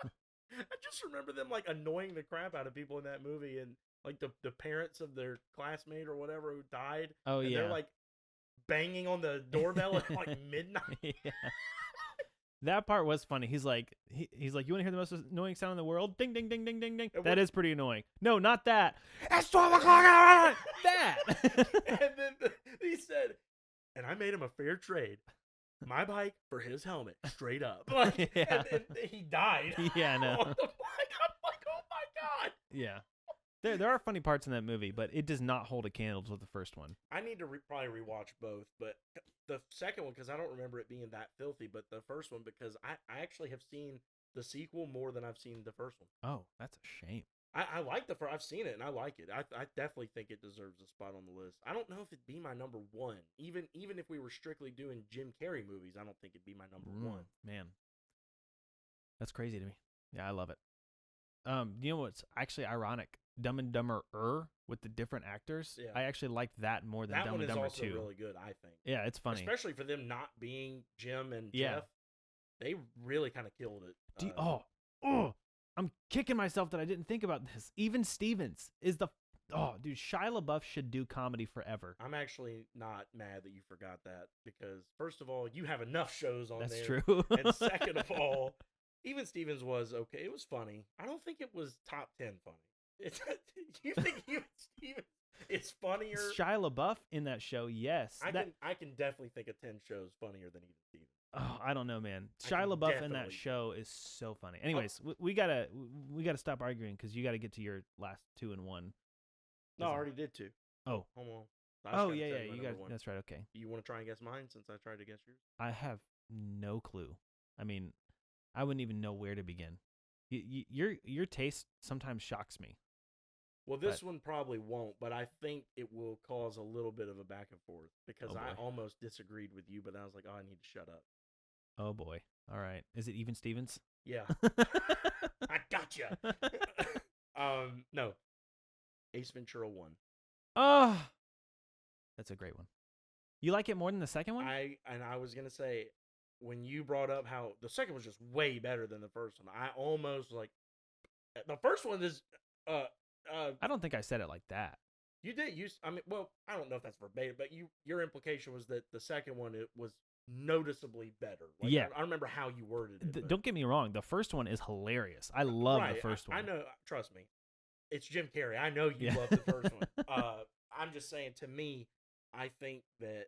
I just remember them like annoying the crap out of people in that movie, and like the parents of their classmate or whatever who died. Oh and yeah. They're like banging on the doorbell at like midnight. Yeah. That part was funny. He's like, you want to hear the most annoying sound in the world? Ding, ding, ding, ding, ding, ding. That is pretty annoying. No, not that. It's 12 o'clock. That. And then he said, and I made him a fair trade. My bike for his helmet, straight up. Like, yeah. and he died. Yeah, I know. I'm like, oh my God. Yeah. There are funny parts in that movie, but it does not hold a candle to the first one. I need to probably rewatch both, but the second one, because I don't remember it being that filthy, but the first one, because I actually have seen the sequel more than I've seen the first one. Oh, that's a shame. I like the first. I've seen it and I like it. I definitely think it deserves a spot on the list. I don't know if it'd be my number 1. Even if we were strictly doing Jim Carrey movies, I don't think it'd be my number 1. Man, that's crazy to me. Yeah, I love it. You know what's actually ironic? Dumb and Dumber with the different actors. Yeah. I actually liked that more than That Dumb one and is Dumber also 2. really good, I think. Yeah, it's funny. Especially for them not being Jim and Yeah. Jeff. They really kind of killed it. I'm kicking myself that I didn't think about this. Even Stevens is dude, Shia LaBeouf should do comedy forever. I'm actually not mad that you forgot that because, first of all, you have enough shows on there. That's true. And second of all, even Stevens was okay. It was funny. I don't think it was top 10 funny. You think even Stevens is funnier? Shia LaBeouf in that show, yes. I can definitely think of 10 shows funnier than even Stevens. Oh, I don't know, man. I Shia can LaBeouf in that definitely- show is so funny. Anyways, we gotta stop arguing because you gotta get to your last 2 and 1. No, I already did 2. Oh. Hold on. Oh yeah. You got. That's right. Okay. You want to try and guess mine since I tried to guess yours? I have no clue. I mean, I wouldn't even know where to begin. Your taste sometimes shocks me. Well, this one probably won't, but I think it will cause a little bit of a back and forth because I almost disagreed with you, but I was like, oh, I need to shut up. Oh boy. All right. Is it even Stevens? Yeah. I gotcha. No. Ace Ventura 1. Oh, that's a great one. You like it more than the second one? I was gonna say when you brought up how the second was just way better than the first one, I almost like the first one is I don't think I said it like that. You did use. I mean, well, I don't know if that's verbatim, but your implication was that the second one it was noticeably better. Like, yeah, I remember how you worded it. Don't get me wrong. The first one is hilarious. I love the first one. I know. Trust me, it's Jim Carrey. I know you love the first one. I'm just saying. To me, I think that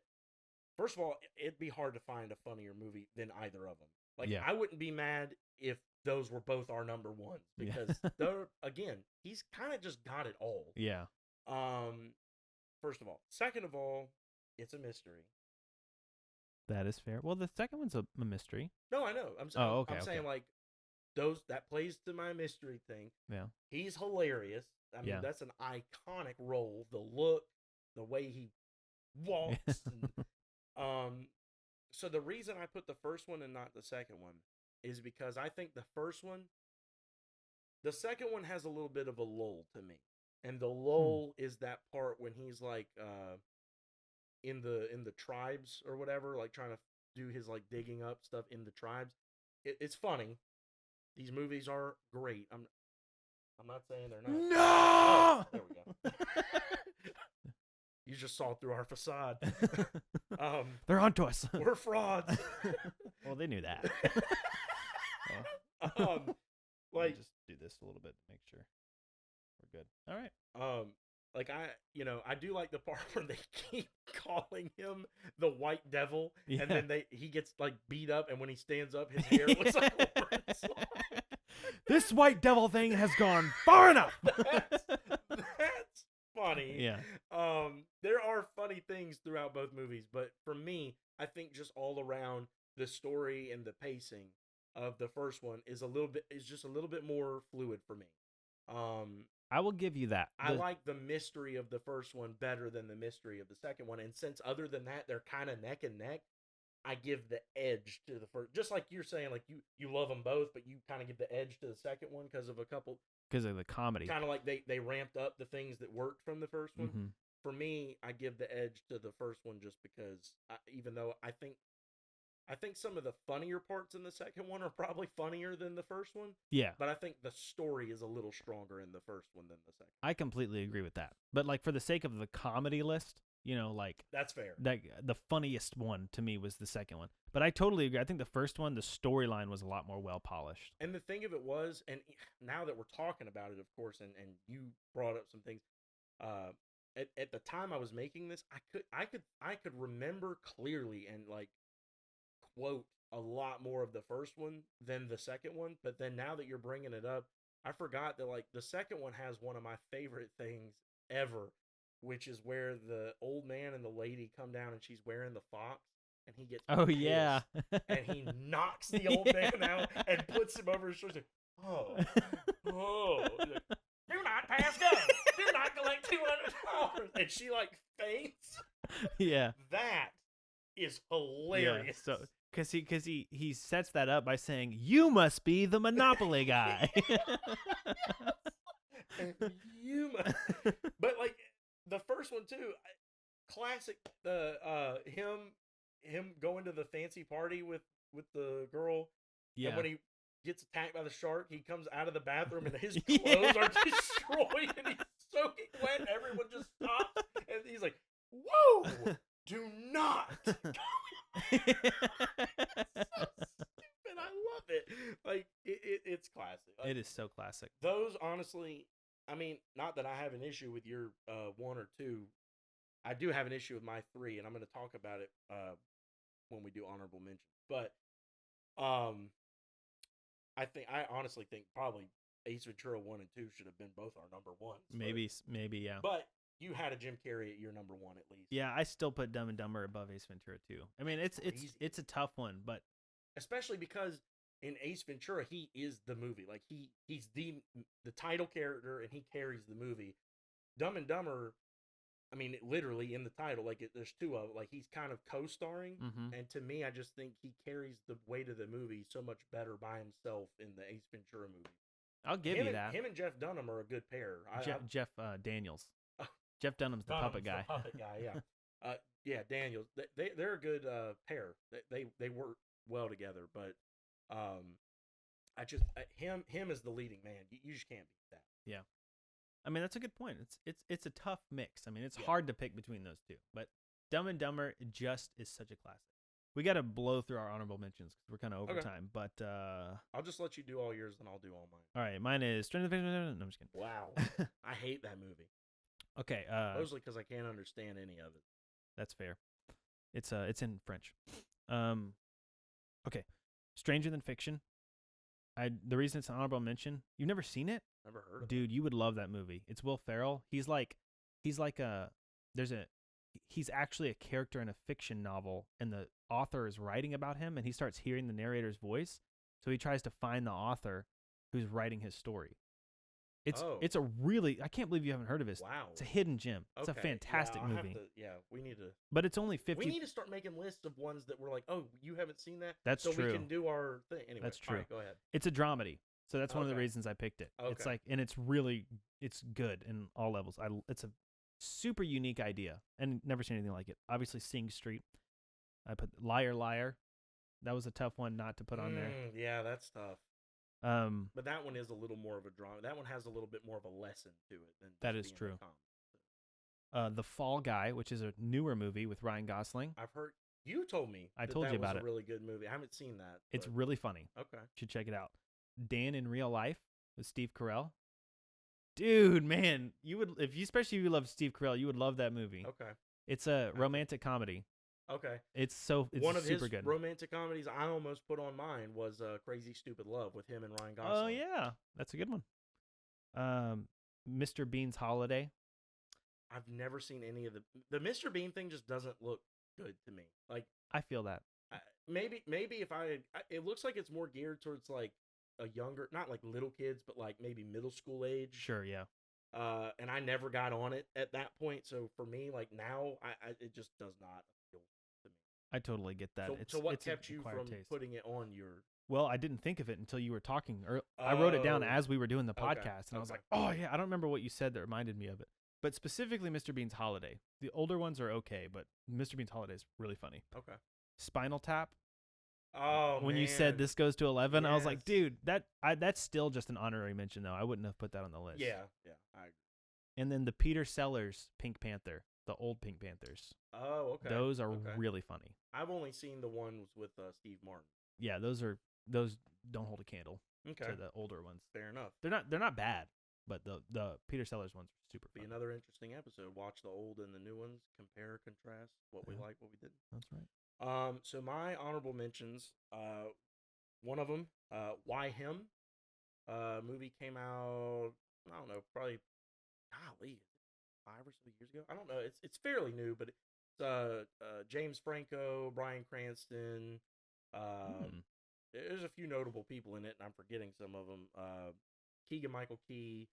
first of all, it'd be hard to find a funnier movie than either of them. Like, I wouldn't be mad if those were both our number ones because they're again, he's kind of just got it all. Yeah. First of all, second of all, it's a mystery. That is fair. Well, the second one's a mystery. No, I know. I'm saying, okay. Saying like those that plays to my mystery thing. Yeah. He's hilarious. I mean, that's an iconic role. The look, the way he walks. And, so the reason I put the first one and not the second one is because I think the second one has a little bit of a lull to me. And the lull is that part when he's like in the tribes or whatever, like trying to do his like digging up stuff in the tribes. It's funny. These movies are great. I'm not saying they're not. No. Oh, there we go. You just saw through our facade. They're onto us. We're frauds. Well, they knew that. Like just do this a little bit to make sure we're good. All right. Like I do like the part where they keep calling him the White Devil, and then he gets like beat up, and when he stands up, his hair looks like a bird's long. This White Devil thing has gone far enough. That's funny. Yeah. There are funny things throughout both movies, but for me, I think just all around the story and the pacing of the first one is just a little bit more fluid for me. I will give you that. I like the mystery of the first one better than the mystery of the second one, and since other than that they're kind of neck and neck, I give the edge to the first. Just like you're saying, like you love them both, but you kind of give the edge to the second one because of the comedy. Kind of like they ramped up the things that worked from the first one. Mm-hmm. For me, I give the edge to the first one just because, even though I think some of the funnier parts in the second one are probably funnier than the first one. Yeah. But I think the story is a little stronger in the first one than the second. I completely agree with that. But like for the sake of the comedy list, like that's fair. The funniest one to me was the second one. But I totally agree. I think the first one, the storyline was a lot more well polished. And the thing of it was, and now that we're talking about it, of course, and you brought up some things. At the time I was making this, I could remember clearly and like quote a lot more of the first one than the second one. But then now that you're bringing it up, I forgot that like the second one has one of my favorite things ever, which is where the old man and the lady come down and she's wearing the fox and he gets pissed, and he knocks the old man out and puts him over his shoulder. Oh, like, do not pass go. Do not collect $200. And she like faints. Yeah, that is hilarious. Yeah, so because he sets that up by saying, "You must be the Monopoly guy." But like the first one too, classic. The him going to the fancy party with the girl, and Yeah. when he gets attacked by the shark, he comes out of the bathroom and his Yeah. clothes are destroyed and he's soaking wet. Everyone just stops and he's like, "Whoa, do not!" It's so stupid. I love it. Like it's classic. Like, It is so classic. those honestly, I mean, not that I have an issue with your one or two. I do have an issue with my three, and I'm going to talk about it when we do honorable mentions. But I honestly think probably Ace Ventura 1 and 2 should have been both our number ones. Maybe, yeah. But you had a Jim Carrey at your number one at least. Yeah, I still put Dumb and Dumber above Ace Ventura 2. I mean, it's a tough one, but especially because in Ace Ventura he is the movie. Like he's the title character and he carries the movie. Dumb and Dumber, I mean, literally in the title, like there's two of it. Like he's kind of co-starring, and to me, I just think he carries the weight of the movie so much better by himself in the Ace Ventura movie. I'll give you that. Him and Jeff Dunham are a good pair. Jeff Daniels. Jeff Dunham's the puppet guy. The puppet guy, yeah. Yeah, Daniels. They're a good pair. They work well together. But I just him as the leading man. You just can't beat that. Yeah. I mean, that's a good point. It's a tough mix. I mean, it's hard to pick between those two. But Dumb and Dumber just is such a classic. We got to blow through our honorable mentions because we're kind of over time. But I'll just let you do all yours, and I'll do all mine. All right, mine is Stranger Things. No, I'm just kidding. Wow, I hate that movie. Okay, mostly because I can't understand any of it. That's fair. It's in French. Okay, Stranger Than Fiction. The reason it's an honorable mention. You've never seen it? Never heard of it. Dude, you would love that movie. It's Will Ferrell. He's actually a character in a fiction novel, and the author is writing about him, and he starts hearing the narrator's voice, so he tries to find the author who's writing his story. It's a really, I can't believe you haven't heard of it. Wow. It's a hidden gem. It's a fantastic movie. We need to. But it's only 50. We need to start making lists of ones that we're like, oh, you haven't seen that? That's true. So we can do our thing. Anyway, that's true. All right, go ahead. It's a dramedy. So that's one of the reasons I picked it. Okay. It's like, and it's good in all levels. It's a super unique idea and never seen anything like it. Obviously, Sing Street. I put Liar Liar. That was a tough one not to put on there. Yeah, that's tough. But that one is a little more of a drama. That one has a little bit more of a lesson to it than that is true. The Fall Guy, which is a newer movie with Ryan Gosling. I've heard you told me. I told you about it. It was a really good movie. I haven't seen that. It's really funny. Okay, you should check it out. Dan in Real Life with Steve Carell. Dude, man, especially if you love Steve Carell, you would love that movie. Okay, it's a romantic comedy. Okay, it's one of super his good. Romantic comedies I almost put on mine was Crazy Stupid Love with him and Ryan Gosling. Oh yeah, that's a good one. Mr. Bean's Holiday. I've never seen any of the Mr. Bean thing. Just doesn't look good to me. Like I feel that. Maybe if it looks like it's more geared towards like a younger, not like little kids, but like maybe middle school age. Sure, yeah. And I never got on it at that point. So for me, like now, it just does not appeal to me. I totally get that. So what kept you from putting it on your? Well, I didn't think of it until you were talking. I wrote it down as we were doing the podcast, and I was like, oh yeah, I don't remember what you said that reminded me of it. But specifically, Mr. Bean's Holiday. The older ones are okay, but Mr. Bean's Holiday is really funny. Okay. Spinal Tap. Oh, when you said this goes to 11, I was like, dude, that's still just an honorary mention, though. I wouldn't have put that on the list. Yeah, I agree. And then the Peter Sellers Pink Panther, the old Pink Panthers. Oh, okay. Those are really funny. I've only seen the ones with Steve Martin. Yeah, those don't hold a candle to the older ones. Fair enough. They're not bad, but the Peter Sellers ones are super fun. Be another interesting episode. Watch the old and the new ones, compare, contrast, what we like, what we didn't. That's right. So my honorable mentions, one of them, Why Him? Movie came out, I don't know, probably, 5 or so years ago. I don't know. It's fairly new, but it's James Franco, Bryan Cranston. There's a few notable people in it, and I'm forgetting some of them. Keegan-Michael Key.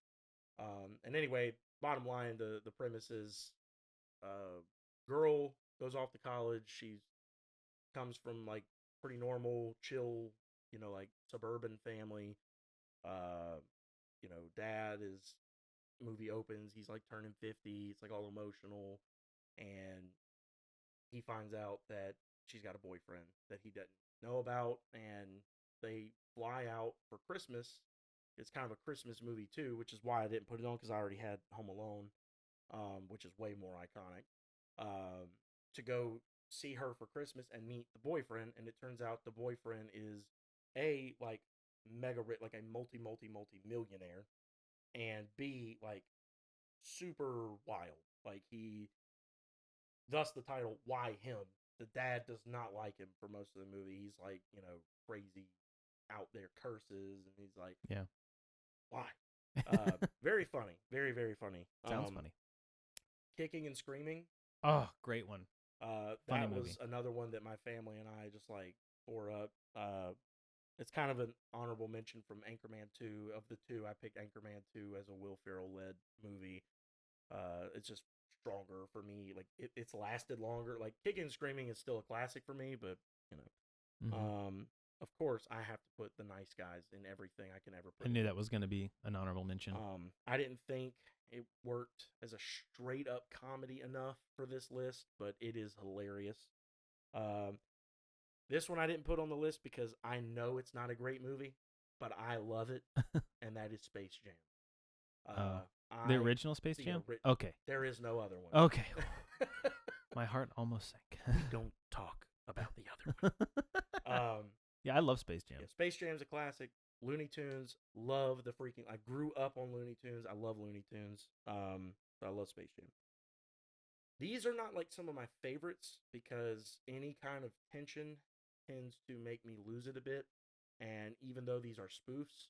And anyway, bottom line, the premise is, girl goes off to college. She's comes from like pretty normal, chill, like suburban family. Dad is movie opens, he's like turning 50. It's like all emotional, and he finds out that she's got a boyfriend that he doesn't know about, and they fly out for Christmas. It's kind of a Christmas movie too, which is why I didn't put it on because I already had Home Alone, which is way more iconic. To go see her for Christmas and meet the boyfriend, and it turns out the boyfriend is a like mega rich, like a multi millionaire, and B like super wild. Like he, thus the title, Why Him? The dad does not like him for most of the movie. He's like, crazy out there curses, and he's like, Yeah. why? Very funny. Very, very funny. Sounds funny. Kicking and Screaming. Oh, great one. Funny That movie. was another one that my family and I just like tore up. It's kind of an honorable mention from Anchorman 2. Of the two, I picked Anchorman 2 as a Will Ferrell led movie. It's just stronger for me. Like it's lasted longer. Like Kicking and Screaming is still a classic for me, but of course I have to put The Nice Guys in everything I can ever put. I knew that was going to be an honorable mention. I didn't think it worked as a straight up comedy enough for this list, but it is hilarious. This one I didn't put on the list because I know it's not a great movie, but I love it, and that is Space Jam. The original Space Jam? Okay. There is no other one. Okay. My heart almost sank. We don't talk about the other one. Yeah, I love Space Jam. Yeah, Space Jam's a classic. Looney Tunes, love the freaking. I grew up on Looney Tunes. I love Looney Tunes. I love Space Jam. These are not like some of my favorites because any kind of tension tends to make me lose it a bit. And even though these are spoofs,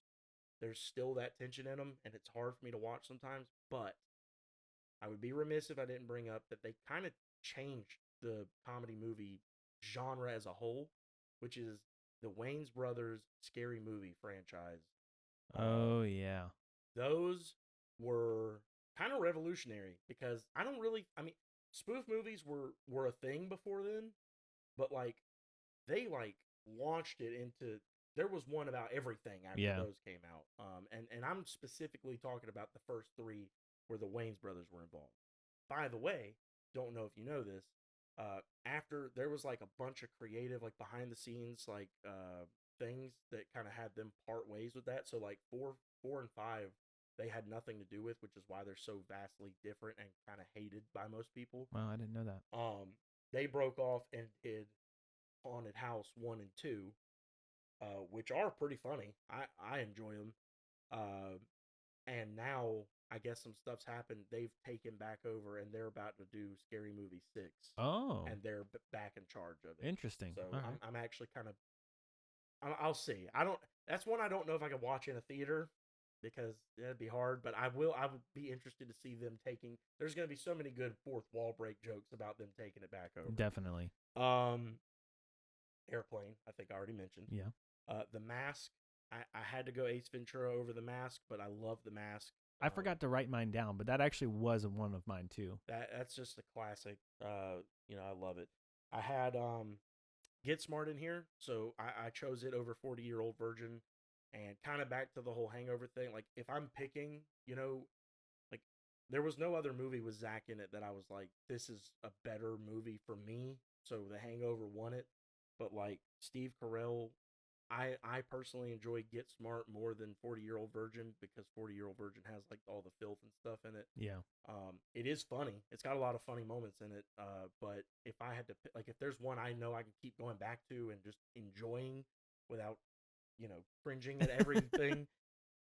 there's still that tension in them, and it's hard for me to watch sometimes. But I would be remiss if I didn't bring up that they kind of changed the comedy movie genre as a whole, which is the Wayans Brothers scary movie franchise. Oh, yeah. Those were kind of revolutionary because I mean, spoof movies were a thing before then, but like they like launched it into, there was one about everything after those came out. And I'm specifically talking about the first three where the Wayans brothers were involved. By the way, don't know if you know this, after there was like a bunch of creative, like behind the scenes, like things that kind of had them part ways with that. So like four and five, they had nothing to do with, which is why they're so vastly different and kind of hated by most people. Wow, I didn't know that. They broke off and did Haunted House 1 and 2, which are pretty funny. I enjoy them. And now I guess some stuff's happened. They've taken back over, and they're about to do Scary Movie 6. Oh, and they're back in charge of it. Interesting. So right. I'm actually kind of. I'll see. That's one I don't know if I could watch in a theater because it'd be hard. But I will. I would be interested to see them taking. There's going to be so many good fourth wall break jokes about them taking it back over. Definitely. Airplane. I think I already mentioned. Yeah. The Mask. I had to go Ace Ventura over The Mask, but I love The Mask. I forgot to write mine down, but that actually was one of mine too. That's just a classic. I love it. I had Get Smart in here, so I chose it over 40-Year-Old Virgin, and kind of back to the whole Hangover thing. Like if I'm picking, like there was no other movie with Zach in it that I was like, this is a better movie for me. So The Hangover won it, but like Steve Carell. I personally enjoy Get Smart more than 40-Year-Old Virgin because 40-Year-Old Virgin has like all the filth and stuff in it. Yeah. It is funny. It's got a lot of funny moments in it. But if I had to pick, like if there's one I know I can keep going back to and just enjoying without, cringing at everything,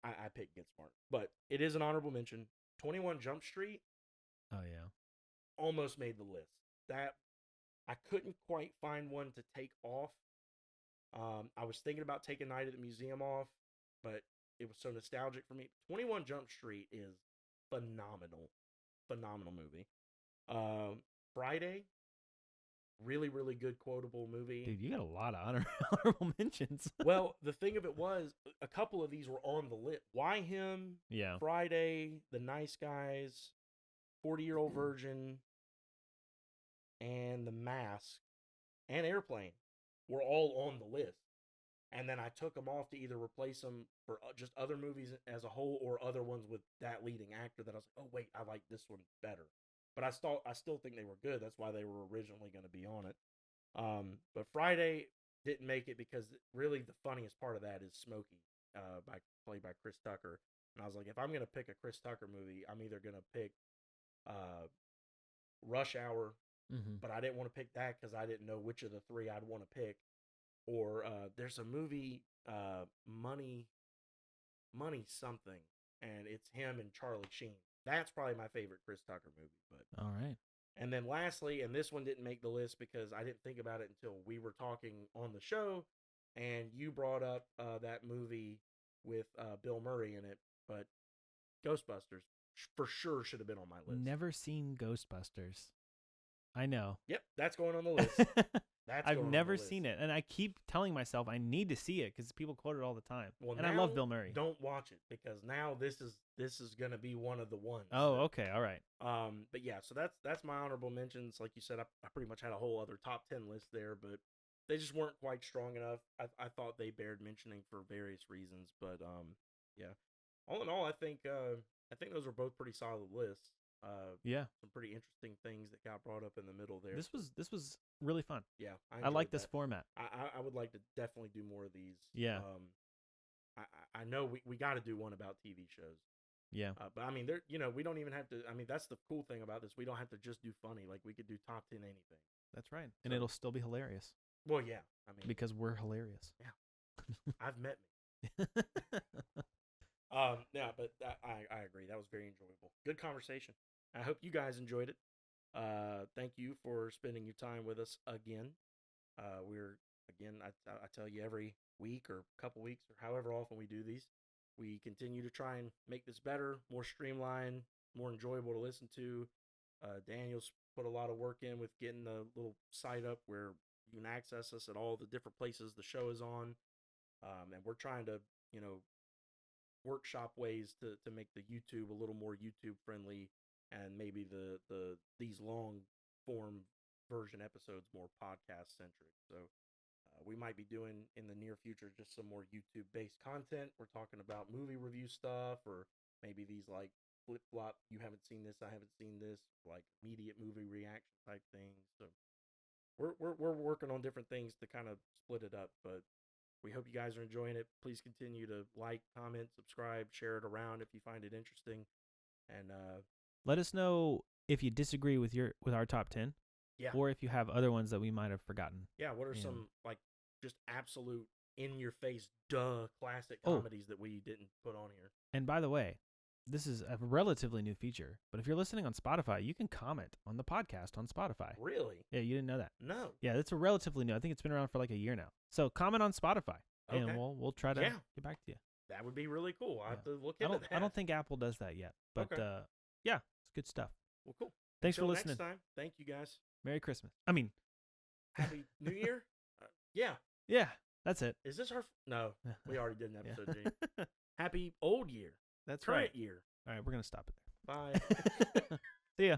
I pick Get Smart. But it is an honorable mention. 21 Jump Street. Oh yeah. Almost made the list. That I couldn't quite find one to take off. I was thinking about taking Night at the Museum off, but it was so nostalgic for me. 21 Jump Street is phenomenal. Phenomenal movie. Friday, really, really good quotable movie. Dude, you got a lot of honorable mentions. Well, the thing of it was, a couple of these were on the list. Why Him? Yeah. Friday, The Nice Guys, 40-Year-Old Virgin, and The Mask, and Airplane were all on the list. and then I took them off to either replace them for just other movies as a whole or other ones with that leading actor that I was like, oh wait, I like this one better. But I still think they were good. That's why they were originally going to be on it. But Friday didn't make it because really the funniest part of that is Smokey, played by Chris Tucker. And I was like, if I'm going to pick a Chris Tucker movie, I'm either going to pick Rush Hour, but I didn't want to pick that because I didn't know which of the three I'd want to pick. Or there's a movie, Money something, and it's him and Charlie Sheen. That's probably my favorite Chris Tucker movie. But all right. And then lastly, and this one didn't make the list because I didn't think about it until we were talking on the show, and you brought up that movie with Bill Murray in it, but Ghostbusters for sure should have been on my list. Never seen Ghostbusters. I know. Yep, that's going on the list. I've never seen it, and I keep telling myself I need to see it because people quote it all the time. Well, and I love Bill Murray. Don't watch it because now this is going to be one of the ones. Oh, okay, all right. But yeah, so that's my honorable mentions. Like you said, I pretty much had a whole other top 10 list there, but they just weren't quite strong enough. I thought they bared mentioning for various reasons, but yeah. All in all, I think those were both pretty solid lists. Yeah, some pretty interesting things that got brought up in the middle there. This was really fun. Yeah, I like this format. I would like to definitely do more of these. Yeah. I know we got to do one about TV shows. Yeah. But I mean, we don't even have to. I mean, that's the cool thing about this. We don't have to just do funny. Like we could do top 10 anything. That's right, and it'll still be hilarious. Well, yeah. I mean, because we're hilarious. Yeah. I've met me. Yeah, but I agree. That was very enjoyable. Good conversation. I hope you guys enjoyed it. Thank you for spending your time with us again. I tell you every week or couple weeks or however often we do these, we continue to try and make this better, more streamlined, more enjoyable to listen to. Daniel's put a lot of work in with getting the little site up where you can access us at all the different places the show is on. And we're trying to, workshop ways to make the YouTube a little more YouTube friendly, and maybe these long form version episodes more podcast centric. So we might be doing in the near future just some more YouTube based content. We're talking about movie review stuff, or maybe these like flip flop. You haven't seen this, I haven't seen this, like immediate movie reaction type things. So we're working on different things to kind of split it up, but we hope you guys are enjoying it. Please continue to like, comment, subscribe, share it around if you find it interesting, and let us know if you disagree with our top 10. Yeah. Or if you have other ones that we might have forgotten. Yeah. What are some like just absolute in your face classic comedies that we didn't put on here? And by the way, this is a relatively new feature, but if you're listening on Spotify, you can comment on the podcast on Spotify. Really? Yeah, you didn't know that? No. Yeah, it's a relatively new. I think it's been around for like a year now. So comment on Spotify, and we'll try to get back to you. That would be really cool. I'll have to look into that. I don't think Apple does that yet, but yeah, it's good stuff. Well, cool. Thanks Until for listening. Next time, thank you guys. Merry Christmas. I mean, Happy New Year. Yeah. Yeah, that's it. Is this our? No, we already did an episode. Gene. Happy Old Year. That's Current right. year. All right, we're gonna stop it there. Bye. See ya.